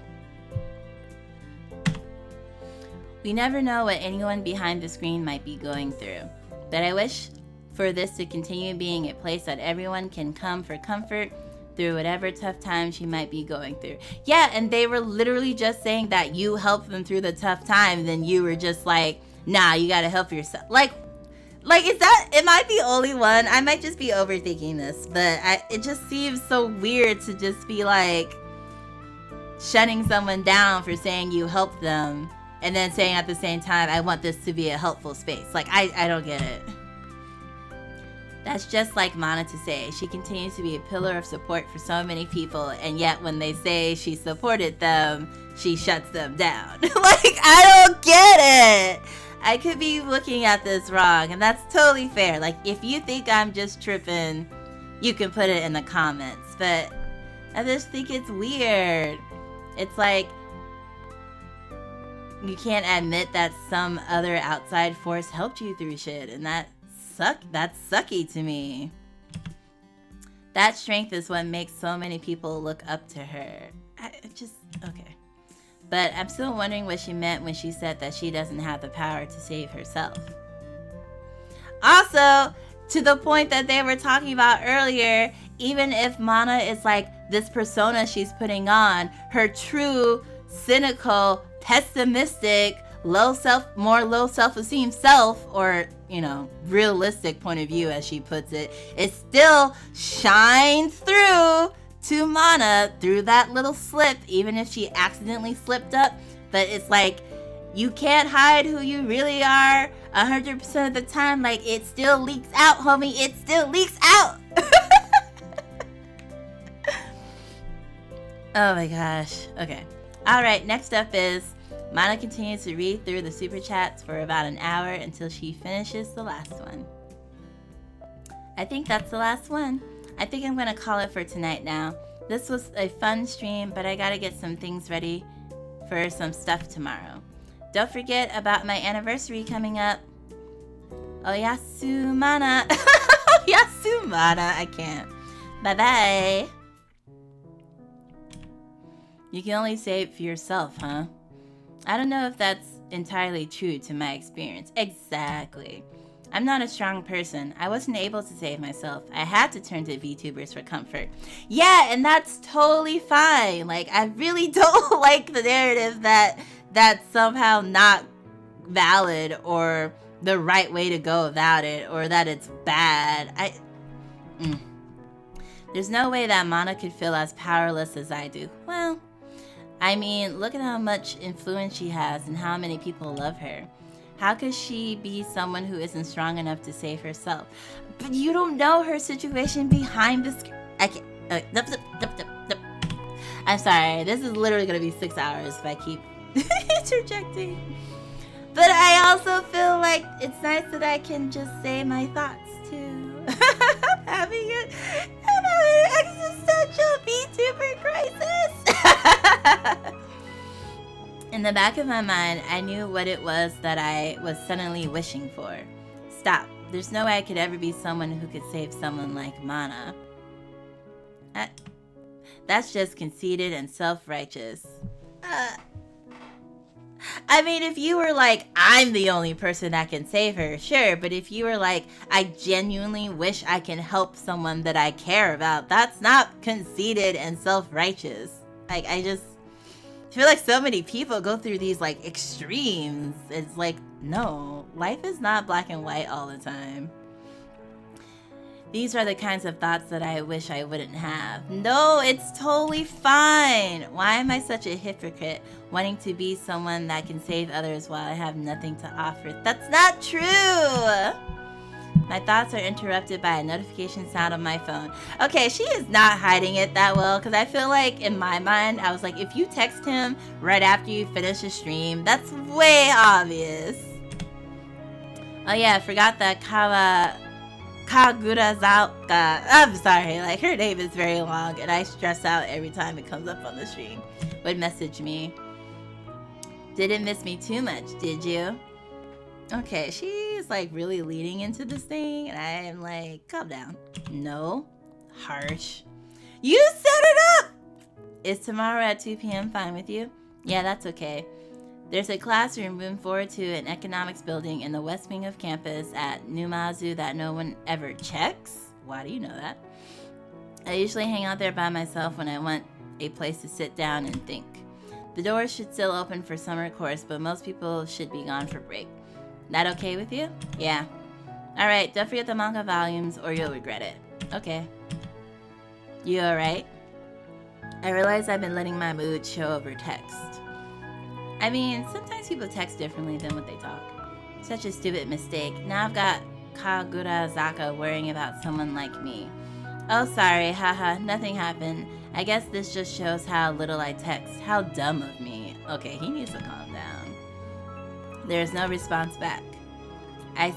We never know what anyone behind the screen might be going through, but I wish for this to continue being a place that everyone can come for comfort through whatever tough times you might be going through. Yeah, and they were literally just saying that you helped them through the tough time, then you were just like, nah, you gotta help yourself. Like, is that, am I the only one? I might just be overthinking this, but it just seems so weird to just be like shutting someone down for saying you helped them, and then saying at the same time, I want this to be a helpful space. Like, I don't get it. That's just like Mana to say. She continues to be a pillar of support for so many people, and yet when they say she supported them, she shuts them down. Like, I don't get it. I could be looking at this wrong, and that's totally fair. Like, if you think I'm just tripping, you can put it in the comments. But I just think it's weird. It's like, you can't admit that some other outside force helped you through shit, and that's sucky to me. That strength is what makes so many people look up to her. Okay. But I'm still wondering what she meant when she said that she doesn't have the power to save herself. Also, to the point that they were talking about earlier, even if Mana is like this persona she's putting on, her true, cynical, pessimistic, low self-esteem self, or, you know, realistic point of view, as she puts it, it still shines through to Mana through that little slip, even if she accidentally slipped up. But it's like, you can't hide who you really are 100% of the time. Like, it still leaks out, homie. It still leaks out. Oh my gosh. Okay. All right, next up is Mana continues to read through the super chats for about an hour until she finishes the last one. I think that's the last one. I think I'm going to call it for tonight now. This was a fun stream, but I got to get some things ready for some stuff tomorrow. Don't forget about my anniversary coming up. Oyasu Mana. Oyasu Mana. I can't. Bye-bye. You can only say it for yourself, huh? I don't know if that's entirely true to my experience. Exactly. I'm not a strong person. I wasn't able to save myself. I had to turn to VTubers for comfort. Yeah, and that's totally fine. Like, I really don't like the narrative that that's somehow not valid or the right way to go about it, or that it's bad. There's no way that Mana could feel as powerless as I do. Well, I mean, look at how much influence she has and how many people love her. How could she be someone who isn't strong enough to save herself? But you don't know her situation behind the screen. I can't. I'm sorry. This is literally going to be 6 hours if I keep interjecting. But I also feel like it's nice that I can just say my thoughts too. I'm having an existential VTuber crisis. In the back of my mind, I knew what it was that I was suddenly wishing for. Stop. There's no way I could ever be someone who could save someone like Mana. That's just conceited and self-righteous. I mean, if you were like, I'm the only person that can save her, sure. But if you were like, I genuinely wish I can help someone that I care about, that's not conceited and self-righteous. Like, I just feel like so many people go through these like extremes. It's like, no, life is not black and white all the time. These are the kinds of thoughts that I wish I wouldn't have. No, it's totally fine. Why am I such a hypocrite, wanting to be someone that can save others while I have nothing to offer? That's not true. My thoughts are interrupted by a notification sound on my phone. Okay, she is not hiding it that well, because I feel like in my mind, I was like, if you text him right after you finish a stream, that's way obvious. Oh yeah, I forgot that Kagurazawa. I'm sorry, like her name is very long and I stress out every time it comes up on the stream. Would message me. Didn't miss me too much, did you? Okay, she's like really leading into this thing and I am like, calm down. No. Harsh. You set it up! Is tomorrow at 2 p.m. fine with you? Yeah, that's okay. There's a classroom moving forward to an economics building in the west wing of campus at Numazu that no one ever checks. Why do you know that? I usually hang out there by myself when I want a place to sit down and think. The doors should still open for summer course, but most people should be gone for break. That okay with you? Yeah. Alright, don't forget the manga volumes or you'll regret it. Okay. You alright? I realize I've been letting my mood show over text. I mean, sometimes people text differently than what they talk. Such a stupid mistake. Now I've got Kagurazaka worrying about someone like me. Oh, sorry, haha, nothing happened. I guess this just shows how little I text. How dumb of me. Okay, he needs to calm down. There's no response back. I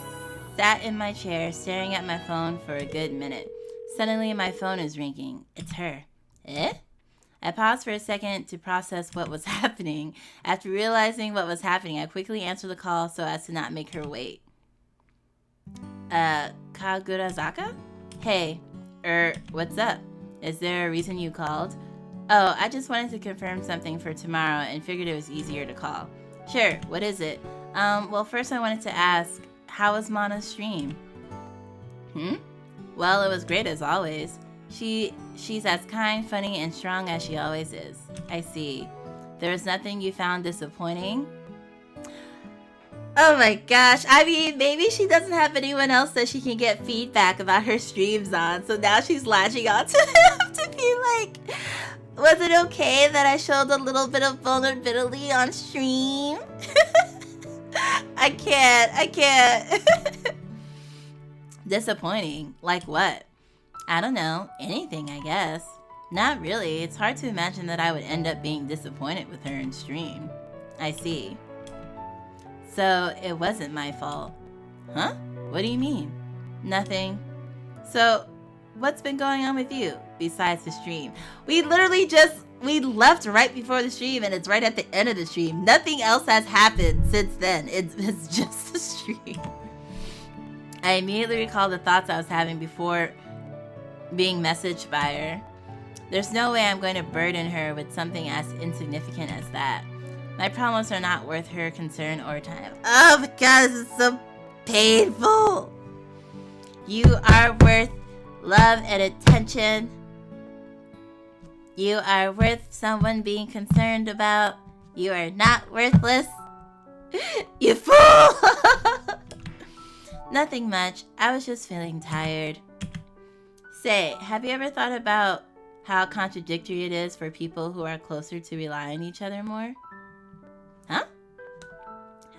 sat in my chair, staring at my phone for a good minute. Suddenly, my phone is ringing. It's her. Eh? I paused for a second to process what was happening. After realizing what was happening, I quickly answered the call so as to not make her wait. Kagurazaka? Hey, what's up? Is there a reason you called? Oh, I just wanted to confirm something for tomorrow and figured it was easier to call. Sure, what is it? Well, first I wanted to ask, how was Mana's stream? Well, it was great as always. She's as kind, funny, and strong as she always is. I see. There was nothing you found disappointing? Oh my gosh. I mean, maybe she doesn't have anyone else that she can get feedback about her streams on, so now she's latching on to him to be like, was it okay that I showed a little bit of vulnerability on stream? I can't. Disappointing? Like what? I don't know. Anything, I guess. Not really. It's hard to imagine that I would end up being disappointed with her in stream. I see. So, it wasn't my fault. Huh? What do you mean? Nothing. So, what's been going on with you besides the stream? We left right before the stream and it's right at the end of the stream. Nothing else has happened since then. It's just the stream. I immediately recalled the thoughts I was having before being messaged by her. There's no way I'm going to burden her with something as insignificant as that. My problems are not worth her concern or time. Oh my god, this is so painful. You are worth love and attention. You are worth someone being concerned about. You are not worthless. You fool! Nothing much. I was just feeling tired. Say, have you ever thought about how contradictory it is for people who are closer to rely on each other more? Huh?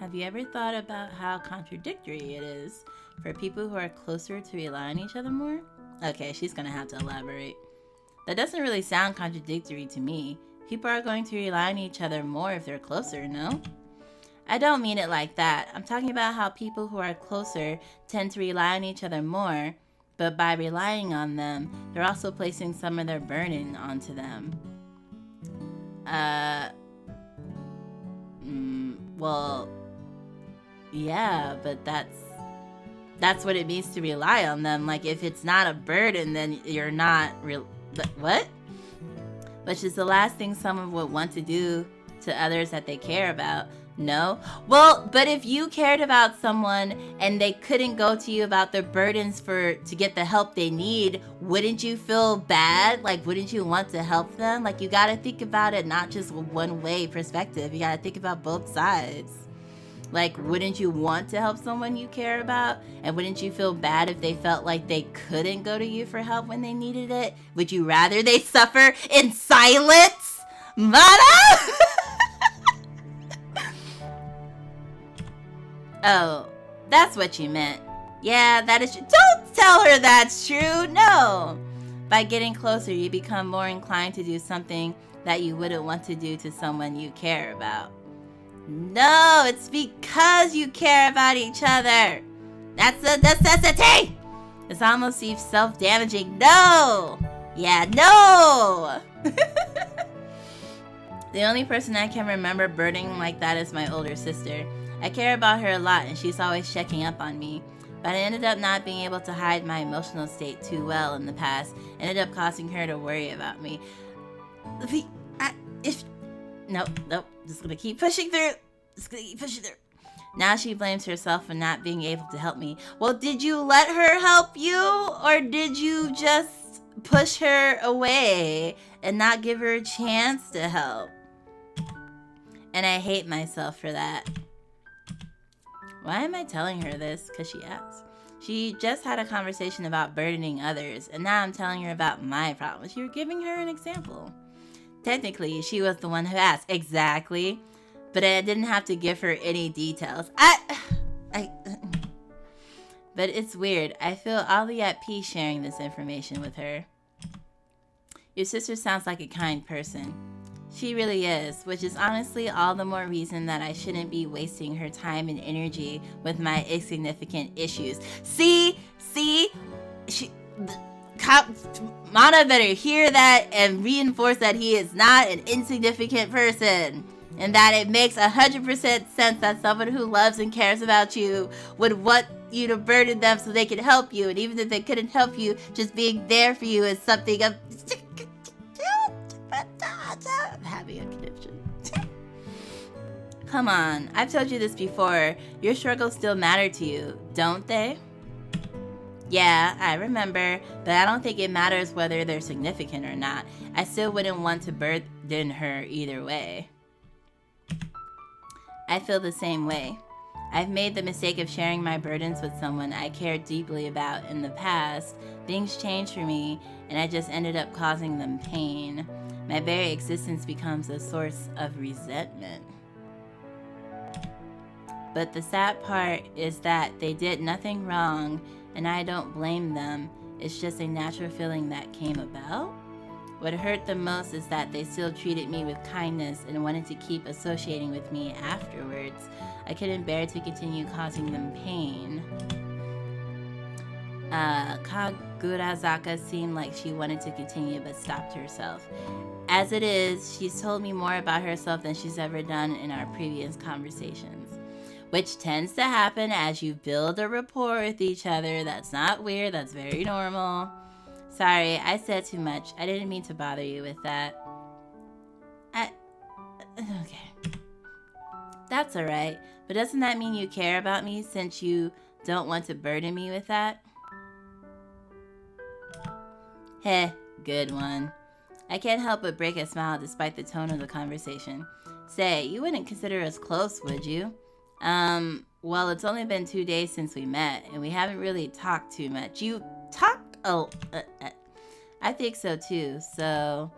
Have you ever thought about how contradictory it is for people who are closer to rely on each other more? Okay, she's gonna have to elaborate. That doesn't really sound contradictory to me. People are going to rely on each other more if they're closer, no? I don't mean it like that. I'm talking about how people who are closer tend to rely on each other more, but by relying on them, they're also placing some of their burden onto them. Well, yeah, but that's what it means to rely on them. Like, if it's not a burden, then you're not what? Which is the last thing someone would want to do to others that they care about. No? Well, but if you cared about someone and they couldn't go to you about their burdens to get the help they need, wouldn't you feel bad? Like, wouldn't you want to help them? Like, you gotta think about it not just one way perspective. You gotta think about both sides. Like, wouldn't you want to help someone you care about? And wouldn't you feel bad if they felt like they couldn't go to you for help when they needed it? Would you rather they suffer in silence? Mana? Oh, that's what you meant. Yeah, that is true. Don't tell her that's true. No. By getting closer, you become more inclined to do something that you wouldn't want to do to someone you care about. No, it's because you care about each other. That's a necessity. It's almost self-damaging. No. Yeah, no. The only person I can remember burning like that is my older sister. I care about her a lot and she's always checking up on me. But I ended up not being able to hide my emotional state too well in the past. Ended up causing her to worry about me. Nope. Just gonna keep pushing through. Now she blames herself for not being able to help me. Well, did you let her help you? Or did you just push her away and not give her a chance to help? And I hate myself for that. Why am I telling her this? Because she asked. She just had a conversation about burdening others, and now I'm telling her about my problems. You're giving her an example. Technically, she was the one who asked. Exactly. But I didn't have to give her any details. But it's weird. I feel oddly at peace sharing this information with her. Your sister sounds like a kind person. She really is, which is honestly all the more reason that I shouldn't be wasting her time and energy with my insignificant issues. See? Mana better hear that and reinforce that he is not an insignificant person. And that it makes 100% sense that someone who loves and cares about you would want you to burden them so they can help you. And even if they couldn't help you, just being there for you is something of... I'm having a conniption. Come on, I've told you this before. Your struggles still matter to you, don't they? Yeah, I remember, but I don't think it matters whether they're significant or not. I still wouldn't want to burden her either way. I feel the same way. I've made the mistake of sharing my burdens with someone I cared deeply about in the past. Things changed for me, and I just ended up causing them pain. My very existence becomes a source of resentment. But the sad part is that they did nothing wrong, and I don't blame them. It's just a natural feeling that came about. What hurt the most is that they still treated me with kindness and wanted to keep associating with me afterwards. I couldn't bear to continue causing them pain. Kagurazaka seemed like she wanted to continue but stopped herself. As it is, she's told me more about herself than she's ever done in our previous conversations. Which tends to happen as you build a rapport with each other. That's not weird, that's very normal. Sorry, I said too much. I didn't mean to bother you with that. Okay. That's alright. But doesn't that mean you care about me since you don't want to burden me with that? Heh, good one. I can't help but break a smile despite the tone of the conversation. Say, you wouldn't consider us close, would you? Well, it's only been 2 days since we met, and we haven't really talked too much. You talked? I think so too. So,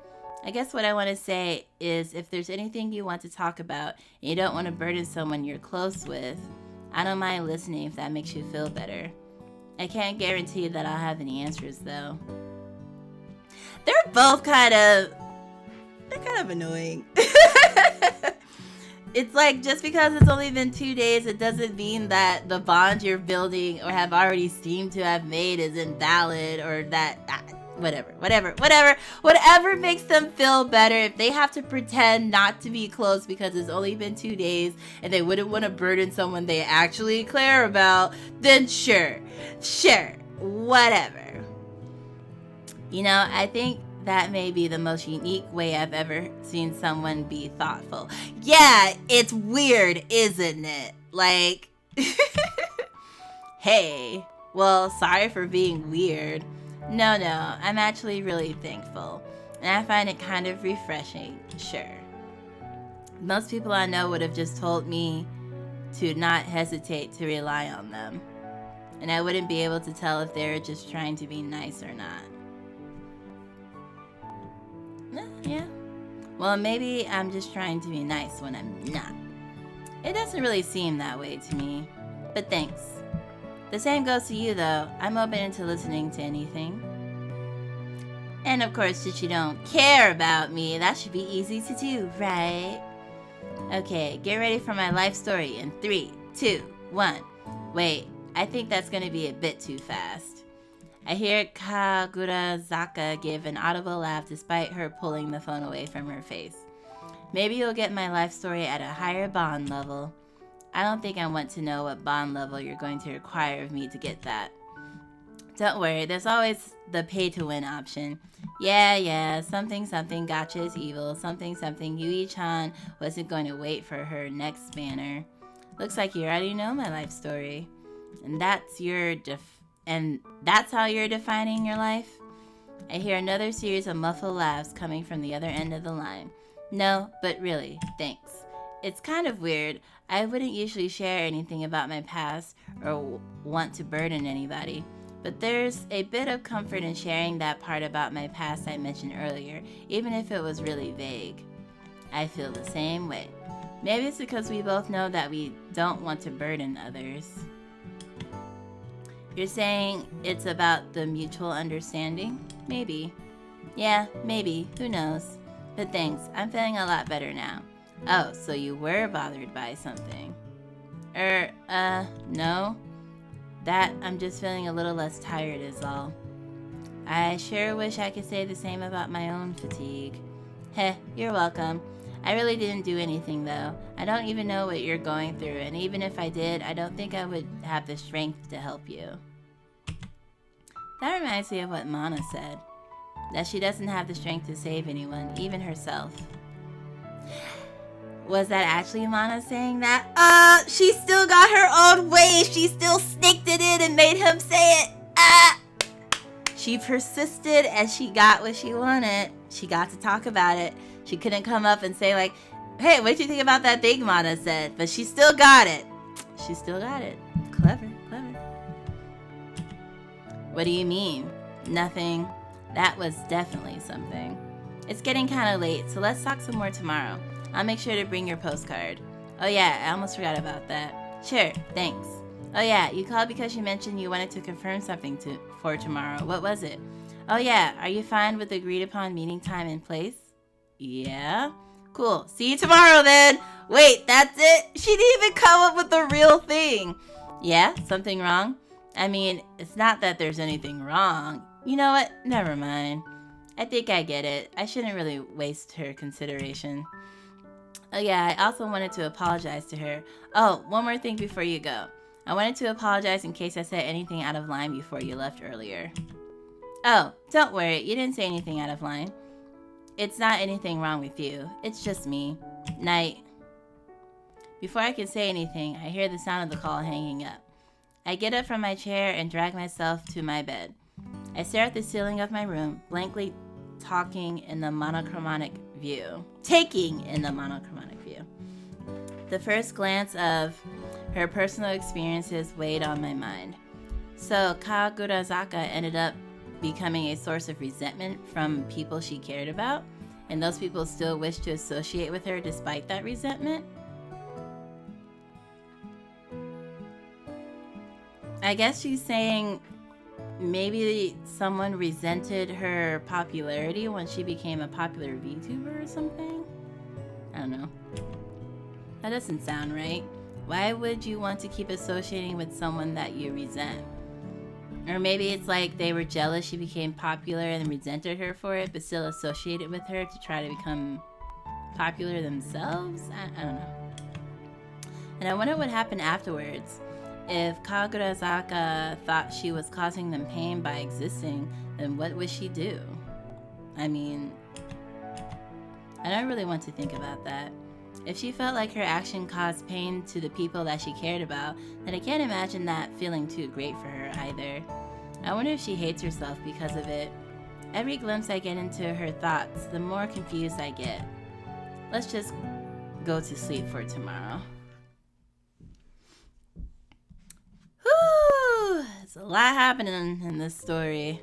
I guess what I want to say is if there's anything you want to talk about and you don't want to burden someone you're close with, I don't mind listening if that makes you feel better. I can't guarantee that I'll have any answers though. They're both kind of annoying. It's like, just because it's only been 2 days, it doesn't mean that the bond you're building or have already seemed to have made is invalid, or that, whatever makes them feel better. If they have to pretend not to be close because it's only been 2 days and they wouldn't want to burden someone they actually care about, then sure, whatever. You know, I think that may be the most unique way I've ever seen someone be thoughtful. Yeah, it's weird, isn't it? Like, hey, well, sorry for being weird. No, I'm actually really thankful. And I find it kind of refreshing, sure. Most people I know would have just told me to not hesitate to rely on them. And I wouldn't be able to tell if they were just trying to be nice or not. Yeah. Well, maybe I'm just trying to be nice when I'm not. It doesn't really seem that way to me. But thanks. The same goes to you, though. I'm open to listening to anything. And of course, since you don't care about me, that should be easy to do, right? Okay, get ready for my life story in 3, 2, 1. Wait, I think that's going to be a bit too fast. I hear Kagurazaka give an audible laugh despite her pulling the phone away from her face. Maybe you'll get my life story at a higher bond level. I don't think I want to know what bond level you're going to require of me to get that. Don't worry, there's always the pay-to-win option. Yeah, something gotcha is evil, something Yui-chan wasn't going to wait for her next banner. Looks like you already know my life story. And that's how you're defining your life? I hear another series of muffled laughs coming from the other end of the line. No, but really, thanks. It's kind of weird. I wouldn't usually share anything about my past or want to burden anybody. But there's a bit of comfort in sharing that part about my past I mentioned earlier, even if it was really vague. I feel the same way. Maybe it's because we both know that we don't want to burden others. You're saying it's about the mutual understanding? Maybe. Yeah, maybe. Who knows? But thanks. I'm feeling a lot better now. Oh, so you were bothered by something. No. That I'm just feeling a little less tired is all. I sure wish I could say the same about my own fatigue. Heh, you're welcome. I really didn't do anything though. I don't even know what you're going through, and even if I did, I don't think I would have the strength to help you. That reminds me of what Mana said. That she doesn't have the strength to save anyone, even herself. Was that actually Mana saying that? She still got her own way. She still sneaked it in and made him say it. She persisted and she got what she wanted. She got to talk about it. She couldn't come up and say like, hey, what do you think about that thing Mana said? But she still got it. She still got it. Clever. What do you mean? Nothing. That was definitely something. It's getting kind of late, so let's talk some more tomorrow. I'll make sure to bring your postcard. Oh yeah, I almost forgot about that. Sure, thanks. Oh yeah, you called because you mentioned you wanted to confirm something for tomorrow. What was it? Oh yeah, are you fine with the agreed upon meeting time and place? Yeah? Cool. See you tomorrow then. Wait, that's it? She didn't even come up with the real thing. Yeah? Something wrong? I mean, it's not that there's anything wrong. You know what? Never mind. I think I get it. I shouldn't really waste her consideration. Oh yeah, I also wanted to apologize to her. Oh, one more thing before you go. I wanted to apologize in case I said anything out of line before you left earlier. Oh, don't worry. You didn't say anything out of line. It's not anything wrong with you. It's just me. Night. Before I can say anything, I hear the sound of the call hanging up. I get up from my chair and drag myself to my bed. I stare at the ceiling of my room, blankly taking in the monochromatic view. The first glance of her personal experiences weighed on my mind. So Kagurazaka ended up becoming a source of resentment from people she cared about, and those people still wish to associate with her despite that resentment? I guess she's saying maybe someone resented her popularity when she became a popular VTuber or something? I don't know. That doesn't sound right. Why would you want to keep associating with someone that you resent? Or maybe it's like they were jealous she became popular and resented her for it, but still associated with her to try to become popular themselves? I don't know. And I wonder what happened afterwards. If Kagurazaka thought she was causing them pain by existing, then what would she do? I mean, I don't really want to think about that. If she felt like her action caused pain to the people that she cared about, then I can't imagine that feeling too great for her either. I wonder if she hates herself because of it. Every glimpse I get into her thoughts, the more confused I get. Let's just go to sleep for tomorrow. Whew! There's a lot happening in this story.